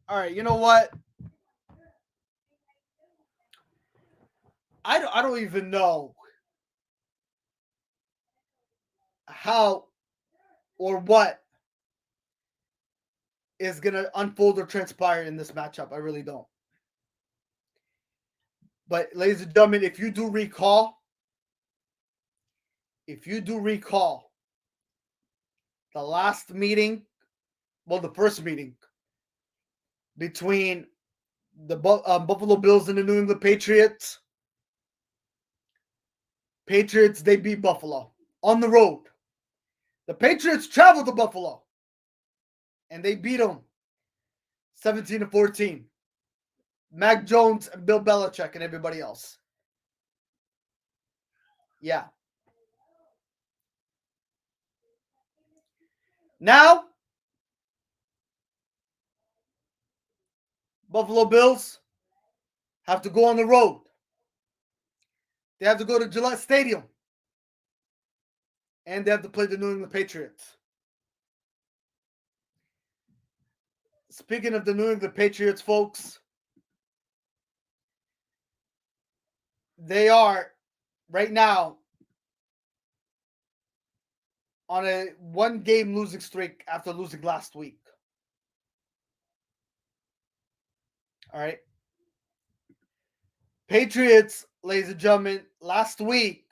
All right, you know what? I don't even know how or what is going to unfold or transpire in this matchup. I really don't. But ladies and gentlemen, if you do recall, the last meeting, well, the first meeting between the Buffalo Bills and the New England Patriots, they beat Buffalo on the road. The Patriots traveled to Buffalo, and they beat them 17-14. Mac Jones and Bill Belichick and everybody else. Yeah. Now, Buffalo Bills have to go on the road. They have to go to Gillette Stadium. And they have to play the New England Patriots. Speaking of the New England Patriots, folks, they are right now on a one-game losing streak after losing last week. All right. Patriots, ladies and gentlemen, last week,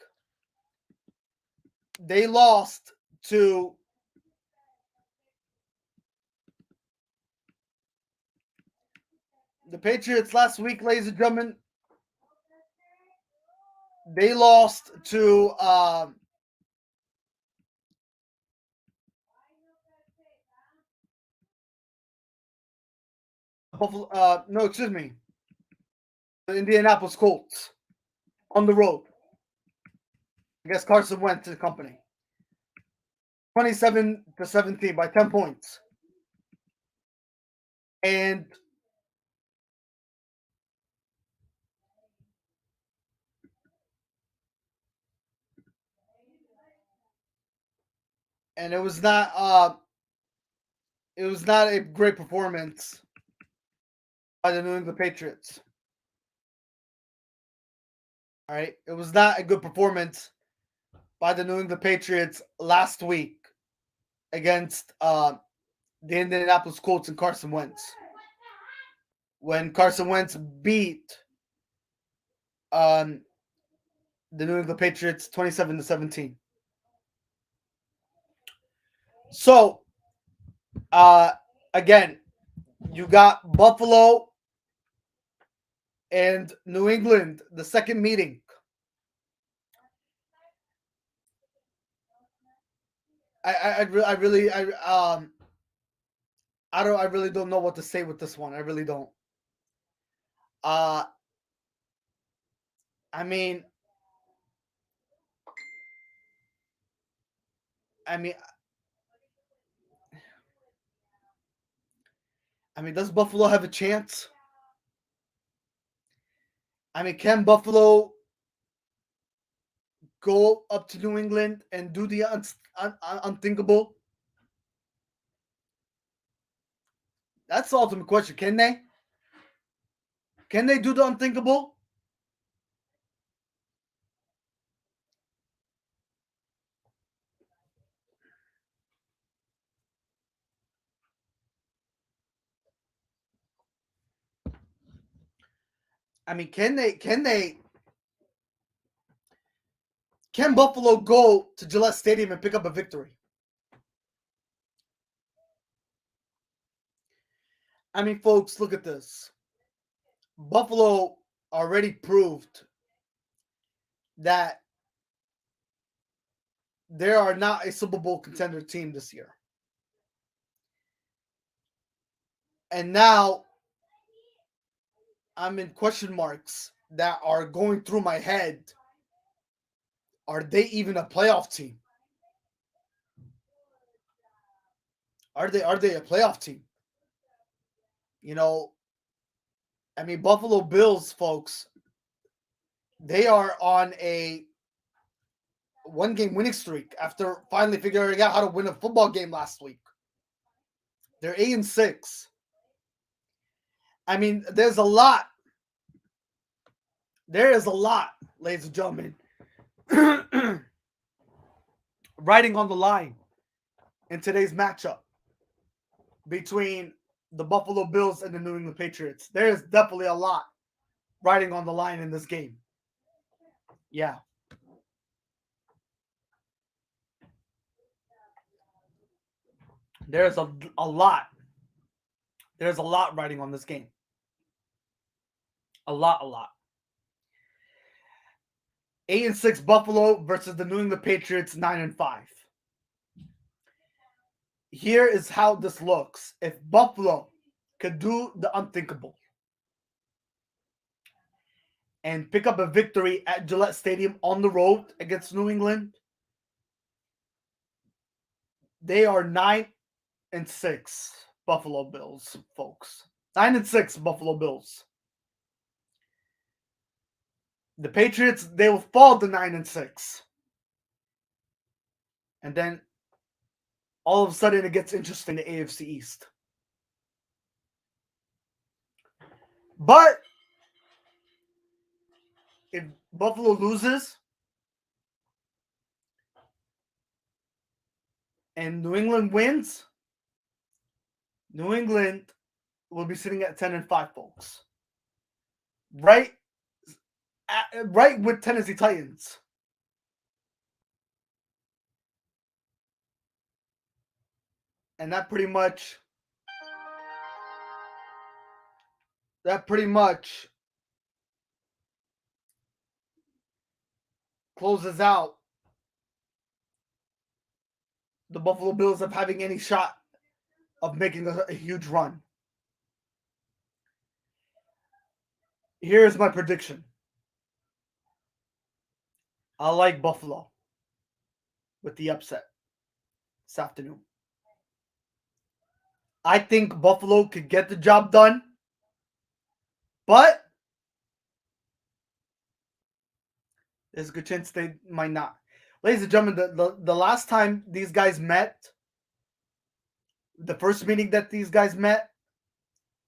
they lost to the Patriots last week, ladies and gentlemen. They lost to Buffalo. No, excuse me. The Indianapolis Colts on the road. I guess Carson Wentz to the company. 27-17 by 10 points. And it was not a great performance by the New England Patriots. All right. It was not a good performance by the New England Patriots last week against the Indianapolis Colts and Carson Wentz. When Carson Wentz beat the New England Patriots 27-17. So, again, you got Buffalo and New England, the second meeting. I really don't know what to say with this one. I really don't. Uh, I mean, I mean, does Buffalo have a chance? Can Buffalo go up to New England and do the unthinkable? That's the ultimate question. Can they? Can they do the unthinkable? Can they? Can Buffalo go to Gillette Stadium and pick up a victory? Folks, look at this. Buffalo already proved that they are not a Super Bowl contender team this year. And now I'm in question marks that are going through my head. Are they even a playoff team? Are they a playoff team? Buffalo Bills, folks, they are on a one-game winning streak after finally figuring out how to win a football game last week. They're 8-6. There's a lot. There is a lot, ladies and gentlemen, riding on the line in today's matchup between the Buffalo Bills and the New England Patriots. There is definitely a lot riding on the line in this game. Yeah. There's a lot. There's a lot riding on this game. A lot. 8-6 Buffalo versus the New England Patriots 9-5. Here is how this looks. If Buffalo could do the unthinkable and pick up a victory at Gillette Stadium on the road against New England, they are 9-6 Buffalo Bills, folks. 9-6 Buffalo Bills. The Patriots, they will fall to 9-6. And then all of a sudden it gets interesting, the AFC East. But if Buffalo loses and New England wins, New England will be sitting at 10-5, folks. Right with Tennessee Titans. And that pretty much closes out the Buffalo Bills of having any shot of making a huge run. Here's my prediction. I like Buffalo with the upset this afternoon. I think Buffalo could get the job done, but there's a good chance they might not. Ladies and gentlemen, the last time these guys met, the first meeting that these guys met,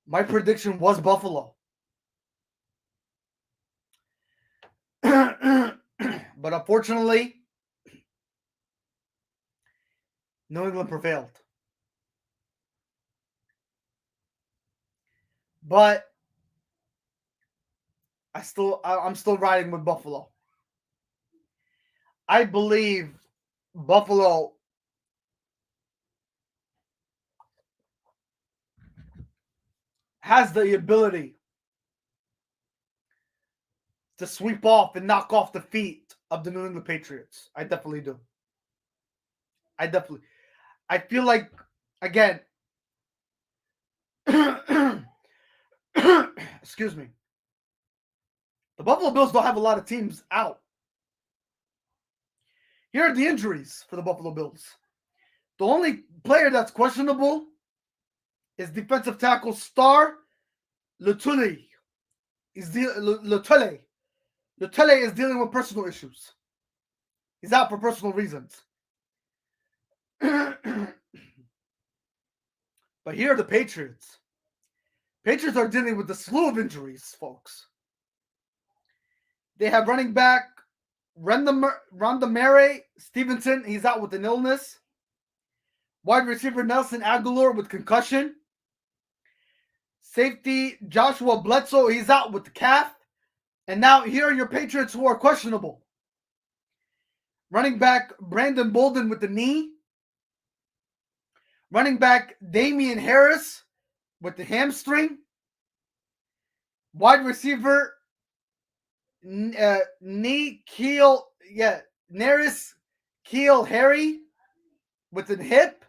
my prediction was Buffalo. But unfortunately, New England prevailed. But I'm still riding with Buffalo. I believe Buffalo has the ability to sweep off and knock off the feet of the New England Patriots. I definitely do. I feel like, again, excuse me, the Buffalo Bills don't have a lot of teams out. Here are the injuries for the Buffalo Bills. The only player that's questionable is defensive tackle star Lutule. Lutule is dealing with personal issues. He's out for personal reasons. But here are the Patriots. Patriots are dealing with a slew of injuries, folks. They have running back Rondamere Stevenson. He's out with an illness. Wide receiver Nelson Aguilar with concussion. Safety Joshua Bledsoe. He's out with the calf. And now here are your Patriots who are questionable. Running back Brandon Bolden with the knee. Running back Damian Harris with the hamstring. Wide receiver Neris Keel Harry with the hip.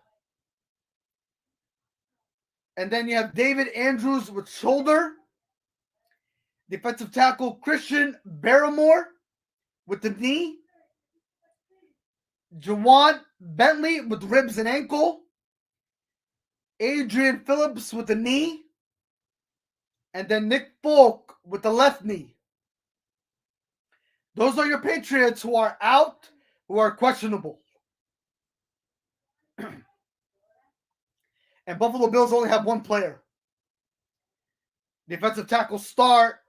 And then you have David Andrews with shoulder. Defensive tackle Christian Barrymore with the knee. Jawan Bentley with ribs and ankle. Adrian Phillips with the knee. And then Nick Folk with the left knee. Those are your Patriots who are out, who are questionable. And Buffalo Bills only have one player. Defensive tackle star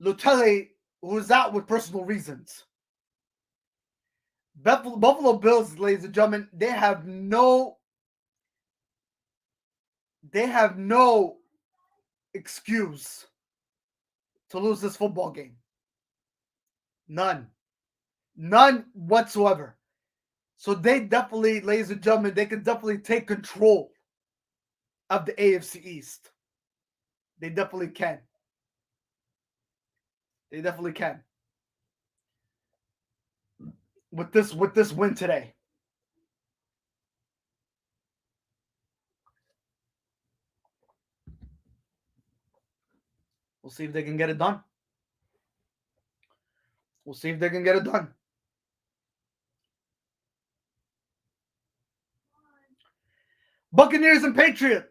Lutele, who is out with personal reasons. Buffalo Bills, ladies and gentlemen, they have no excuse to lose this football game. None whatsoever. So they definitely, ladies and gentlemen, they can definitely take control of the AFC East. They definitely can. They definitely can. With this win today. We'll see if they can get it done. We'll see if they can get it done. Buccaneers and Patriots.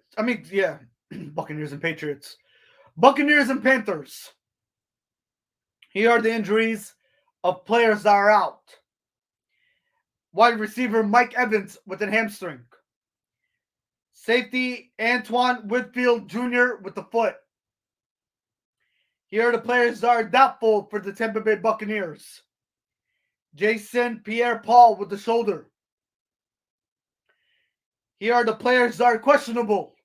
Buccaneers and Patriots. Buccaneers and Panthers. Here are the injuries of players that are out. Wide receiver Mike Evans with a hamstring. Safety Antoine Whitfield Jr. with the foot. Here are the players that are doubtful for the Tampa Bay Buccaneers. Jason Pierre-Paul with the shoulder. Here are the players that are questionable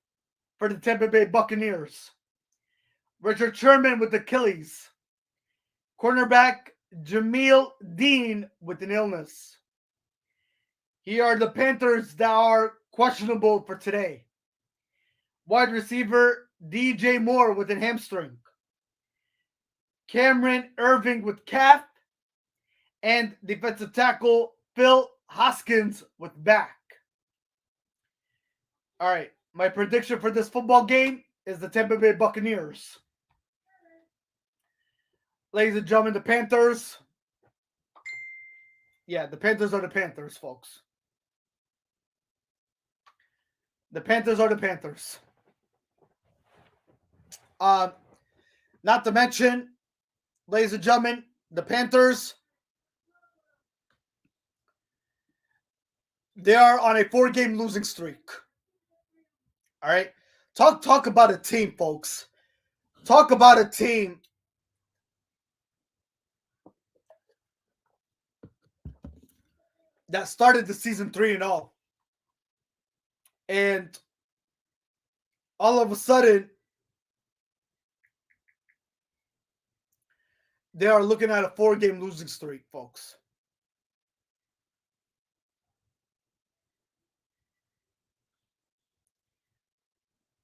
for the Tampa Bay Buccaneers. Richard Sherman with Achilles. Cornerback Jameel Dean with an illness. Here are the Panthers that are questionable for today. Wide receiver DJ Moore with a hamstring. Cameron Irving with calf. And defensive tackle Phil Hoskins with back. All right, my prediction for this football game is the Tampa Bay Buccaneers. Ladies and gentlemen, the Panthers. Yeah, the Panthers are the Panthers, folks. The Panthers are the Panthers. Not to mention, ladies and gentlemen, the Panthers, they are on a 4-game losing streak. All right? Talk about a team, folks. Talk about a team that started the season 3-0. And all of a sudden, they are looking at a 4-game losing streak, folks.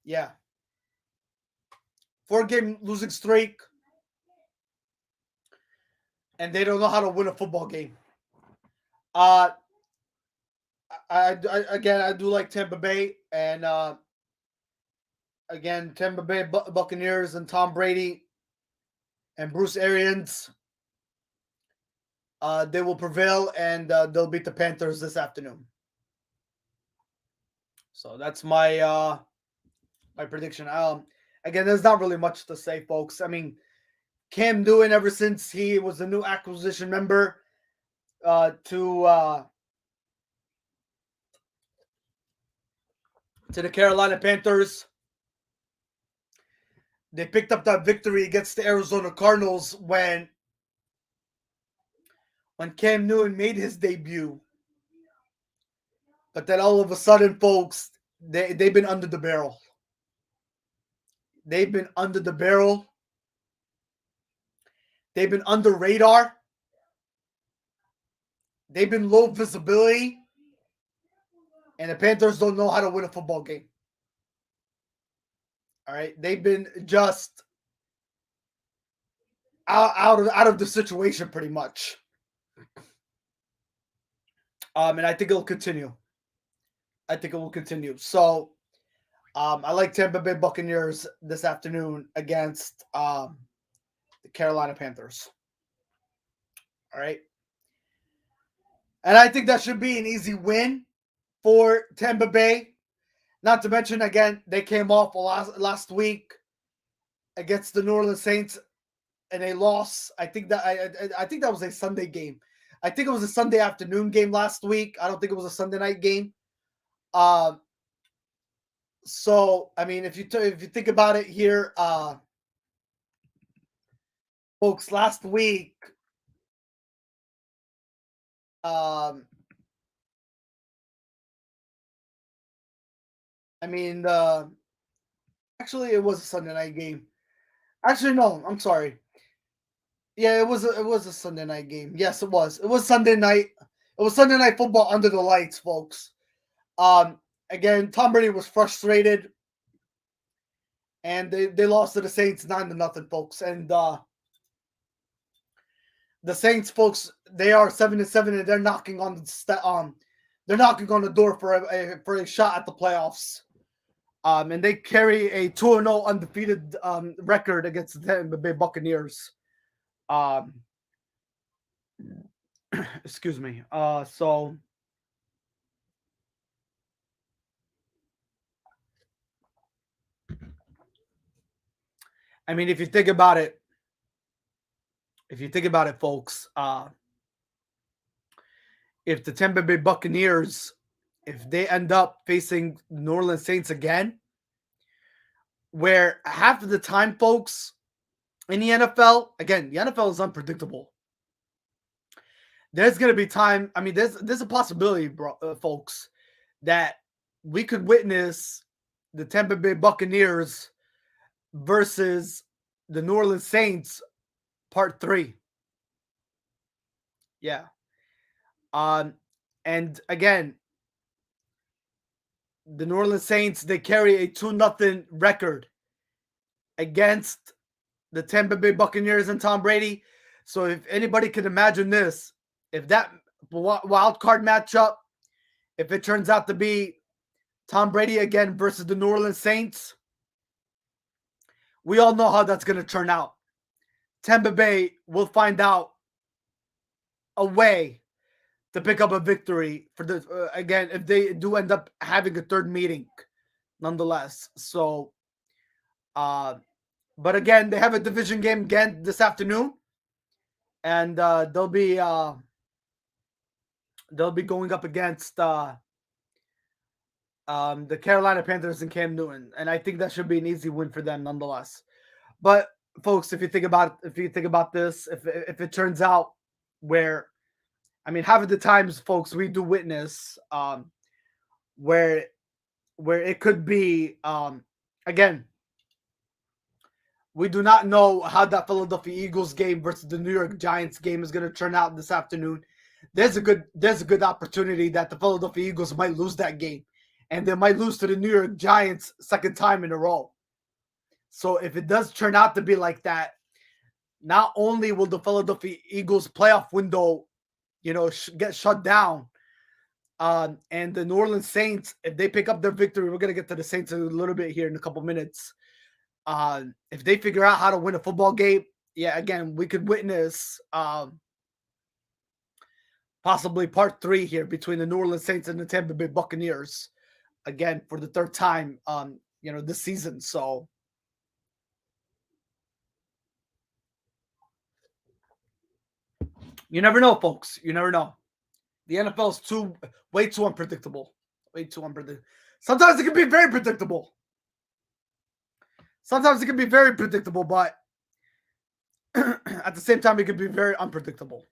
Yeah. 4-game losing streak. And they don't know how to win a football game. again, I do like Tampa Bay, and again, Tampa Bay Buccaneers and Tom Brady and Bruce Arians, they will prevail, and they'll beat the Panthers this afternoon. So that's my prediction. Again, there's not really much to say, folks. I mean, Cam Newton, ever since he was a new acquisition member to the Carolina Panthers, they picked up that victory against the Arizona Cardinals when Cam Newton made his debut. But then all of a sudden, folks, they've been under the barrel. They've been under the barrel. They've been under radar. They've been low visibility. And the Panthers don't know how to win a football game. All right. They've been just out of the situation pretty much. And I think it'll continue. I think it will continue. So I like Tampa Bay Buccaneers this afternoon against the Carolina Panthers. All right. And I think that should be an easy win for Tampa Bay. Not to mention, again, they came off last week against the New Orleans Saints and a loss. I think that was a Sunday game. I think it was a Sunday afternoon game last week. I don't think it was a Sunday night game. So I mean, if you think about it here, folks, last week, I mean, actually, it was a Sunday night game. Actually, no, I'm sorry. Yeah, it was a Sunday night game. Yes, it was. It was Sunday night. It was Sunday night football under the lights, folks. Again, Tom Brady was frustrated, and they lost to the Saints 9-0, folks. And the Saints, folks, they are 7-7, and they're knocking on the door for a shot at the playoffs. And they carry a 2-0 undefeated record against the Tampa Bay Buccaneers. Excuse me. So I mean, if you think about it, folks, if the Tampa Bay Buccaneers, if they end up facing New Orleans Saints again, where half of the time, folks, in the NFL, again, the NFL is unpredictable. There's going to be time. I mean, there's a possibility, folks, that we could witness the Tampa Bay Buccaneers versus the New Orleans Saints part 3. Yeah. And again, the New Orleans Saints, they carry a 2-0 record against the Tampa Bay Buccaneers and Tom Brady. So if anybody can imagine this, if that wild card matchup, if it turns out to be Tom Brady again versus the New Orleans Saints, we all know how that's going to turn out. Tampa Bay will find out a way to pick up a victory for the again, if they do end up having a third meeting, nonetheless. So, but again, they have a division game again this afternoon, and they'll be going up against the Carolina Panthers and Cam Newton, and I think that should be an easy win for them, nonetheless. But folks, if you think about this, if it turns out where, I mean, half of the times, folks, we do witness where it could be again, we do not know how that Philadelphia Eagles game versus the New York Giants game is going to turn out this afternoon. There's a good opportunity that the Philadelphia Eagles might lose that game, and they might lose to the New York Giants second time in a row. So if it does turn out to be like that, not only will the Philadelphia Eagles playoff window, get shut down, And the New Orleans Saints, if they pick up their victory, we're gonna get to the Saints a little bit here in a couple minutes. If they figure out how to win a football game, yeah, again, we could witness possibly part 3 here between the New Orleans Saints and the Tampa Bay Buccaneers again for the third time, this season. So you never know, folks. You never know. The NFL is way too unpredictable. Way too unpredictable. Sometimes it can be very predictable. Sometimes it can be very predictable, but at the same time, it can be very unpredictable.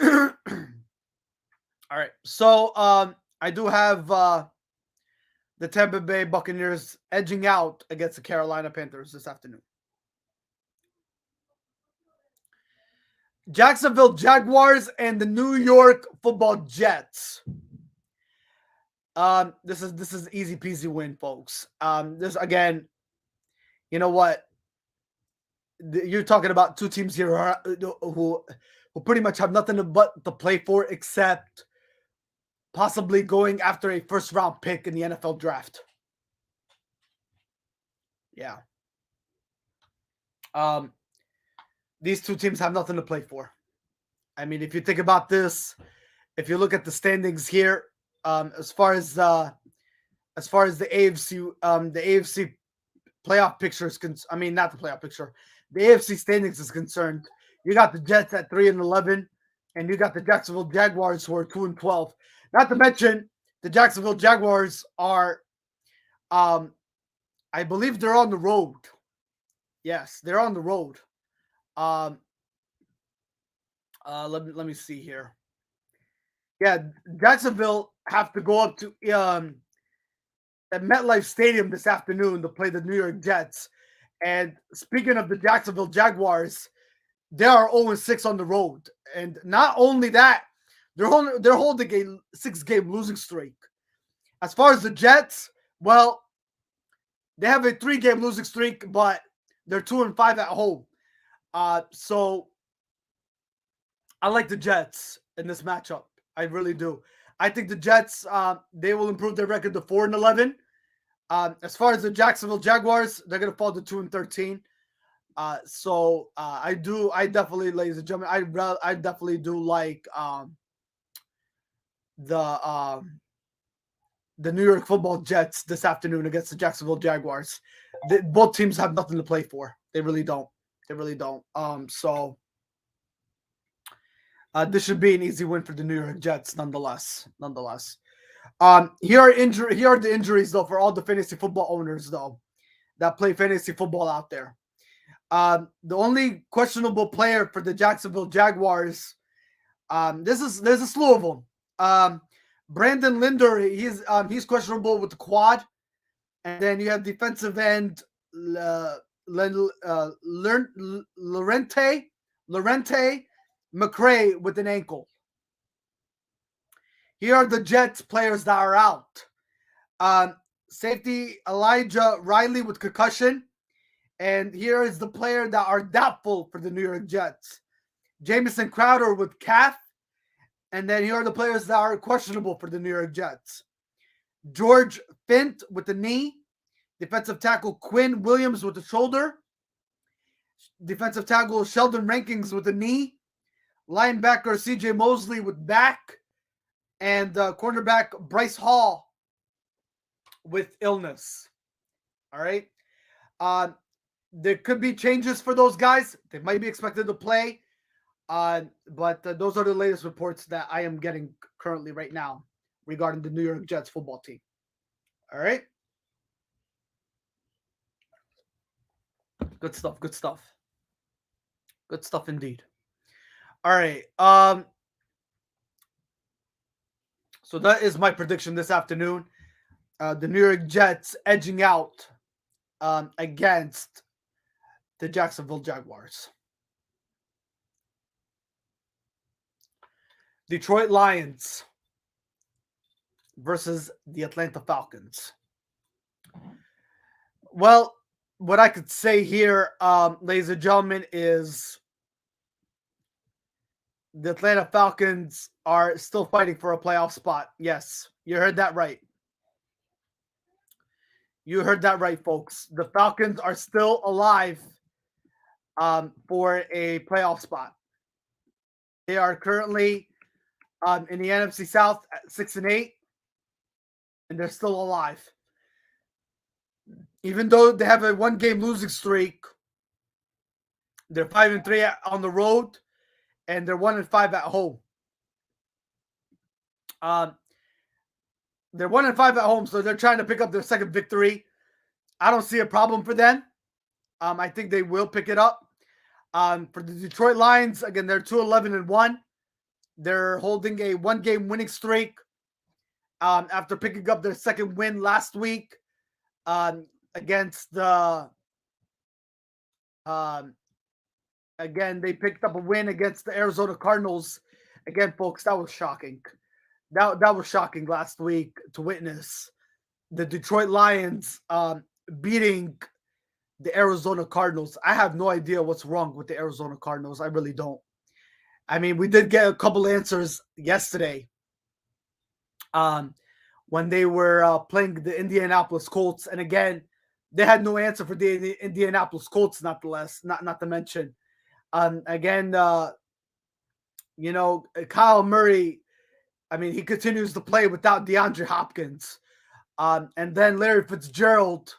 All right. So I do have the Tampa Bay Buccaneers edging out against the Carolina Panthers this afternoon. Jacksonville Jaguars and the New York Football Jets. This is easy peasy win, folks. This again, you know what? You're talking about two teams here who pretty much have nothing but to play for except possibly going after a first round pick in the NFL draft. Yeah. These two teams have nothing to play for. I mean, if you think about this, if you look at the standings here, as far as the AFC playoff picture is not the playoff picture, the AFC standings is concerned. You got the Jets at 3-11, and you got the Jacksonville Jaguars who are 2-12. Not to mention the Jacksonville Jaguars are, I believe they're on the road. Yes, they're on the road. Let me see here. Yeah, Jacksonville have to go up to at MetLife Stadium this afternoon to play the New York Jets. And speaking of the Jacksonville Jaguars, they are 0-6 on the road. And not only that, they're holding a 6-game losing streak. As far as the Jets, well, they have a 3-game losing streak, but they're 2-5 at home. So I like the Jets in this matchup. I really do. I think the Jets, they will improve their record to 4-11. As far as the Jacksonville Jaguars, they're going to fall to 2-13. I definitely, ladies and gentlemen, I definitely do like the New York Football Jets this afternoon against the Jacksonville Jaguars. Both teams have nothing to play for. They really don't. They really don't. This should be an easy win for the New York Jets, nonetheless. Here are the injuries though for all the fantasy football owners though that play fantasy football out there. The only questionable player for the Jacksonville Jaguars, there's a slew of them. Brandon Linder, he's questionable with the quad, and then you have defensive end Lorente McRae with an ankle. Here are the Jets players that are out. Safety Elijah Riley with concussion. And here is the player that are doubtful for the New York Jets. Jamison Crowder with calf. And then here are the players that are questionable for the New York Jets. George Fint with the knee. Defensive tackle Quinn Williams with the shoulder. Defensive tackle Sheldon Rankings with the knee. Linebacker CJ Mosley with back. And cornerback Bryce Hall with illness. All right. There could be changes for those guys. They might be expected to play. But those are the latest reports that I am getting currently right now regarding the New York Jets football team. All right. Good stuff. Good stuff. Good stuff indeed. All right. So that is my prediction this afternoon. The New York Jets edging out against the Jacksonville Jaguars. Detroit Lions versus the Atlanta Falcons. Well, what I could say here, ladies and gentlemen, is The Atlanta Falcons are still fighting for a playoff spot. Yes, you heard that right. You heard that right, folks. The Falcons are still alive for a playoff spot. They are currently in the NFC South at 6-8, and they're still alive. Even though they have a one-game losing streak, they're 5-3 on the road, and they're 1-5 at home. They're 1-5 at home, so they're trying to pick up their second victory. I don't see a problem for them. I think they will pick it up. For the Detroit Lions, again, they're 2-11-1. They're holding a one-game winning streak after picking up their second win last week against the. Again, they picked up a win against the Arizona Cardinals. Again, folks, that was shocking. That was shocking last week to witness the Detroit Lions beating the Arizona Cardinals. I have no idea what's wrong with the Arizona Cardinals. I really don't. I mean, we did get a couple answers yesterday when they were playing the Indianapolis Colts. And again, they had no answer for the Indianapolis Colts, not to mention. Again, Kyle Murray, I mean, he continues to play without DeAndre Hopkins. And then Larry Fitzgerald,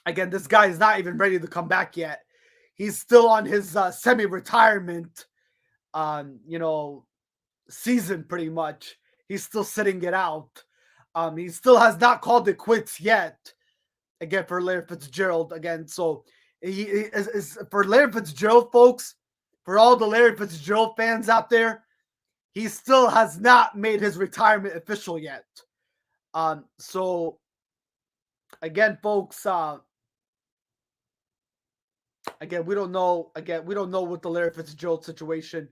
again, this guy is not even ready to come back yet. He's still on his semi-retirement, season pretty much. He's still sitting it out. He still has not called it quits yet. Again, for Larry Fitzgerald, again, so he is for Larry Fitzgerald, folks. For all the Larry Fitzgerald fans out there, he still has not made his retirement official yet. So again, folks. Again, we don't know. Again, we don't know what the Larry Fitzgerald situation.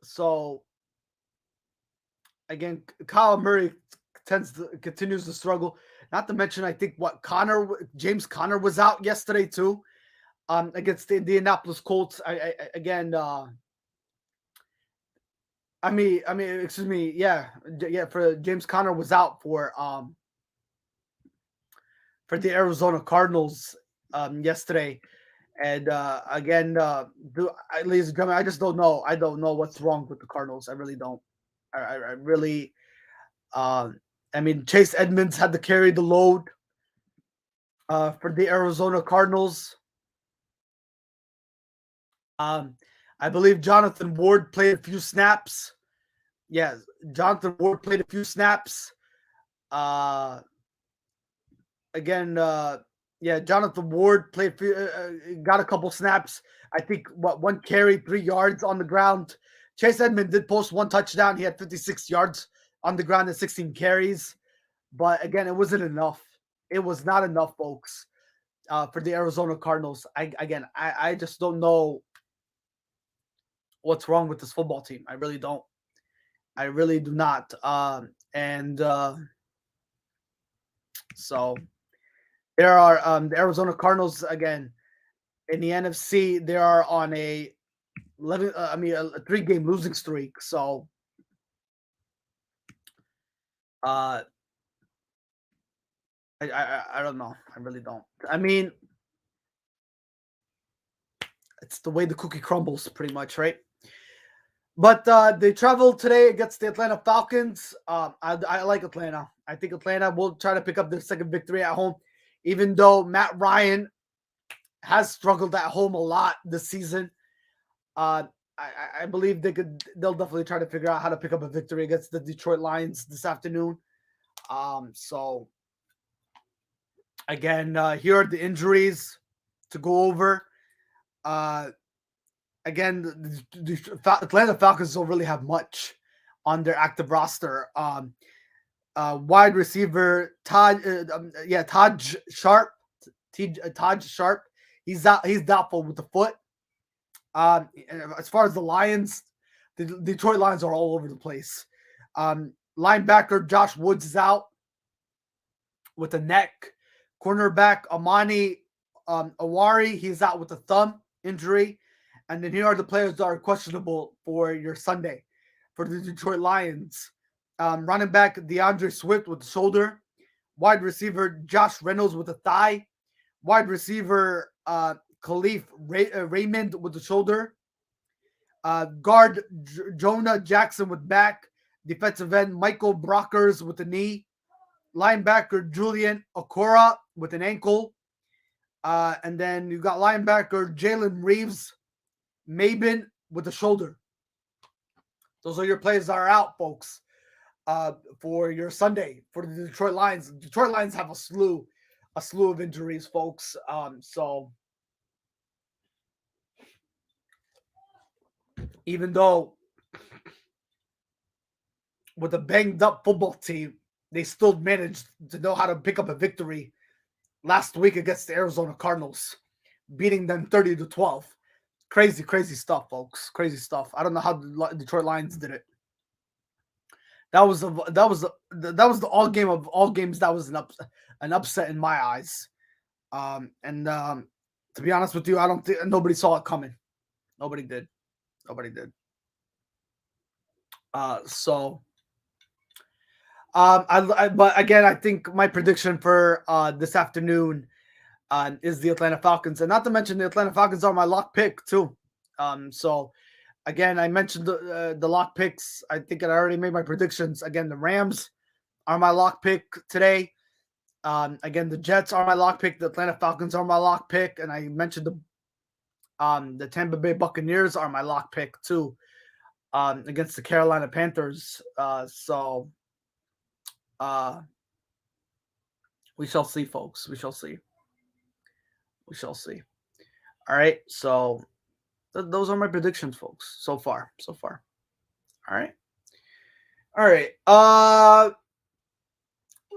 So again, Kyle Murray continues to struggle. Not to mention, I think James Conner was out yesterday too, against the Indianapolis Colts. Excuse me. Yeah. For James Conner was out for the Arizona Cardinals yesterday. And again, ladies and gentlemen, I just don't know. I don't know what's wrong with the Cardinals. I really don't. I really. Chase Edmonds had to carry the load for the Arizona Cardinals. I believe Jonathan Ward played a few snaps. Yeah, Jonathan Ward played a few snaps. Jonathan Ward played, got a couple snaps. I think one carry, 3 yards on the ground. Chase Edmonds did post one touchdown. He had 56 yards on the ground and 16 carries. But again, it wasn't enough. It was not enough, folks, for the Arizona Cardinals. I just don't know what's wrong with this football team. I really don't. I really do not. So there are the Arizona Cardinals again in the NFC. They are on a 3-game losing streak. So I don't know. I really don't. I mean, it's the way the cookie crumbles, pretty much, right? But they traveled today against the Atlanta Falcons. I like Atlanta. I think Atlanta will try to pick up their second victory at home, even though Matt Ryan has struggled at home a lot this season. I believe they'll definitely try to figure out how to pick up a victory against the Detroit Lions this afternoon. So again, here are the injuries to go over. Again, the Atlanta Falcons don't really have much on their active roster. Wide receiver Todd Sharp. Todd Sharp. He's doubtful with the foot. As far as the Lions, the Detroit Lions are all over the place. Linebacker Josh Woods is out with a neck. Cornerback Amani Awari, he's out with a thumb injury. And then here are the players that are questionable for your Sunday for the Detroit Lions. Running back DeAndre Swift with the shoulder. Wide receiver Josh Reynolds with the thigh. Wide receiver Khalif Raymond with the shoulder. Guard Jonah Jackson with back. Defensive end Michael Brockers with the knee. Linebacker Julian Okora with an ankle. And then you got linebacker Jalen Reeves Mabin with the shoulder. Those are your players that are out, folks, for your Sunday for the Detroit Lions. Detroit Lions have a slew of injuries, folks. So even though with a banged up football team, they still managed to know how to pick up a victory last week against the Arizona Cardinals, beating them 30-12. Crazy stuff, folks. Crazy stuff. I don't know how the Detroit Lions did it. That was the all game of all games. That was an upset in my eyes. To be honest with you, I don't think nobody saw it coming. Nobody did. But again, I think my prediction for this afternoon is the Atlanta Falcons, and not to mention the Atlanta Falcons are my lock pick too. So again, I mentioned the lock picks. I think I already made my predictions. Again, the Rams are my lock pick today. Again, the Jets are my lock pick. The Atlanta Falcons are my lock pick, and I mentioned the Tampa Bay Buccaneers are my lock pick too, against the Carolina Panthers. We shall see, folks. We shall see. All right. So those are my predictions, folks. So far. All right.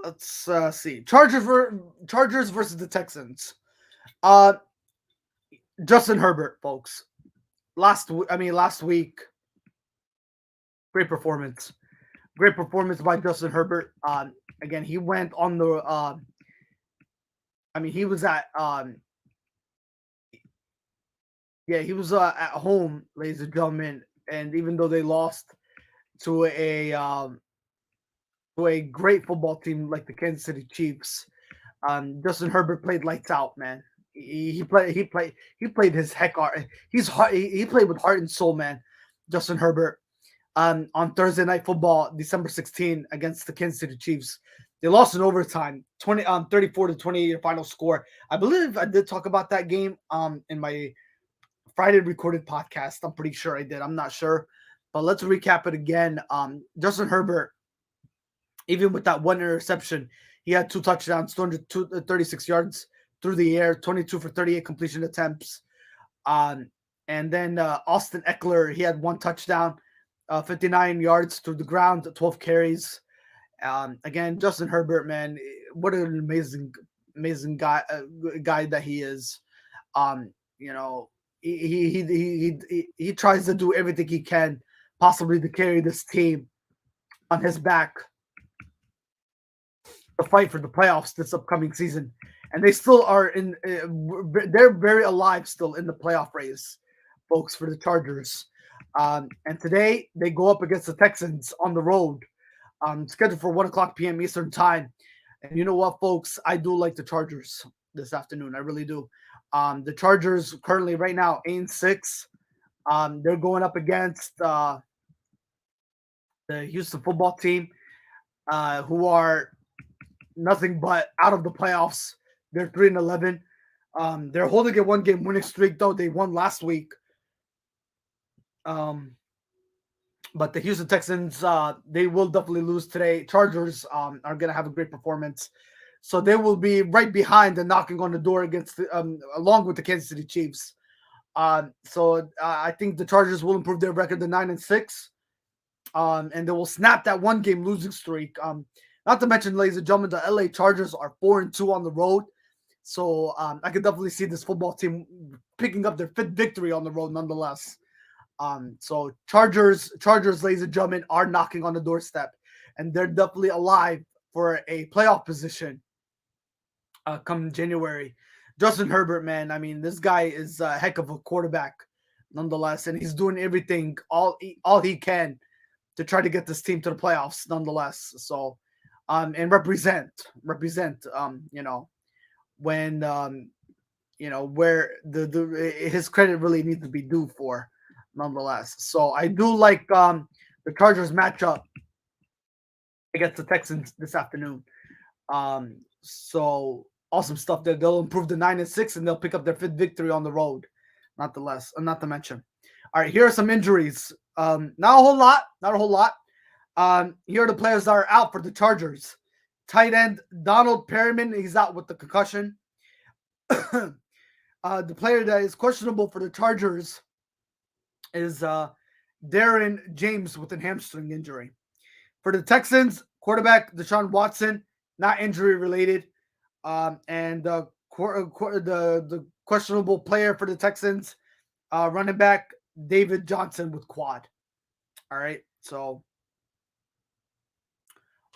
Let's see. Chargers versus the Texans. Justin Herbert, folks. Last week. Great performance by Justin Herbert. Again, he went on the. He was at. He was at home, ladies and gentlemen, and even though they lost to a great football team like the Kansas City Chiefs, Justin Herbert played lights out, man. He played his heck out. He played with heart and soul, man. Justin Herbert. On Thursday Night Football, December 16, against the Kansas City Chiefs. They lost in overtime, 34-28 final score. I believe I did talk about that game in my Friday recorded podcast. I'm pretty sure I did. I'm not sure. But let's recap it again. Justin Herbert, even with that one interception, he had 2 touchdowns, 236 yards through the air, 22 for 38 completion attempts. And then Austin Eckler, he had 1 touchdown. 59 yards through the ground, 12 carries. Again, Justin Herbert, man, what an amazing guy that he is. He tries to do everything he can, possibly to carry this team on his back to fight for the playoffs this upcoming season, and they still are in. They're very alive still in the playoff race, folks, for the Chargers. And today they go up against the Texans on the road, scheduled for 1:00 p.m. Eastern time. And you know what, folks? I do like the Chargers this afternoon. I really do. The Chargers currently right now 8-6. They're going up against the Houston football team, who are nothing but out of the playoffs. They're 3-11. They're holding a 1-game winning streak, though. They won last week. But the Houston Texans, they will definitely lose today. Chargers are going to have a great performance. So they will be right behind and knocking on the door against along with the Kansas City Chiefs. So I think the Chargers will improve their record to 9-6. And they will snap that 1-game losing streak. Not to mention, ladies and gentlemen, the LA Chargers are 4-2 on the road. So I could definitely see this football team picking up their 5th victory on the road nonetheless. So Chargers, ladies and gentlemen, are knocking on the doorstep, and they're definitely alive for a playoff position come January. Justin Herbert, man, I mean, this guy is a heck of a quarterback. nonetheless, and he's doing everything all he can to try to get this team to the playoffs, nonetheless. So, and represent, when where the his credit really needs to be due for, nonetheless. So I do like the Chargers matchup against the Texans this afternoon. So awesome stuff there. They'll improve to 9-6 and they'll pick up their 5th victory on the road. Not to mention. All right, here are some injuries. Not a whole lot. Here are the players that are out for the Chargers. Tight end Donald Perryman, he's out with the concussion. The player that is questionable for the Chargers is Darren James with a hamstring injury. For the Texans, quarterback Deshaun Watson, not injury related. And the questionable player for the Texans, running back David Johnson with quad. All right, so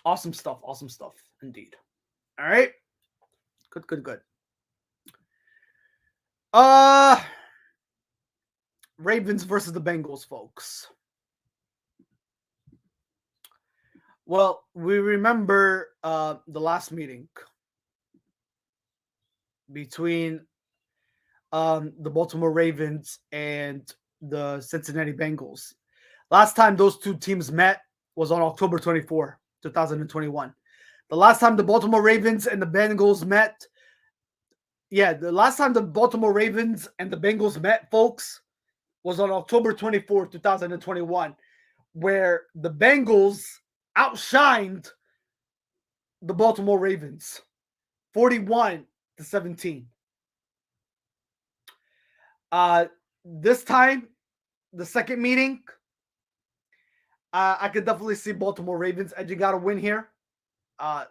awesome stuff indeed. All right, good. Ravens versus the Bengals, folks. Well, we remember the last meeting between the Baltimore Ravens and the Cincinnati Bengals. Last time those two teams met was on October 24, 2021. The last time the Baltimore Ravens and the Bengals met, the last time the Baltimore Ravens and the Bengals met, folks, was on October 24, 2021, where the Bengals outshined the Baltimore Ravens 41-17. This time, the second meeting, I could definitely see Baltimore Ravens edging out a win here.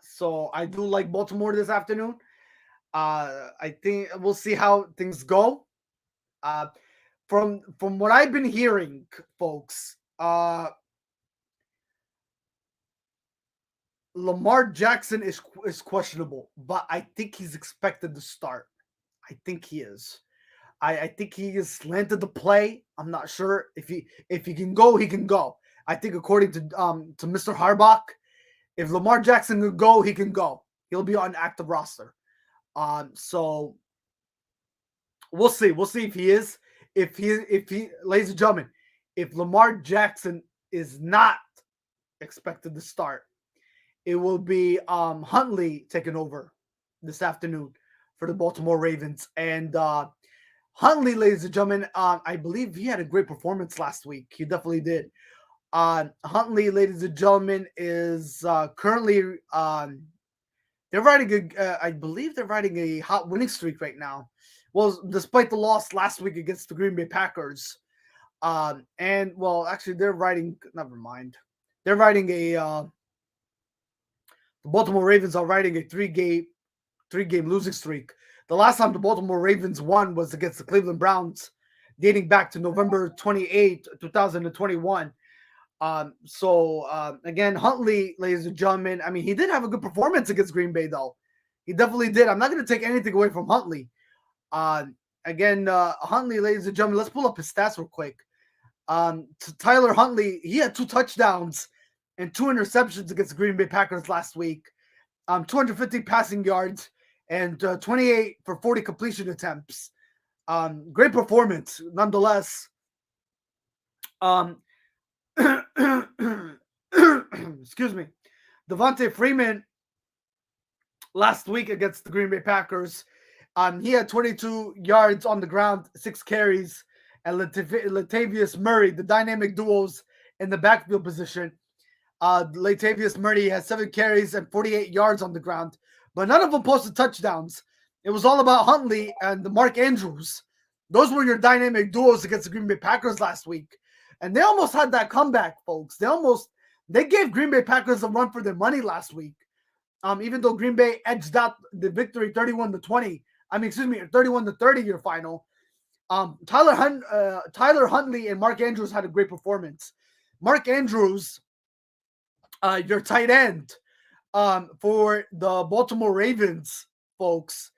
So I do like Baltimore this afternoon. I think we'll see how things go. From what I've been hearing, folks, Lamar Jackson is questionable, but I think he's expected to start. I think he is. I think he is slanted to play. I'm not sure if he can go, he can go. I think according to Mr. Harbaugh, if Lamar Jackson can go, he can go. He'll be on active roster. So we'll see. We'll see if he is. If he, ladies and gentlemen, if Lamar Jackson is not expected to start, it will be Huntley taking over this afternoon for the Baltimore Ravens. And Huntley, ladies and gentlemen, I believe he had a great performance last week. He definitely did. Huntley, ladies and gentlemen, is currently they're riding I believe they're riding a hot winning streak right now. Well, despite the loss last week against the Green Bay Packers. And well, actually they're riding, never mind. They're riding the Baltimore Ravens are riding a three-game losing streak. The last time the Baltimore Ravens won was against the Cleveland Browns, dating back to November 28, 2021. Again, Huntley, ladies and gentlemen, I mean, he did have a good performance against Green Bay, though. He definitely did. I'm not going to take anything away from Huntley. Huntley, ladies and gentlemen, let's pull up his stats real quick. Tyler Huntley, he had 2 touchdowns and 2 interceptions against the Green Bay Packers last week. 250 passing yards and 28 for 40 completion attempts. Great performance, nonetheless. Excuse me. Devontae Freeman last week against the Green Bay Packers, he had 22 yards on the ground, 6 carries, and Latavius Murray, the dynamic duos in the backfield position. Latavius Murray has 7 carries and 48 yards on the ground, but none of them posted touchdowns. It was all about Huntley and Mark Andrews. Those were your dynamic duos against the Green Bay Packers last week. And they almost had that comeback, folks. They gave Green Bay Packers a run for their money last week. Even though Green Bay edged out the victory 31-20. 31-30 your final. Tyler Huntley and Mark Andrews had a great performance. Mark Andrews, your tight end, for the Baltimore Ravens, folks.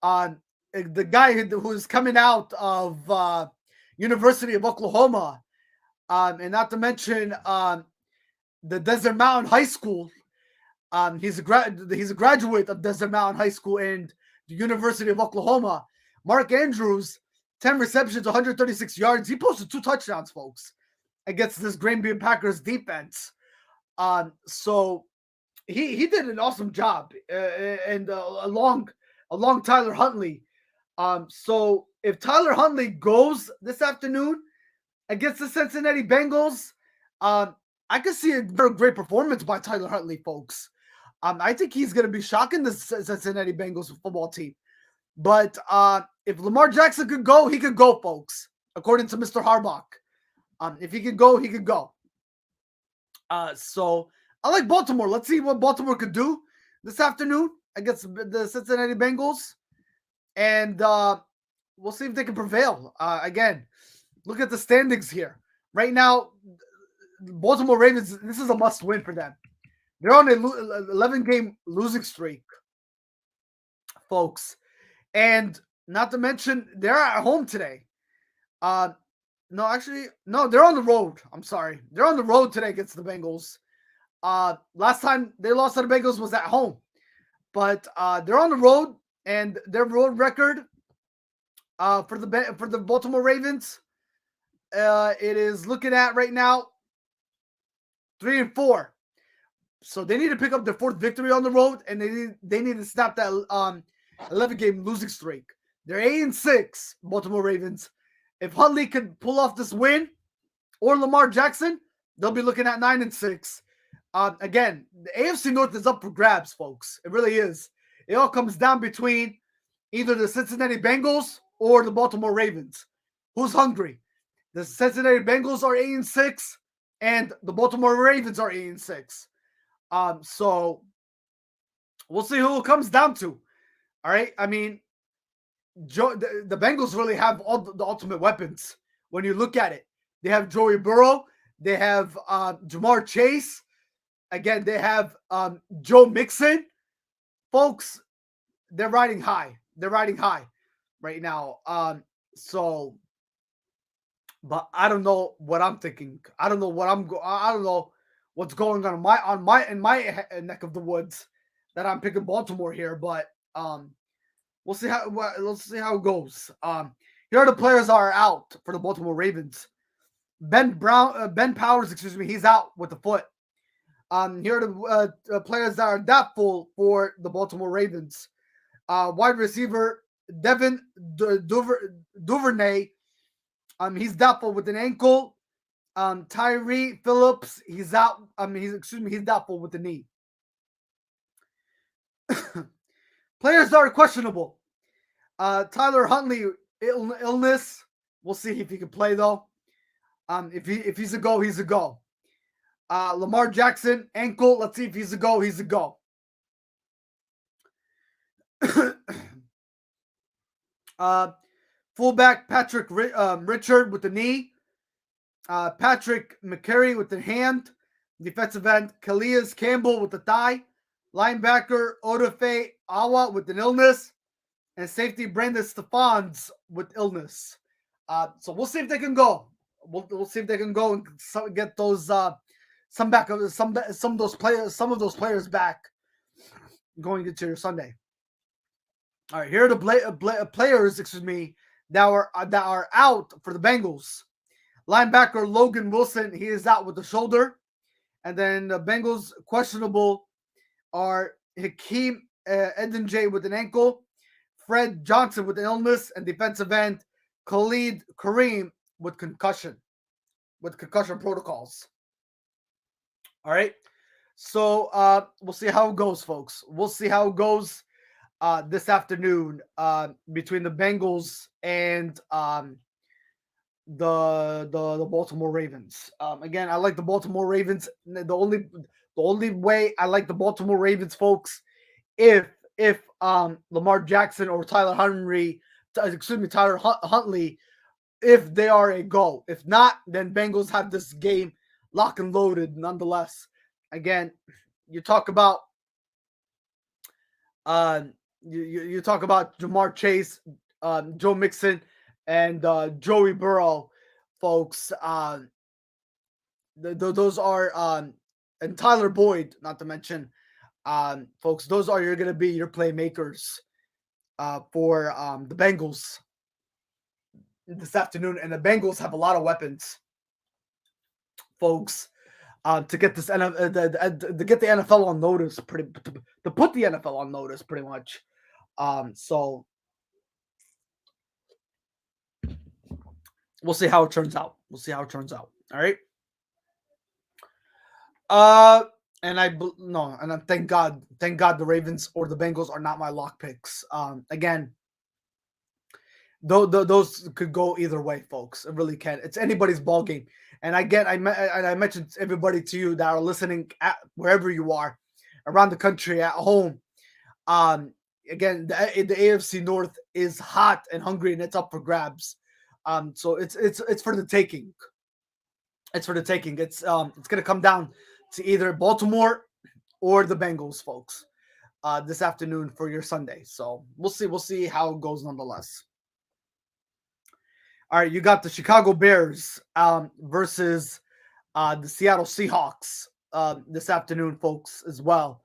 The guy who's coming out of University of Oklahoma, and not to mention the Desert Mountain High School. He's a graduate of Desert Mountain High School and the University of Oklahoma. Mark Andrews, 10 receptions, 136 yards. He posted 2 touchdowns, folks, against this Green Bay Packers defense. So he did an awesome job, and along Tyler Huntley. So if Tyler Huntley goes this afternoon against the Cincinnati Bengals, I could see a very great performance by Tyler Huntley, folks. I think he's going to be shocking the Cincinnati Bengals football team. But if Lamar Jackson could go, he could go, folks, according to Mr. Harbaugh. If he could go, he could go. So I like Baltimore. Let's see what Baltimore could do this afternoon against the Cincinnati Bengals. And we'll see if they can prevail. Again, look at the standings here. Right now, Baltimore Ravens, this is a must-win for them. They're on an 11-game losing streak, folks. And not to mention, they're at home today. No, they're on the road. I'm sorry. They're on the road today against the Bengals. Last time they lost to the Bengals was at home. But they're on the road, and their road record for the Baltimore Ravens, it is looking at right now 3-4. So they need to pick up their 4th victory on the road, and they need to stop that 11-game losing streak. They're 8-6, Baltimore Ravens. If Huntley could pull off this win, or Lamar Jackson, they'll be looking at 9-6. Again, the AFC North is up for grabs, folks. It really is. It all comes down between either the Cincinnati Bengals or the Baltimore Ravens. Who's hungry? The Cincinnati Bengals are 8-6, and the Baltimore Ravens are 8-6. So we'll see who it comes down to. All right. I mean, the Bengals really have all the ultimate weapons when you look at it. They have Joey Burrow. They have Jamar Chase. Again, they have Joe Mixon. Folks, they're riding high. They're riding high right now. But I don't know what I'm thinking. I don't know what's going on in my neck of the woods that I'm picking Baltimore here. But let's see how it goes. Here are the players that are out for the Baltimore Ravens. Ben Powers, he's out with the foot. Here are the players that are doubtful for the Baltimore Ravens. Wide receiver Devin Duvernay, he's doubtful with an ankle. Tyree Phillips, he's out. He's doubtful with the knee. Players that are questionable. Tyler Huntley, illness. We'll see if he can play though. If he's a go, he's a go. Lamar Jackson, ankle. Let's see if he's a go. He's a go. Fullback Patrick Richard with the knee. Patrick McCary with the hand. Defensive end Calais Campbell with the thigh. Linebacker Odafe Awa with an illness. And safety Brandon Stephans with illness. So we'll see if they can go. We'll see if they can go and get those some of those players back going into your Sunday. All right, here are the players, that are out for the Bengals. Linebacker Logan Wilson, he is out with the shoulder. And then the Bengals questionable are Hakeem Edinjay with an ankle, Fred Johnson with an illness, and defensive end Khalid Kareem with concussion protocols. All right. So we'll see how it goes, folks. We'll see how it goes this afternoon between the Bengals and the Baltimore Ravens. Again, I like the Baltimore Ravens. The only way I like the Baltimore Ravens, folks, if Lamar Jackson or Tyler Huntley, if they are a go. If not, then Bengals have this game lock and loaded nonetheless. Again, you talk about you talk about Jamar Chase, Joe Mixon, and Joey Burrow, folks. Those are and Tyler Boyd, not to mention, folks. Those are going to be your playmakers for the Bengals this afternoon, and the Bengals have a lot of weapons, folks. To get this to get the NFL on notice, to put the NFL on notice, pretty much. So we'll see how it turns out. All right. And thank God the Ravens or the Bengals are not my lock picks. Again, those could go either way, folks. It really can. It's anybody's ball game. And I mentioned everybody to you that are listening at wherever you are, around the country, at home. Again, the AFC North is hot and hungry, and it's up for grabs. So it's for the taking. It's for the taking. It's going to come down to either Baltimore or the Bengals, folks, this afternoon for your Sunday. So we'll see. We'll see how it goes, nonetheless. All right, you got the Chicago Bears versus the Seattle Seahawks this afternoon, folks, as well.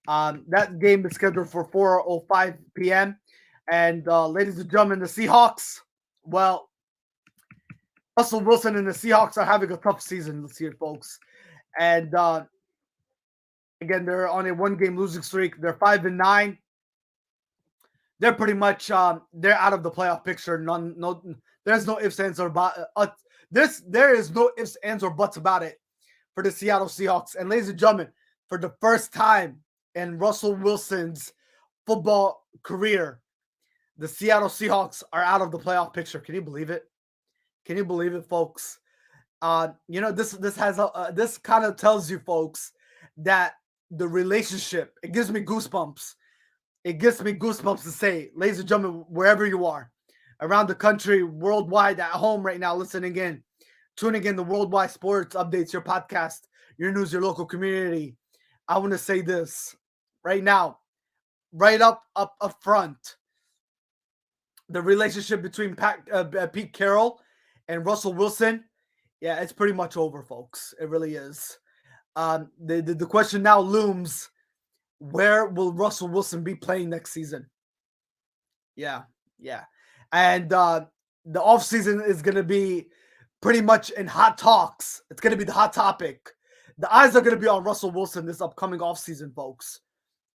That game is scheduled for 4:05 p.m. And ladies and gentlemen, the Seahawks, well, Russell Wilson and the Seahawks are having a tough season this year, folks. And again, they're on a one-game losing streak. They're 5-9. They're pretty much they're out of the playoff picture. There's no ifs, ands, or buts. There is no ifs, ands, or buts about it for the Seattle Seahawks. And ladies and gentlemen, for the first time in Russell Wilson's football career, the Seattle Seahawks are out of the playoff picture. Can you believe it? Can you believe it, folks? This kind of tells you, folks, that the relationship, it gives me goosebumps. It gives me goosebumps to say, ladies and gentlemen, wherever you are, around the country, worldwide, at home right now, listening in, tuning in the Worldwide Sports Updates, your podcast, your news, your local community. I want to say this right now, right up front. The relationship between Pete Carroll and Russell Wilson, yeah, it's pretty much over, folks. It really is. The question now looms: where will Russell Wilson be playing next season? Yeah. And the offseason is going to be pretty much in hot talks. It's going to be the hot topic. The eyes are going to be on Russell Wilson this upcoming offseason, folks,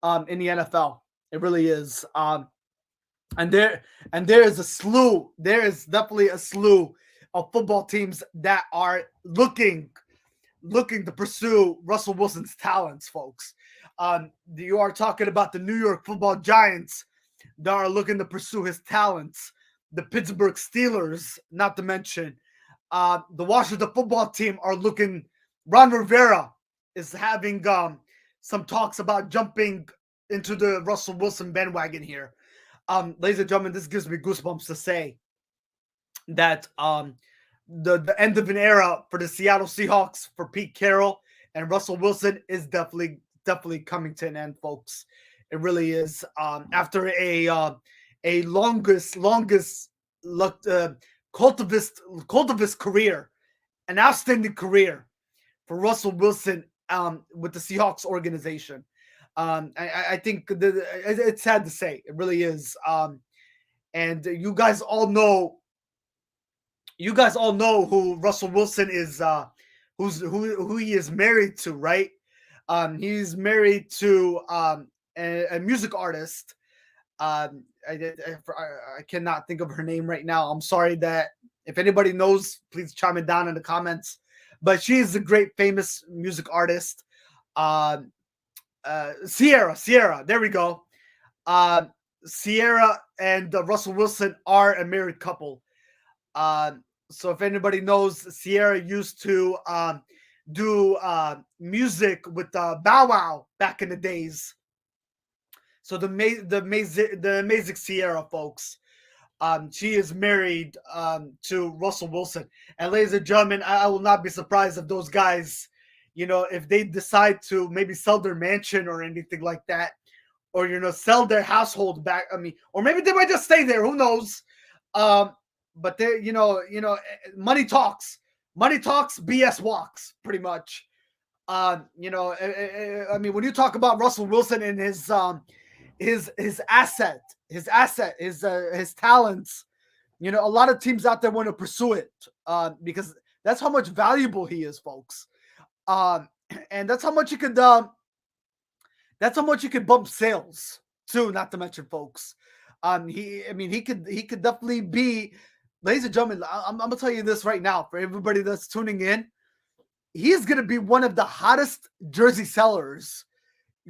in the NFL. It really is. And there is a slew. There is definitely a slew of football teams that are looking to pursue Russell Wilson's talents, folks. You are talking about the New York Football Giants that are looking to pursue his talents. The Pittsburgh Steelers, not to mention, the Washington Football Team are looking. Ron Rivera is having some talks about jumping into the Russell Wilson bandwagon here. Ladies and gentlemen, this gives me goosebumps to say that the end of an era for the Seattle Seahawks, for Pete Carroll and Russell Wilson, is definitely coming to an end, folks. It really is. After a longest cultivist career, an outstanding career for Russell Wilson with the Seahawks organization. I think it's sad to say. It really is. And you guys all know who Russell Wilson is, who he is married to, right? He's married to a music artist. I cannot think of her name right now. I'm sorry. That if anybody knows, please chime it down in the comments. But she is a great, famous music artist. Sierra. There we go. Sierra and Russell Wilson are a married couple. So if anybody knows, Sierra used to do music with Bow Wow back in the days. So the amazing Sierra, folks. She is married to Russell Wilson. And ladies and gentlemen, I will not be surprised if those guys, if they decide to maybe sell their mansion or anything like that, or sell their household back. Or maybe they might just stay there. Who knows? but they, money talks, BS walks, pretty much. I mean, when you talk about Russell Wilson and his asset, his talents, a lot of teams out there want to pursue it, because that's how much valuable he is, folks. Um, and that's how much you could bump sales too. Not to mention, folks, he could definitely be, ladies and gentlemen. I'm gonna tell you this right now for everybody that's tuning in. He's gonna be one of the hottest jersey sellers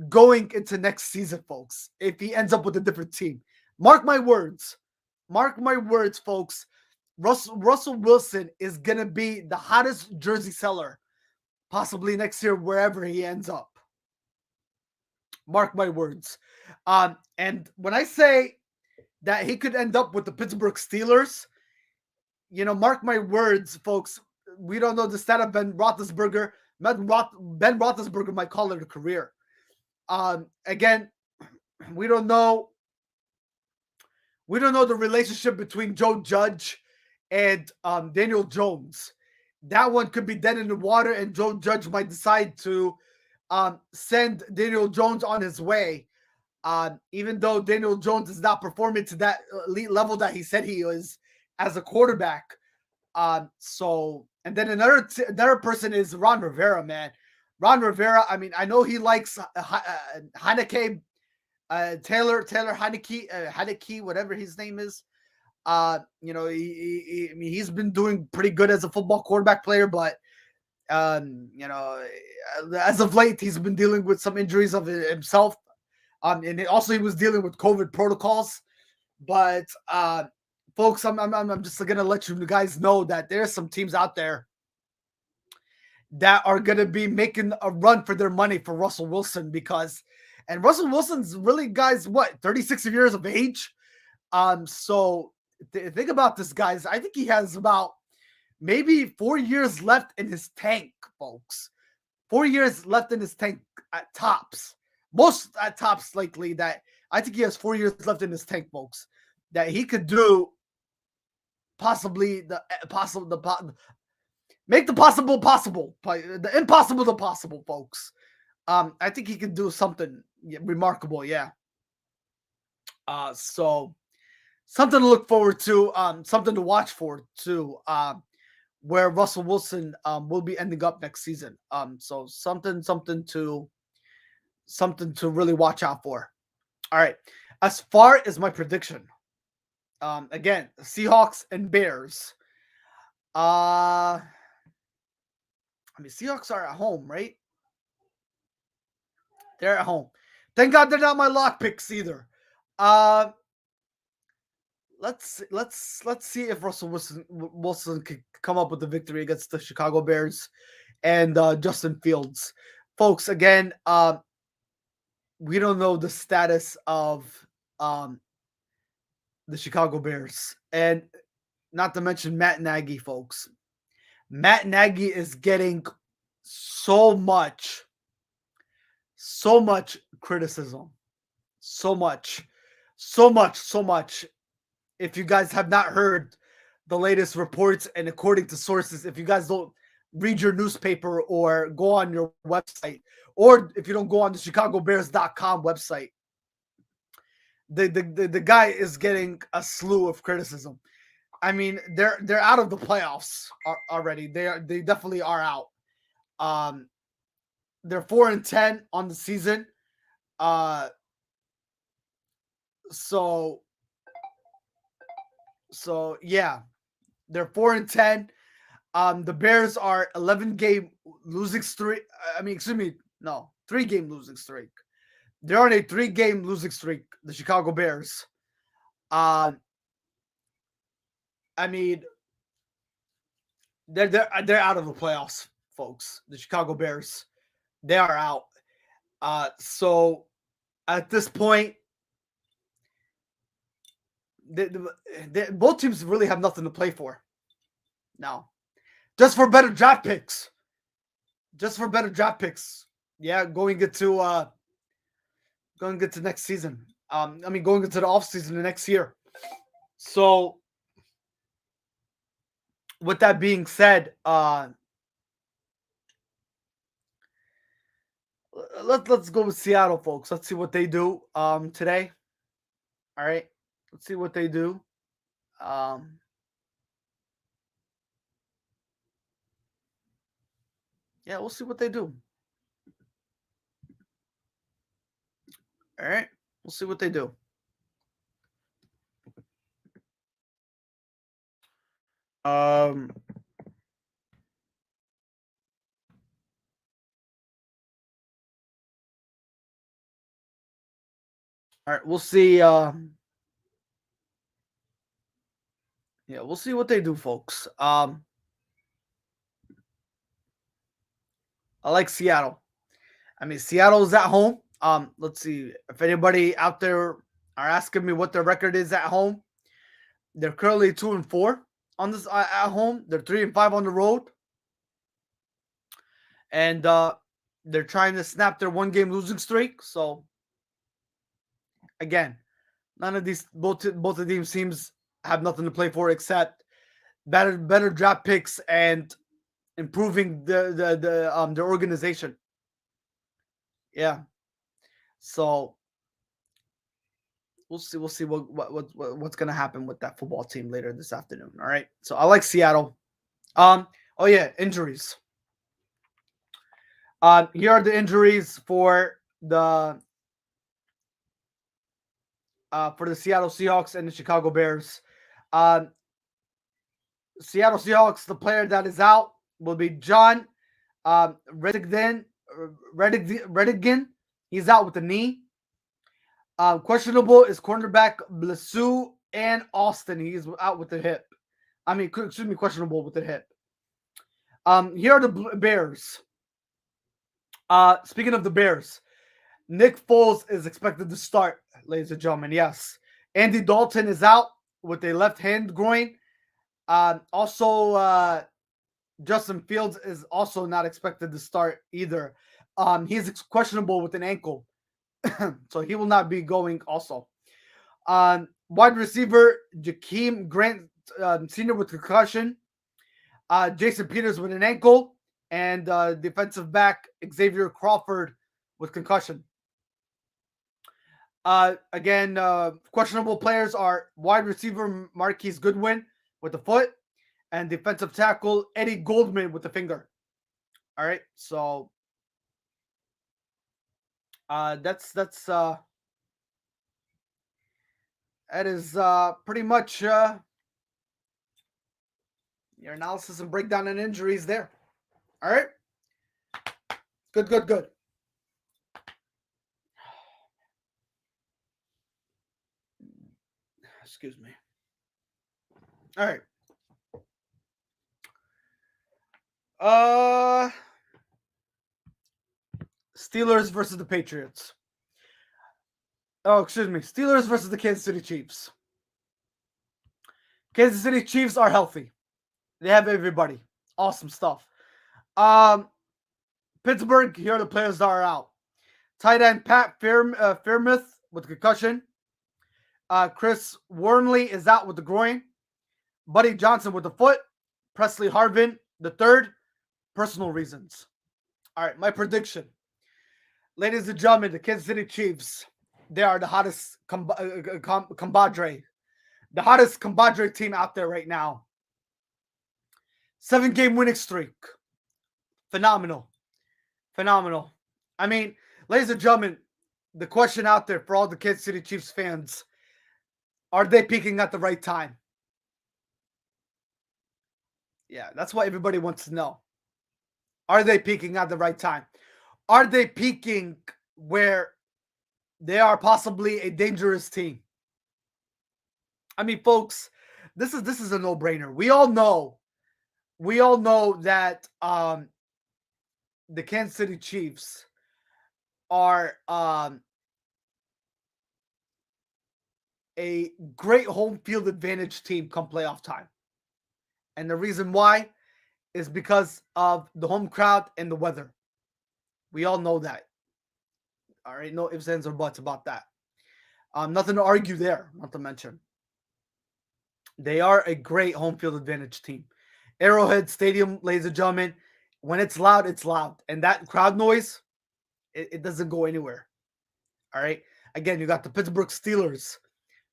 going into next season, folks. If he ends up with a different team, mark my words. Mark my words, folks. Russell Wilson is gonna be the hottest jersey seller possibly next year, wherever he ends up. Mark my words. And when I say that he could end up with the Pittsburgh Steelers, mark my words, folks. We don't know the stat of Ben Roethlisberger. Ben Roethlisberger might call it a career. Again, we don't know. We don't know the relationship between Joe Judge and Daniel Jones. That one could be dead in the water, and Joe Judge might decide to send Daniel Jones on his way. Even though Daniel Jones is not performing to that elite level that he said he was as a quarterback. And then another person is Ron Rivera, man. Ron Rivera, I mean, I know he likes Heineke, Taylor Heineke, whatever his name is. He's been doing pretty good as a football quarterback player, but as of late, he's been dealing with some injuries of himself. And also he was dealing with COVID protocols. But folks, I'm just gonna let you guys know that there's some teams out there that are gonna be making a run for their money for Russell Wilson, and Russell Wilson's really, guys, 36 years of age. So think about this, guys. I think he has about maybe 4 years left in his tank, folks. 4 years left in his tank at tops. Most at tops, likely, that I think he has 4 years left in his tank, folks, that he could do possibly make the possible possible, the impossible the possible, folks. I think he could do something remarkable, yeah. So something to look forward to, something to watch for too, where Russell Wilson will be ending up next season. So something to really watch out for. All right. As far as my prediction, again, Seahawks and Bears. Seahawks are at home, right? They're at home. Thank God they're not my lock picks either. Let's see if Russell Wilson could come up with the victory against the Chicago Bears and Justin Fields. Folks, again, we don't know the status of the Chicago Bears, and not to mention Matt Nagy, folks. Matt Nagy is getting so much criticism. So much. If you guys have not heard the latest reports, and according to sources, if you guys don't read your newspaper or go on your website, or if you don't go on the ChicagoBears.com website, the guy is getting a slew of criticism. I mean, they're out of the playoffs already. They definitely are out. They're 4-10 on the season. So yeah, they're 4-10. The Bears are 11-game losing streak. 3-game losing streak. They're on a 3-game losing streak, the Chicago Bears. They're out of the playoffs, folks. The Chicago Bears, they are out. So at this point, both teams really have nothing to play for now. Just for better draft picks. Yeah, going into next season. Going into the offseason the next year. So with that being said, let's go with Seattle, folks. Let's see what they do today. All right, let's see what they do. Um, yeah, we'll see what they do. All right, we'll see what they do. Um, all right, we'll see. Yeah, we'll see what they do, folks. I like Seattle. I mean, Seattle's at home. Let's see if anybody out there are asking me what their record is at home. They're currently 2-4 on this at home. They're 3-5 on the road, and they're trying to snap their one-game losing streak. So again, none of these both of these teams have nothing to play for except better draft picks and improving their organization. Yeah. So we'll see what's gonna happen with that football team later this afternoon. All right. So I like Seattle. Oh yeah, injuries. Here are the injuries for the Seattle Seahawks and the Chicago Bears. Um, Seattle Seahawks, the player that is out will be John Redigan. He's out with the knee. Questionable is cornerback Blessu and Austin. He's out with the hip. I mean, excuse me, questionable with the hip. Here are the Bears. Speaking of the Bears, Nick Foles is expected to start, ladies and gentlemen. Yes. Andy Dalton is out with a left hand groin. Also, Justin Fields is also not expected to start either. He's questionable with an ankle, so he will not be going also. Wide receiver, Jakeem Grant Sr. with concussion. Jason Peters with an ankle. And defensive back, Xavier Crawford with concussion. Again, questionable players are wide receiver Marquise Goodwin with the foot and defensive tackle Eddie Goldman with the finger. All right, so that is pretty much your analysis and breakdown and injuries there. All right, good. Excuse me. All right. Steelers versus the Patriots. Oh, excuse me. Steelers versus the Kansas City Chiefs. Kansas City Chiefs are healthy. They have everybody. Awesome stuff. Pittsburgh, here are the players that are out. Tight end Pat Fairmouth with concussion. Chris Wormley is out with the groin. Buddy Johnson with the foot. Presley Harvin, the third. Personal reasons. All right, my prediction. Ladies and gentlemen, the Kansas City Chiefs, they are the hottest compadre. The hottest compadre team out there right now. 7-game winning streak. Phenomenal. I mean, ladies and gentlemen, the question out there for all the Kansas City Chiefs fans, are they peaking at the right time? Yeah, that's what everybody wants to know. Are they peaking at the right time? Are they peaking where they are possibly a dangerous team? I mean, folks, this is a no-brainer. We all know that the Kansas City Chiefs are a great home field advantage team come playoff time. And the reason why is because of the home crowd and the weather. We all know that. All right, no ifs, ands, or buts about that. Nothing to argue there, not to mention. They are a great home field advantage team. Arrowhead Stadium, ladies and gentlemen, when it's loud, it's loud. And that crowd noise, it doesn't go anywhere. All right. Again, you got the Pittsburgh Steelers.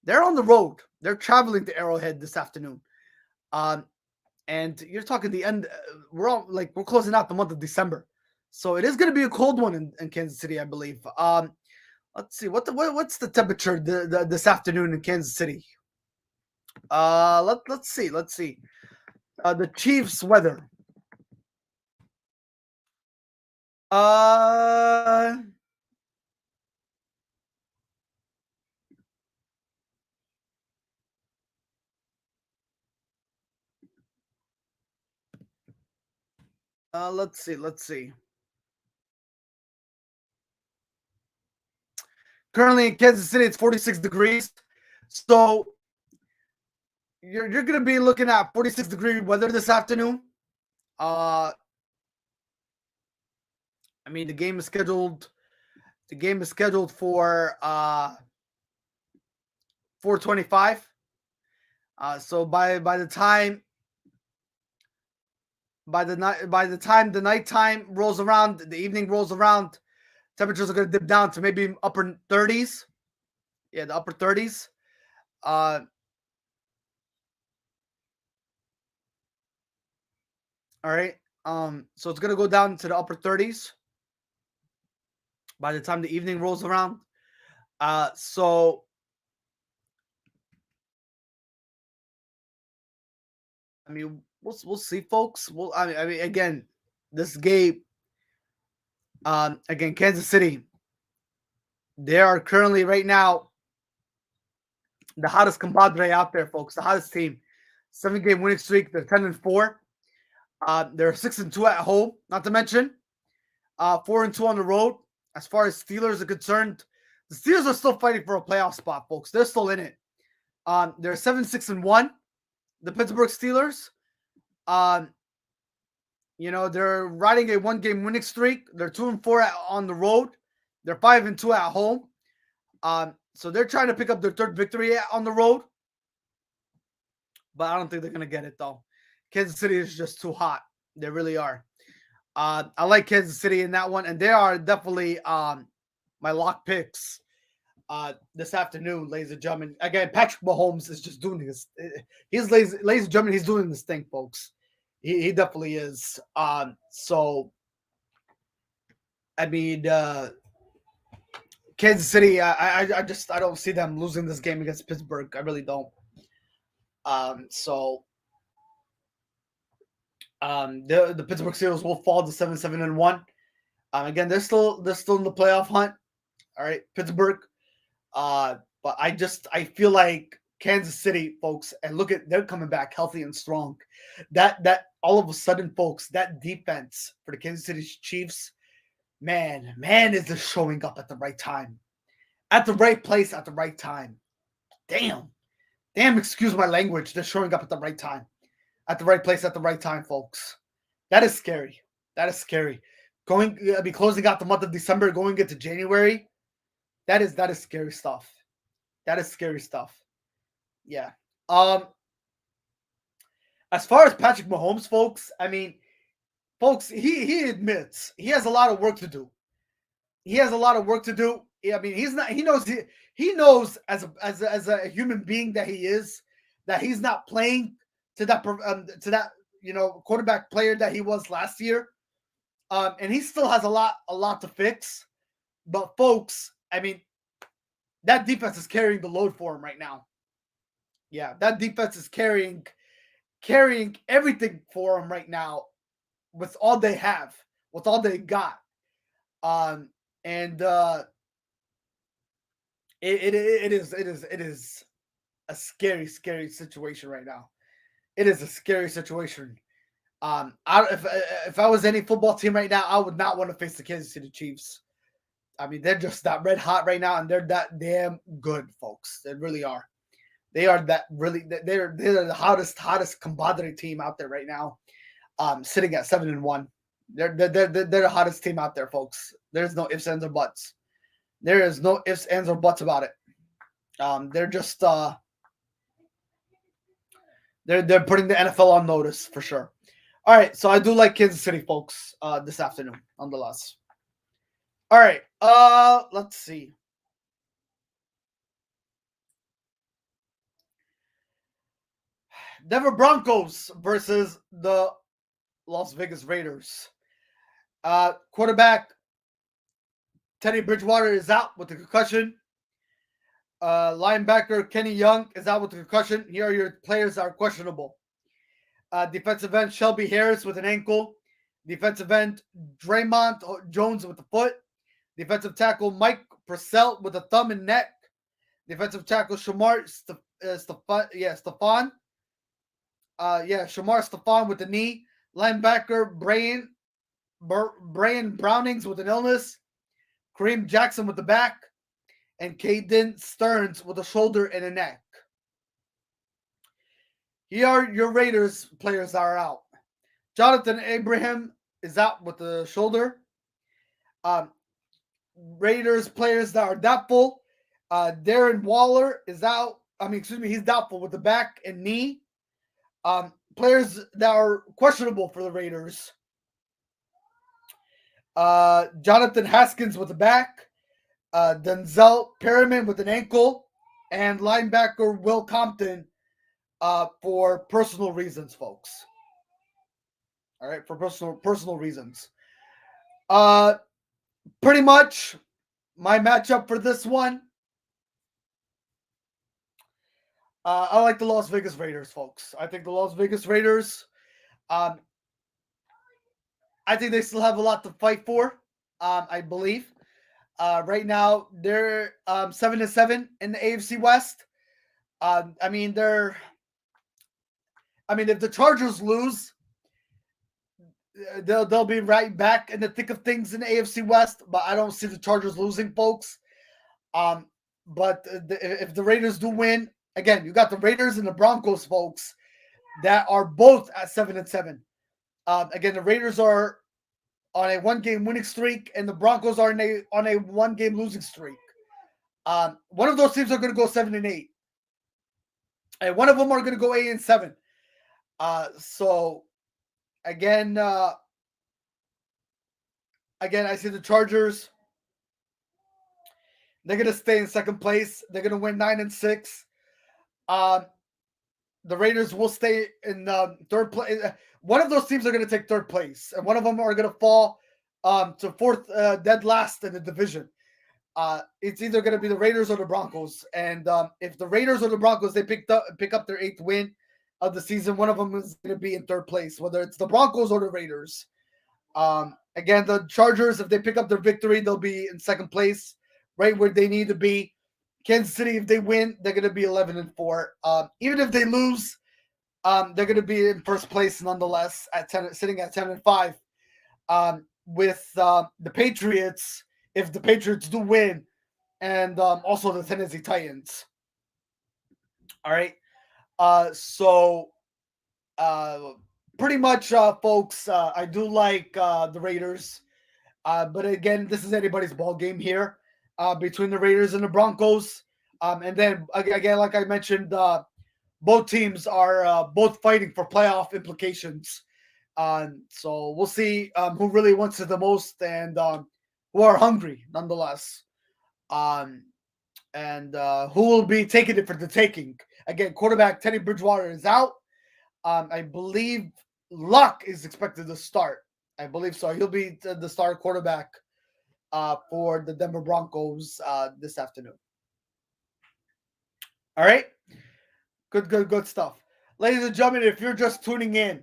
They're on the road. They're traveling to Arrowhead this afternoon. Um, and you're talking the end. We're closing out the month of December, so it is going to be a cold one in Kansas City, I believe. Let's see what's the temperature this afternoon in Kansas City. Let's see. The Chiefs weather. Let's see. Currently in Kansas City, it's 46 degrees. So you're going to be looking at 46-degree weather this afternoon. I mean, the game is scheduled for 4:25. So by the time the nighttime rolls around, the evening rolls around, temperatures are going to dip down to maybe upper 30s. Yeah, the upper 30s. All right. So it's going to go down to the upper 30s by the time the evening rolls around. So I mean, we'll see, folks. I mean, again, this game, again, Kansas City, they are currently right now the hottest compadre out there, folks. The hottest team, 7-game winning streak. They're 10-4. They're 6-2 at home. Not to mention, 4-2 on the road. As far as Steelers are concerned, the Steelers are still fighting for a playoff spot, folks. They're still in it. They're 7-6-1. The Pittsburgh Steelers. They're riding a 1-game winning streak. They're 2-4 on the road. They're 5-2 at home. So they're trying to pick up their third victory on the road. But I don't think they're going to get it, though. Kansas City is just too hot. They really are. I like Kansas City in that one. And they are definitely my lock picks this afternoon, ladies and gentlemen. Again, Patrick Mahomes is just doing this. Ladies and gentlemen, he's doing this thing, folks. He definitely is. So, I mean, Kansas City, I don't see them losing this game against Pittsburgh. I really don't. The Pittsburgh Steelers will fall to 7-1. Again, they're still in the playoff hunt. All right, Pittsburgh. But I feel like Kansas City, folks, and look at, they're coming back healthy and strong. That all of a sudden, folks, that defense for the Kansas City Chiefs, man, is just showing up at the right time, at the right place, at the right time. Damn, excuse my language. They're showing up at the right time, at the right place, at the right time, folks. That is scary. Closing out the month of December, going into January. That is scary stuff. That is scary stuff. Yeah. As far as Patrick Mahomes, folks, I mean, folks, he admits he has a lot of work to do. I mean, he knows as a human being that he is, that he's not playing to that quarterback player that he was last year. And he still has a lot to fix. But folks, I mean, that defense is carrying the load for him right now. Yeah, that defense is carrying everything for him right now with all they have, with all they got. It is a scary situation right now. It is a scary situation. If I was any football team right now, I would not want to face the Kansas City Chiefs. I mean, they're just that red hot right now, and they're that damn good, folks. They really are. They are that really. They're the hottest compadre team out there right now. Sitting at 7-1. They're the hottest team out there, folks. There's no ifs, ands, or buts. There is no ifs, ands, or buts about it. They're just they're putting the NFL on notice for sure. All right, so I do like Kansas City, folks, this afternoon, nonetheless. All right, let's see. Denver Broncos versus the Las Vegas Raiders. Quarterback Teddy Bridgewater is out with the concussion. Linebacker Kenny Young is out with the concussion. Here are your players that are questionable. Defensive end Shelby Harris with an ankle. Defensive end Draymond Jones with the foot. Defensive tackle Mike Purcell with a thumb and neck. Defensive tackle Shamar Stefan. Shamar Stefan with the knee. Linebacker Brian Brownings with an illness. Kareem Jackson with the back. And Caden Stearns with a shoulder and a neck. Here are your Raiders players that are out. Jonathan Abraham is out with the shoulder. Raiders players that are doubtful. Darren Waller is out. He's doubtful with the back and knee. Players that are questionable for the Raiders. Jonathan Haskins with the back. Denzel Perryman with an ankle. And linebacker Will Compton for personal reasons, folks. All right, for personal reasons. Pretty much my matchup for this one. I like the Las Vegas Raiders, folks. I think the Las Vegas Raiders, I think they still have a lot to fight for, I believe. Right now, they're 7-7 in the AFC West. If the Chargers lose, they'll be right back in the thick of things in the AFC West. But I don't see the Chargers losing, folks. But if the Raiders do win, again, you got the Raiders and the Broncos, folks, that are both at 7-7. Again, the Raiders are on a 1-game winning streak, and the Broncos are on a 1-game losing streak. One of those teams are going to go 7-8, and one of them are going to go 8-7. So again, I see the Chargers. They're going to stay in second place. They're going to win 9-6. The Raiders will stay in third place. One of those teams are going to take third place, and one of them are going to fall to fourth, dead last in the division. It's either going to be the Raiders or the Broncos. And if the Raiders or the Broncos, they pick up their 8th win of the season, one of them is going to be in third place, whether it's the Broncos or the Raiders. Again, the Chargers, if they pick up their victory, they'll be in second place, right where they need to be. Kansas City, if they win, they're going to be 11-4. Even if they lose, they're going to be in first place nonetheless, sitting at 10-5. With the Patriots, if the Patriots do win, and also the Tennessee Titans. All right. Pretty much, folks, I do like the Raiders. But again, this is anybody's ball game here between the Raiders and the Broncos. And then, again, like I mentioned, both teams are both fighting for playoff implications. So we'll see who really wants it the most and who are hungry nonetheless. And who will be taking it for the taking. Again, quarterback Teddy Bridgewater is out. I believe Luck is expected to start. I believe so. He'll be the starter quarterback for the Denver Broncos this afternoon. All right. Good stuff. Ladies and gentlemen, if you're just tuning in,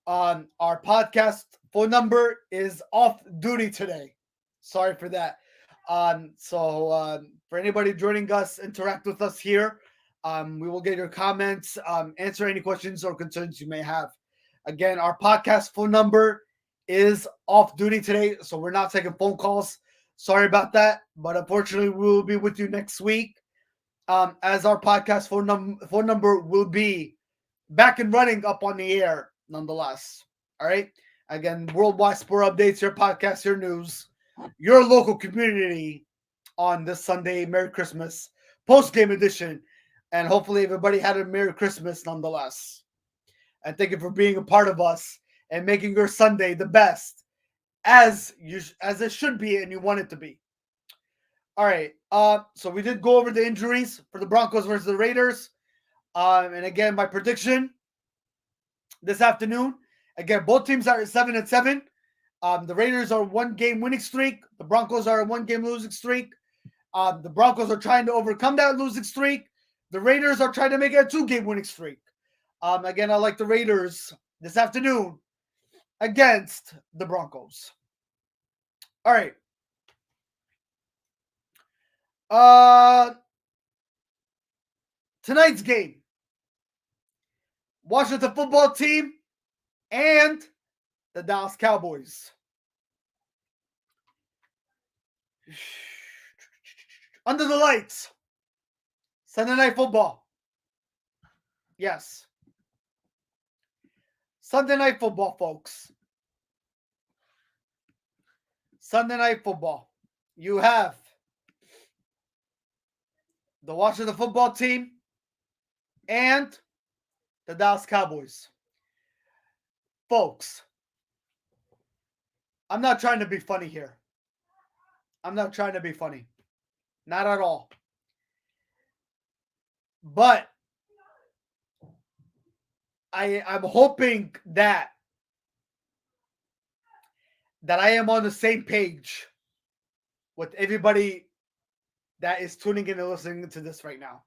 our podcast phone number is off duty today. Sorry for that. For anybody joining us, interact with us here. We will get your comments, answer any questions or concerns you may have. Again, our podcast phone number is off duty today, so we're not taking phone calls. Sorry about that, but unfortunately, we will be with you next week. As our podcast phone number will be back and running up on the air, nonetheless. All right. Again, Worldwide Sport Updates, your podcast, your news, your local community on this Sunday. Merry Christmas, post-game edition, and hopefully everybody had a Merry Christmas nonetheless. And thank you for being a part of us and making your Sunday the best as it should be and you want it to be. All right. So we did go over the injuries for the Broncos versus the Raiders. And again, my prediction this afternoon. Again, both teams are at 7-7. The Raiders are 1-game winning streak. The Broncos are a 1-game losing streak. The Broncos are trying to overcome that losing streak. The Raiders are trying to make it a 2-game winning streak. Again, I like the Raiders this afternoon against the Broncos. All right. Tonight's game. Washington football team and the Dallas Cowboys. Under the lights. Sunday Night Football. Yes. Sunday Night Football, folks. Sunday Night Football. You have the Washington football team and the Dallas Cowboys. Folks, I'm not trying to be funny here. I'm not trying to be funny. Not at all. But I'm hoping that I am on the same page with everybody that is tuning in and listening to this right now.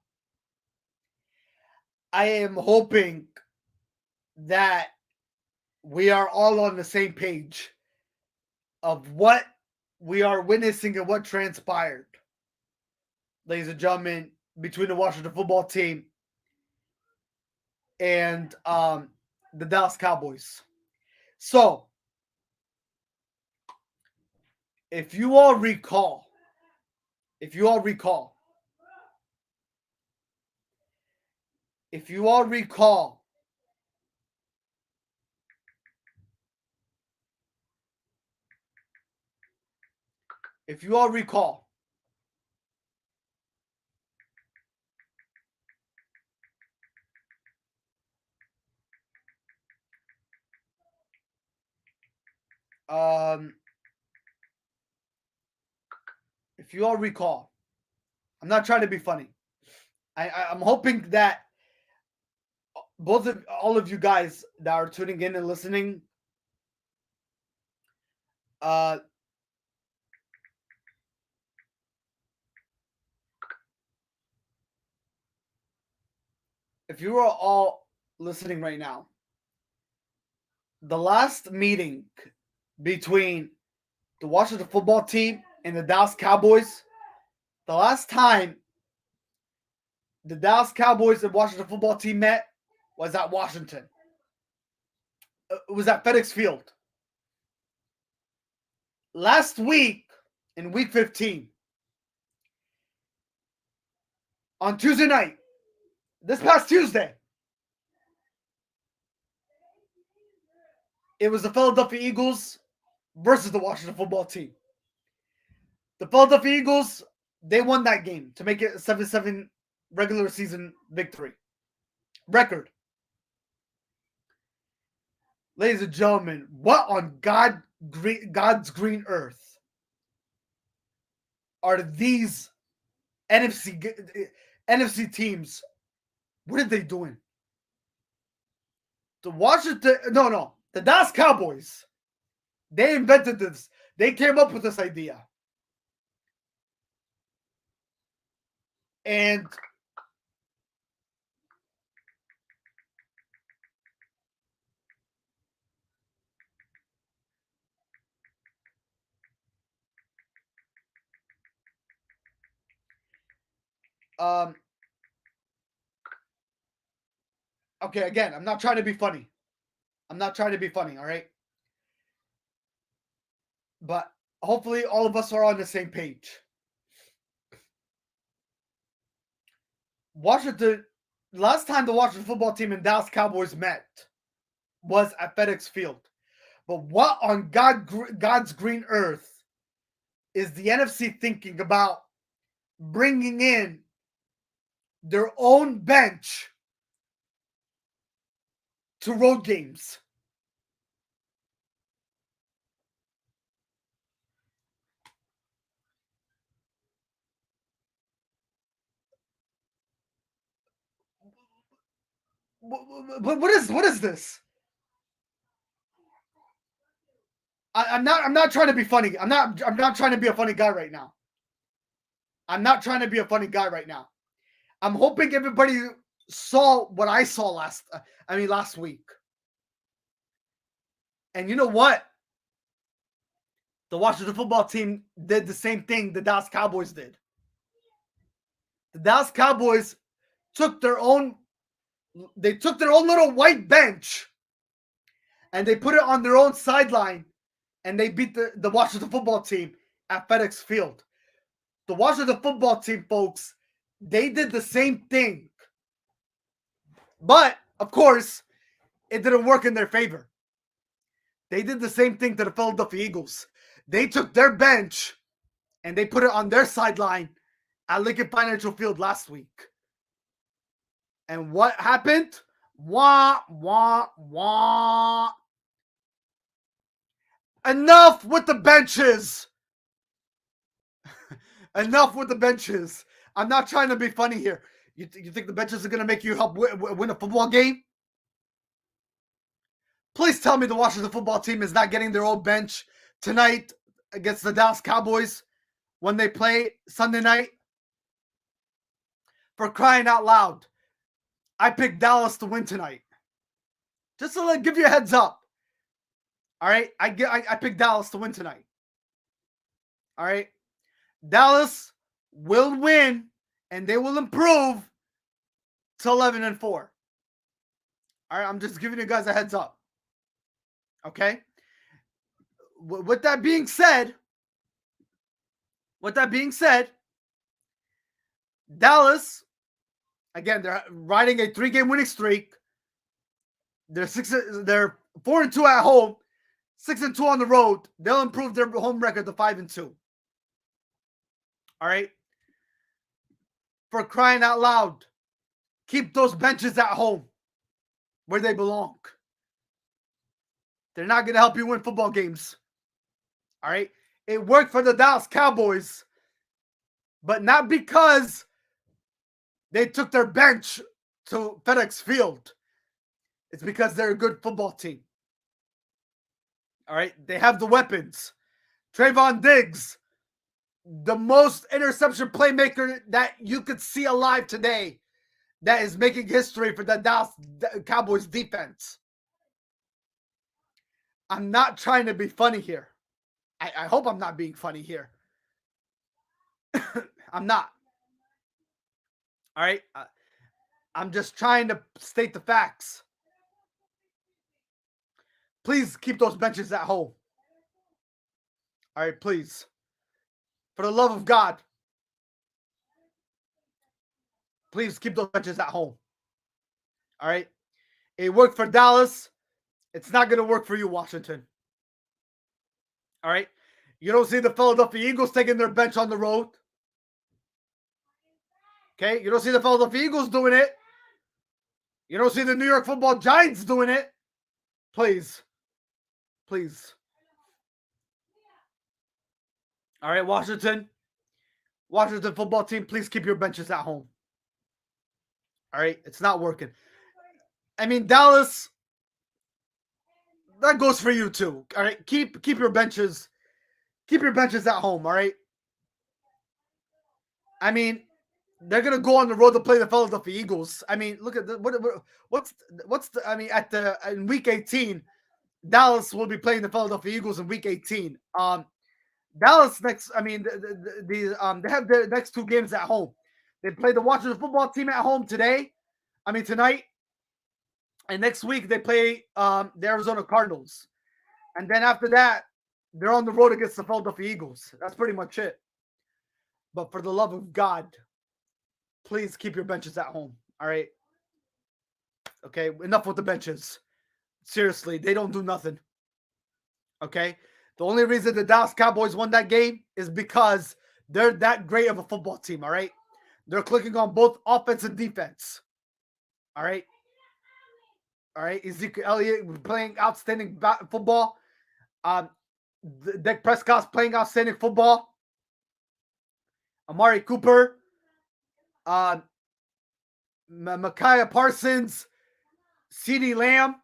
I am hoping that we are all on the same page of what we are witnessing and what transpired, ladies and gentlemen, between the Washington football team and the Dallas Cowboys. So, if you all recall, I'm not trying to be funny. I'm hoping that all of you guys that are tuning in and listening, if you are all listening right now, the last meeting between the Washington football team and the Dallas Cowboys, the last time the Dallas Cowboys and Washington football team met was at Washington. It was at FedEx Field. Last week, in week 15, on Tuesday night, this past Tuesday, it was the Philadelphia Eagles versus the Washington football team. The Philadelphia Eagles, they won that game to make it a 7-7 regular season victory record. Ladies and gentlemen, what on God's green earth are these NFC teams? What are they doing? The Dallas Cowboys, they invented this. They came up with this idea. And okay, again, I'm not trying to be funny. All right? But hopefully all of us are on the same page. Last time the Washington football team and Dallas Cowboys met was at FedEx Field. But what on God's green earth is the NFC thinking about bringing in their own bench to road games? What is this? I'm not trying to be funny. I'm not trying to be a funny guy right now. I'm not trying to be a funny guy right now. I'm hoping everybody saw what I saw last week. And you know what? The Washington football team did the same thing the Dallas Cowboys did. The Dallas Cowboys took their own little white bench and they put it on their own sideline and they beat the Washington football team at FedEx Field. The Washington football team, folks, they did the same thing. But, of course, it didn't work in their favor. They did the same thing to the Philadelphia Eagles. They took their bench and they put it on their sideline at Lincoln Financial Field last week. And what happened? Wah, wah, wah. Enough with the benches. Enough with the benches. I'm not trying to be funny here. You think the benches are going to make you help win a football game? Please tell me the Washington football team is not getting their own bench tonight against the Dallas Cowboys when they play Sunday night. For crying out loud, I picked Dallas to win tonight. Just to give you a heads up. All right, I picked Dallas to win tonight. All right, Dallas will win and they will improve to 11-4. All right, I'm just giving you guys a heads up. Okay. With that being said, Dallas, again, they're riding a 3-game winning streak. They're 4-2 at home, 6-2 on the road. They'll improve their home record to 5-2. All right. For crying out loud, keep those benches at home where they belong. They're not going to help you win football games. All right. It worked for the Dallas Cowboys, but not because they took their bench to FedEx Field. It's because they're a good football team. All right. They have the weapons. Trayvon Diggs, the most interception playmaker that you could see alive today, that is making history for the Dallas Cowboys defense. I'm not trying to be funny here. I hope I'm not being funny here. I'm not. All right. I'm just trying to state the facts. Please keep those benches at home. All right, please. For the love of God, please keep those benches at home. All right. It worked for Dallas. It's not going to work for you, Washington. All right. You don't see the Philadelphia Eagles taking their bench on the road. Okay. You don't see the Philadelphia Eagles doing it. You don't see the New York Football Giants doing it. Please. Please. All right, Washington football team, please keep your benches at home. All right. It's not working. I mean, Dallas, that goes for you too. All right. Keep your benches. Keep your benches at home. All right. I mean, they're gonna go on the road to play the Philadelphia Eagles. I mean, look at in week 18, Dallas will be playing the Philadelphia Eagles in week 18. Dallas next. I mean, they have their next 2 games at home. They play the Washington football team at home tonight, and next week they play the Arizona Cardinals, and then after that they're on the road against the Philadelphia Eagles. That's pretty much it. But for the love of God, please keep your benches at home. All right. Okay. Enough with the benches. Seriously, they don't do nothing. Okay. The only reason the Dallas Cowboys won that game is because they're that great of a football team. All right. They're clicking on both offense and defense. All right. All right. Ezekiel Elliott playing outstanding football. Dak Prescott's playing outstanding football. Amari Cooper. Micaiah Parsons CeeDee Lamb.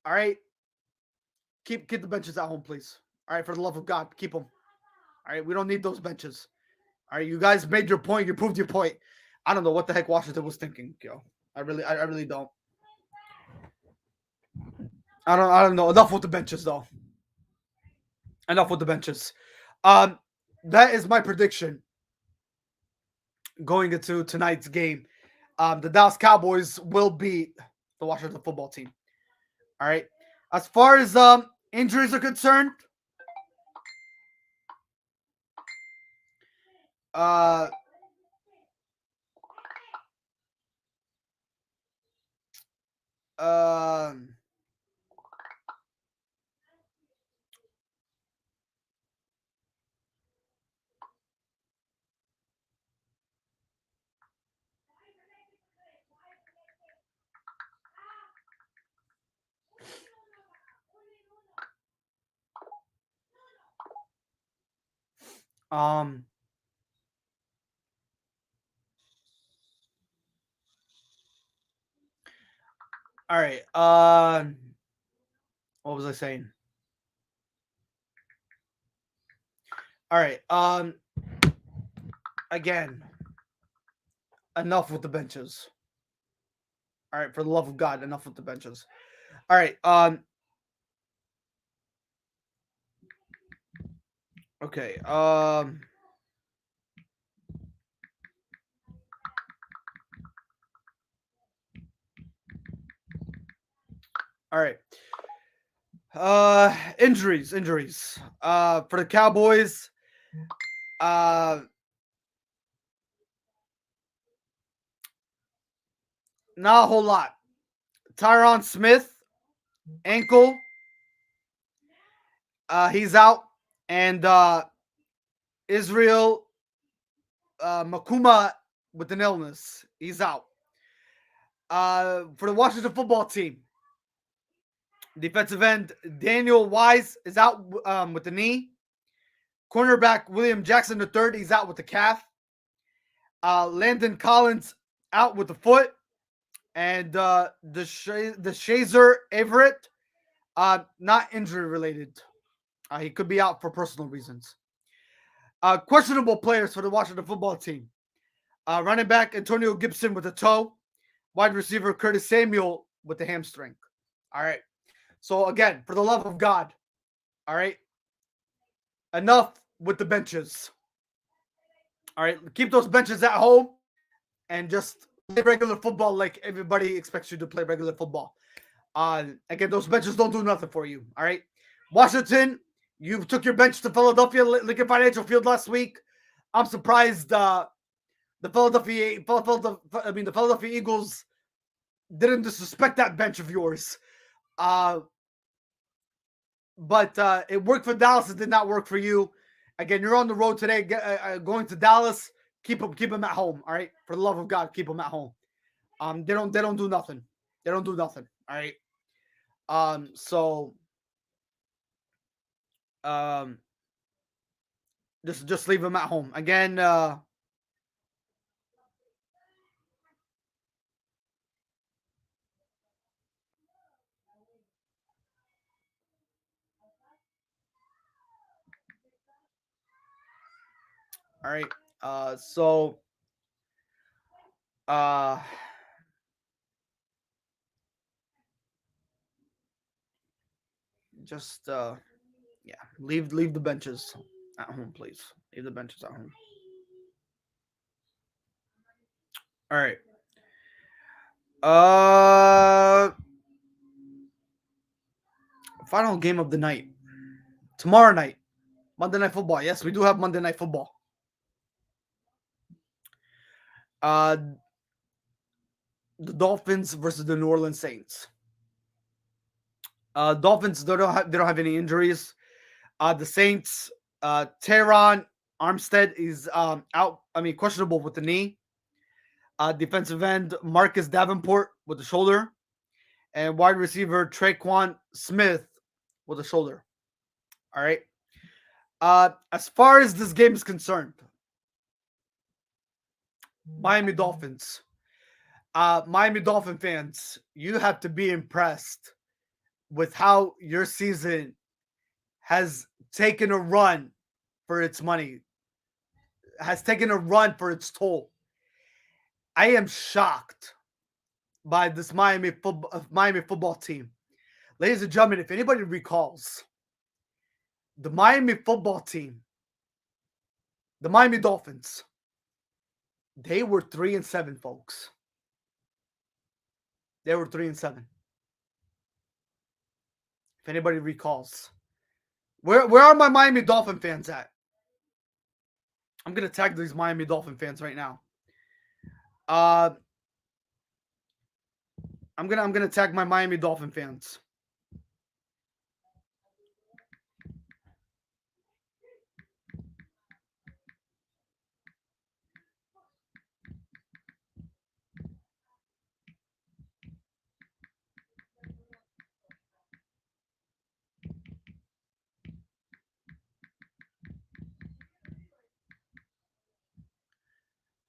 All right. Keep the benches at home, please. All right, for the love of God, keep them. All right, we don't need those benches. All right, you guys made your point. You proved your point. I don't know what the heck Washington was thinking, yo. I really don't. I don't know. Enough with the benches, though. Enough with the benches. Um, that is my prediction going into tonight's game. The Dallas Cowboys will beat the Washington football team. All right. As far as injuries are concerned, uh, um, um, all right. What was I saying? All right. Again, enough with the benches. All right, for the love of God, enough with the benches. All right. Okay. All right. Injuries. For the Cowboys, uh, not a whole lot. Tyron Smith, ankle, he's out, and Israel Makuma with an illness, he's out. For the Washington football team, defensive end Daniel Wise is out with the knee. Cornerback William Jackson III, he's out with the calf. Landon Collins out with the foot. And the Shazer Everett, not injury related. He could be out for personal reasons. Questionable players for the Washington football team. Running back Antonio Gibson with a toe. Wide receiver Curtis Samuel with the hamstring. All right. So again, for the love of God, all right, enough with the benches. All right, keep those benches at home and just play regular football like everybody expects you to play regular football. Again, those benches don't do nothing for you. All right, Washington, you took your bench to Philadelphia Lincoln Financial Field last week. I'm surprised the Philadelphia Eagles didn't disrespect that bench of yours. But it worked for Dallas. It did not work for you. Again, you're on the road today, going to Dallas. Keep them at home. All right, for the love of God, keep them at home. They don't do nothing. They don't do nothing. All right. So um, just leave them at home. Again, all right. So uh, just yeah, leave the benches at home, please. Leave the benches at home. All right. Final game of the night. Tomorrow night. Monday Night Football. Yes, we do have Monday Night Football. Uh the Dolphins versus the New Orleans Saints. Dolphins they don't have any injuries. The Saints, Teron Armstead is out. I mean, questionable with the knee. Defensive end Marcus Davenport with the shoulder, and wide receiver Traquan Smith with the shoulder. All right. As far as this game is concerned, Miami Dolphins. Miami Dolphin fans, you have to be impressed with how your season has taken a run for its money, has taken a run for its toll. I am shocked by this Miami football team. Ladies and gentlemen, if anybody recalls, the Miami football team, the Miami Dolphins, they were 3-7, folks. They were 3-7. If anybody recalls. Where are my Miami Dolphin fans at? I'm gonna tag these Miami Dolphin fans right now. I'm gonna tag my Miami Dolphin fans.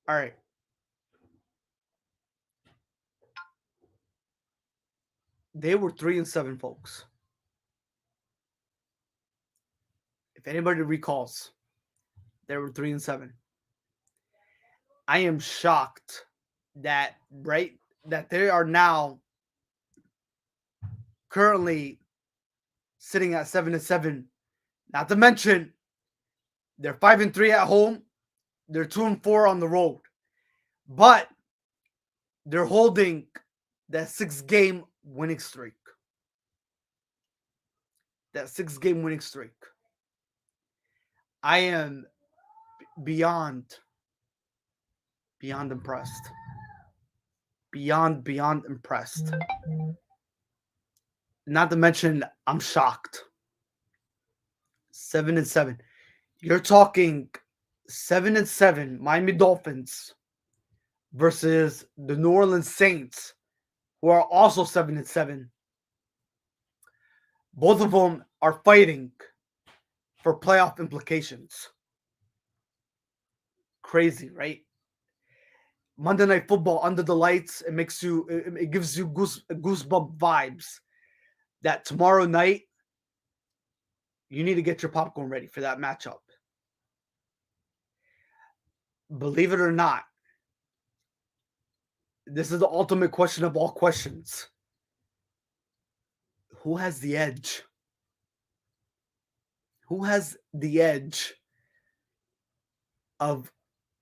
All right. They were 3-7, folks. If anybody recalls, they were 3-7. I am shocked that they are now currently sitting at 7-7. Not to mention, they're 5-3 at home. They're 2-4 on the road. But they're holding that 6-game winning streak. That 6-game winning streak. I am beyond impressed. Beyond impressed. Not to mention, I'm shocked. 7-7. You're talking 7-7 Miami Dolphins versus the New Orleans Saints, who are also 7-7. Both of them are fighting for playoff implications. Crazy, right? Monday Night Football under the lights, it gives you goosebump vibes that tomorrow night you need to get your popcorn ready for that matchup. Believe it or not, this is the ultimate question of all questions. Who has the edge? Who has the edge of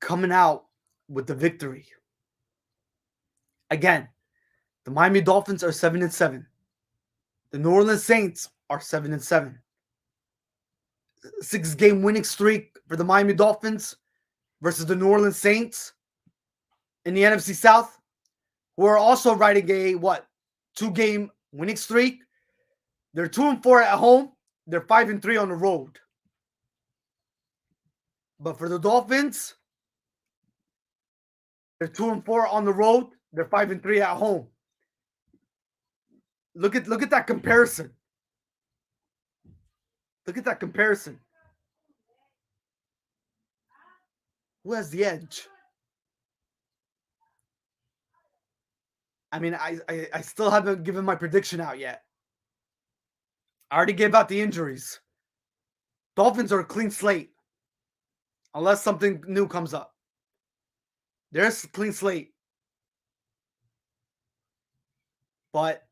coming out with the victory? Again, the Miami Dolphins are 7-7. The New Orleans Saints are 7-7. 6-game winning streak for the Miami Dolphins versus the New Orleans Saints in the NFC South, who are also riding a 2-game winning streak. They're 2-4 at home. They're 5-3 on the road. But for the Dolphins, they're 2-4 on the road. They're 5-3 at home. Look at that comparison. Look at that comparison. Who has the edge? I mean, I still haven't given my prediction out yet. I already gave out the injuries. Dolphins are a clean slate. Unless something new comes up. There's a clean slate. But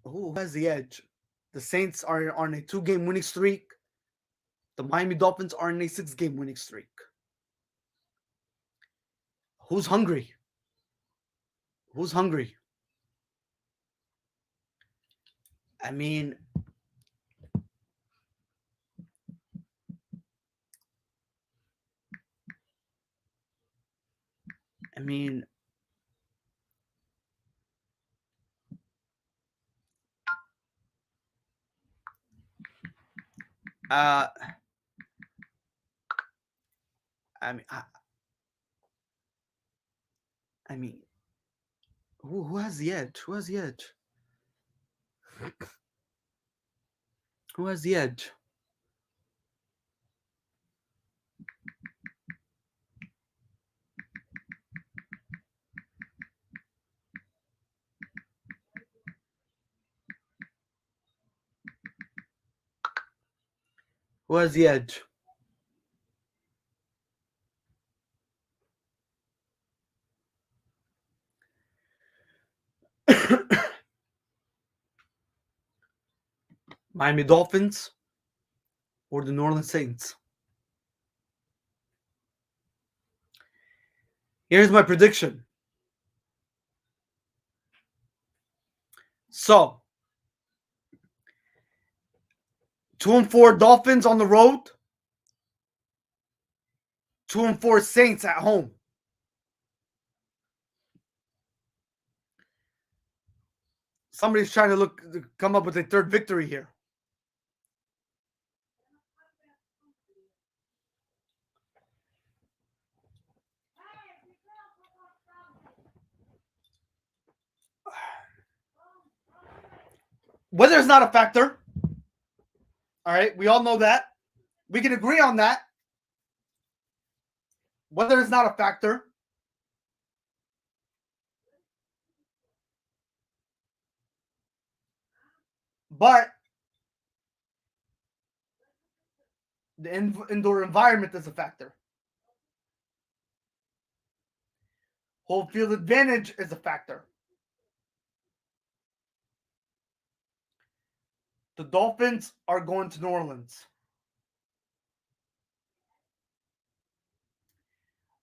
who has the edge? The Saints are on a 2-game winning streak. The Miami Dolphins are on a 6-game winning streak. Who's hungry? Who's hungry? I mean, who has the edge? Who has the edge? Who has the edge? Who has the edge? Miami Dolphins or the New Orleans Saints? Here's my prediction. So, 2-4 Dolphins on the road, 2-4 Saints at home. Somebody's trying to come up with a third victory here. Weather is not a factor. All right, we all know that. We can agree on that. Weather is not a factor. But the indoor environment is a factor. Home field advantage is a factor. The Dolphins are going to New Orleans.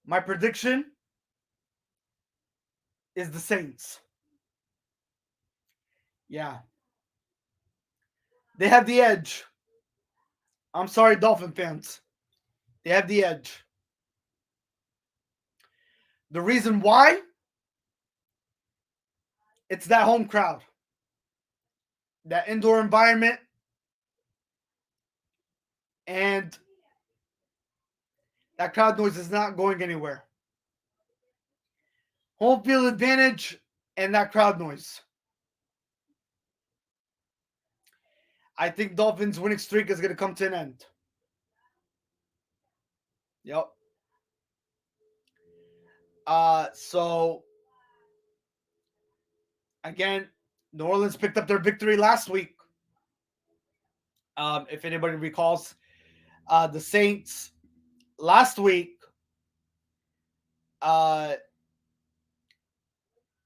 My prediction is the Saints. Yeah. They have the edge. I'm sorry, Dolphin fans. They have the edge. The reason why? It's that home crowd. That indoor environment. And that crowd noise is not going anywhere. Home field advantage and that crowd noise. I think Dolphins' winning streak is going to come to an end. Yep. So, again, New Orleans picked up their victory last week. If anybody recalls, the Saints last week,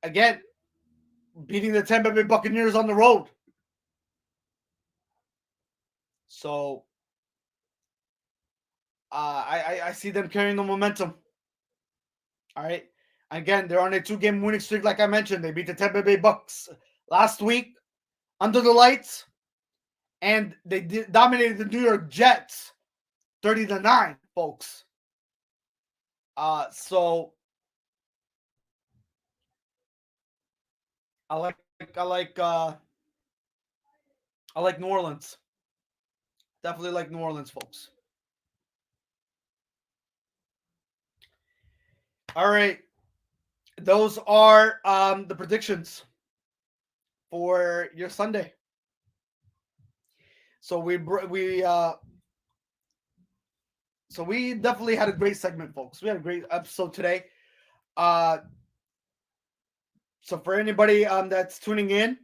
again, beating the Tampa Bay Buccaneers on the road. So, I see them carrying the momentum. All right. Again, they're on a 2-game winning streak, like I mentioned. They beat the Tampa Bay Bucks last week under the lights, and they dominated the New York Jets 30-9, folks. So I like New Orleans. Definitely like New Orleans, folks. All right. Those are the predictions for your Sunday. So we definitely had a great segment, folks. We had a great episode today. So for anybody that's tuning in,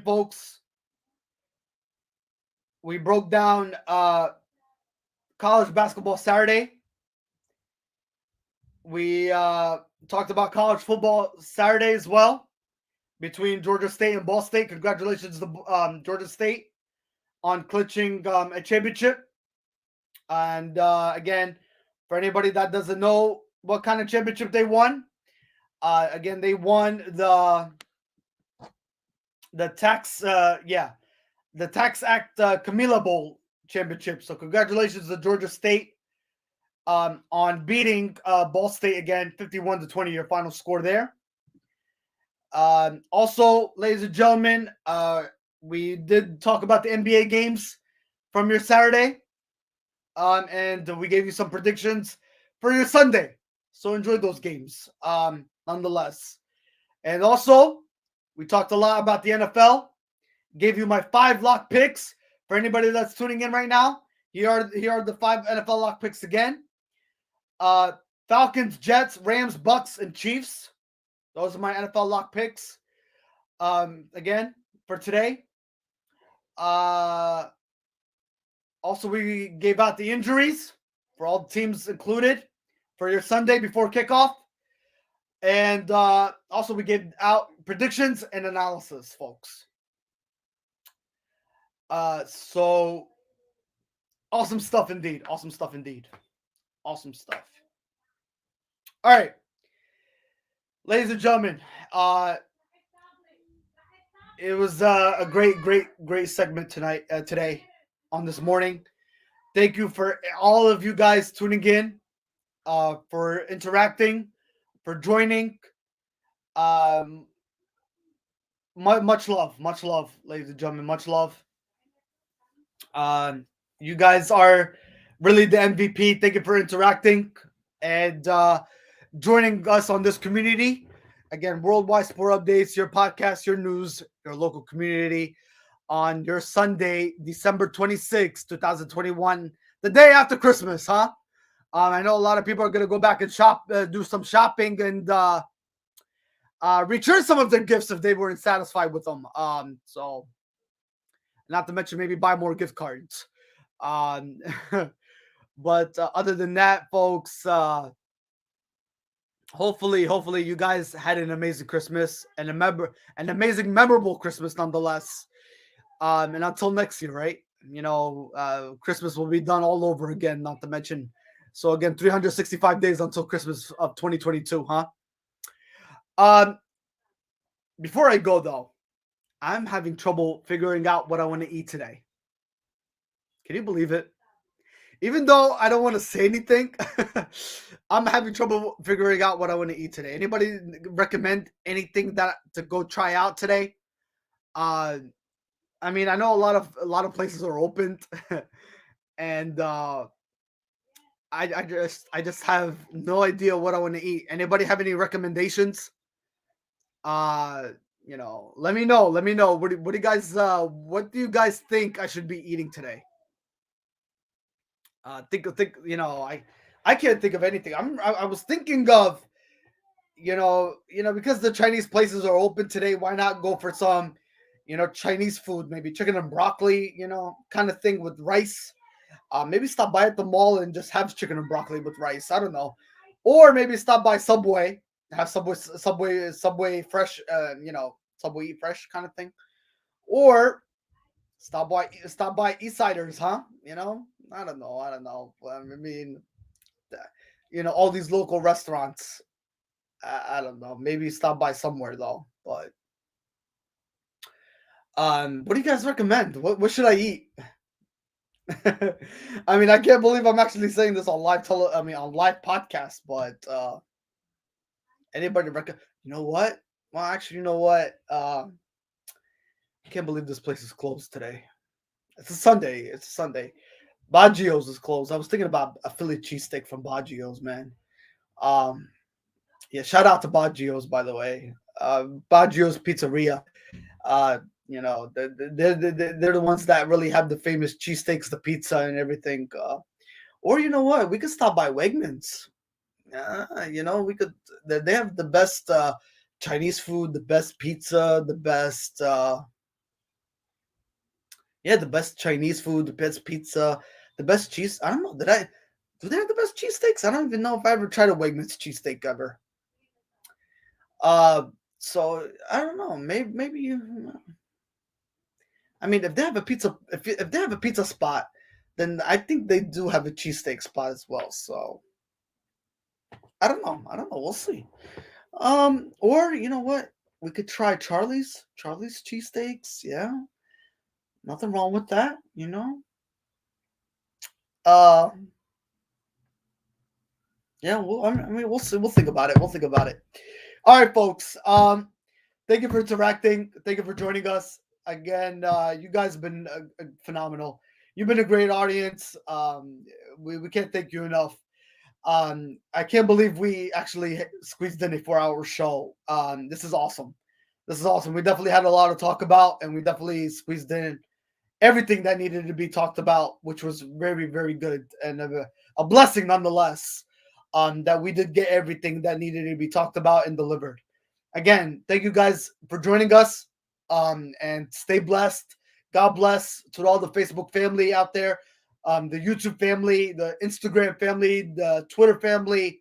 folks, we broke down college basketball Saturday. We talked about college football Saturday as well, between Georgia State and Ball State. Congratulations to Georgia State on clinching a championship. And again, for anybody that doesn't know what kind of championship they won, again, they won the Tax the Tax Act Camila Bowl championship. So congratulations to Georgia State on beating Ball State again, 51-20, your final score there. Also, ladies and gentlemen, we did talk about the NBA games from your Saturday, and we gave you some predictions for your Sunday. So enjoy those games, nonetheless. And also, we talked a lot about the NFL. Gave you my 5 lock picks. For anybody that's tuning in right now, here are the 5 NFL lock picks again. Falcons, Jets, Rams, Bucks, and Chiefs. Those are my NFL lock picks. Again, for today, uh, also we gave out the injuries for all the teams included for your Sunday before kickoff. And also we gave out predictions and analysis, folks. So awesome stuff indeed. Awesome stuff indeed. Awesome stuff. All right, ladies and gentlemen, it was a great segment today on this morning. Thank you for all of you guys tuning in, for interacting, for joining. Um, much love, ladies and gentlemen, much love. You guys are really the MVP. Thank you for interacting and joining us on this community. Again, Worldwide Sport Updates, your podcast, your news, your local community on your Sunday, December 26th, 2021, the day after Christmas, huh? I know a lot of people are going to go back and do some shopping and return some of their gifts if they weren't satisfied with them. So, not to mention maybe buy more gift cards. Um, but other than that, folks, hopefully you guys had an amazing Christmas and an amazing memorable Christmas nonetheless. And until next year, right? Christmas will be done all over again, not to mention. So again, 365 days until Christmas of 2022, huh? Before I go though, I'm having trouble figuring out what I want to eat today. Can you believe it? Even though I don't want to say anything, I'm having trouble figuring out what I want to eat today. Anybody recommend anything to go try out today? I mean, I know a lot of places are open, and I just have no idea what I want to eat. Anybody have any recommendations? Let me know. Let me know. What do you guys what do you guys think I should be eating today? Think. I can't think of anything. I was thinking of because the Chinese places are open today. Why not go for some Chinese food? Maybe chicken and broccoli. Kind of thing with rice. Maybe stop by at the mall and just have chicken and broccoli with rice. I don't know. Or maybe stop by Subway, have Subway fresh, Subway eat fresh kind of thing. Or stop by Eastsiders, huh? I don't know. I don't know. I mean, all these local restaurants. I don't know. Maybe stop by somewhere though. But what do you guys recommend? What should I eat? I mean, I can't believe I'm actually saying this on on live podcast, but anybody recommend? You know what? Well, actually, you know what? I can't believe this place is closed today. It's a Sunday. It's a Sunday. Baggio's is closed. I was thinking about a Philly cheesesteak from Baggio's, man. Um, yeah, shout out to Baggio's, by the way. Baggio's Pizzeria. They're the ones that really have the famous cheesesteaks, the pizza, and everything. Or you know what? We could stop by Wegmans. We could. They have the best Chinese food, the best pizza, the best. The best Chinese food, the best pizza, the best cheese. I don't know. Do they have the best cheesesteaks? I don't even know if I ever tried a Wegmans cheesesteak ever. So I don't know. Maybe you. I mean, if they have a pizza, if they have a pizza spot, then I think they do have a cheesesteak spot as well. So I don't know. We'll see. Or you know what? We could try Charlie's cheesesteaks. Yeah, nothing wrong with that. Uh, yeah. Well, I mean, we'll see. We'll think about it. We'll think about it. All right, folks. Thank you for interacting. Thank you for joining us again. You guys have been phenomenal. You've been a great audience. We can't thank you enough. I can't believe we actually squeezed in a 4-hour show. This is awesome. We definitely had a lot to talk about, and we definitely squeezed in everything that needed to be talked about, which was very, very good and a blessing nonetheless. That we did get everything that needed to be talked about and delivered. Again, thank you guys for joining us. And stay blessed. God bless to all the Facebook family out there, the YouTube family, the Instagram family, the Twitter family,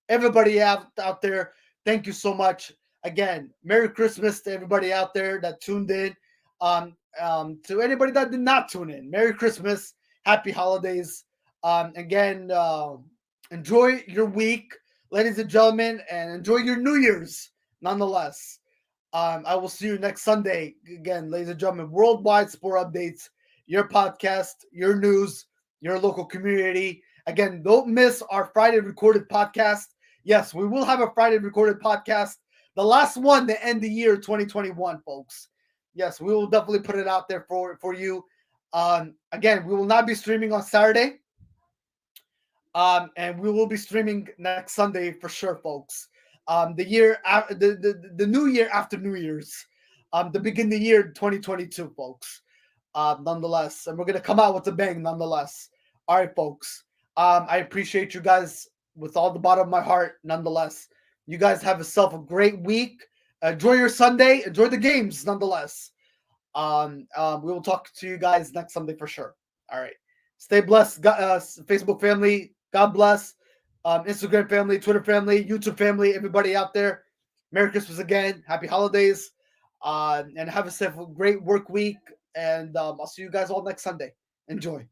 everybody out there. Thank you so much. Again, Merry Christmas to everybody out there that tuned in. To anybody that did not tune in, Merry Christmas, Happy Holidays. Again, enjoy your week, ladies and gentlemen, and enjoy your New Year's nonetheless. I will see you next Sunday. Again, ladies and gentlemen, Worldwide Sport Updates, your podcast, your news, your local community. Again, don't miss our Friday recorded podcast. Yes, we will have a Friday recorded podcast. The last one to end the year 2021, folks. Yes, we will definitely put it out there for you. Again, we will not be streaming on Saturday. And we will be streaming next Sunday for sure, folks. The new year after New Year's, to begin the year 2022, folks. Nonetheless, and we're gonna come out with a bang, nonetheless. All right, folks. I appreciate you guys with all the bottom of my heart. Nonetheless, you guys have yourself a great week. Enjoy your Sunday. Enjoy the games, nonetheless. We will talk to you guys next Sunday for sure. All right. Stay blessed, Facebook family. God bless. Instagram family, Twitter family, YouTube family, everybody out there. Merry Christmas again. Happy holidays. And have yourself a great work week. And I'll see you guys all next Sunday. Enjoy.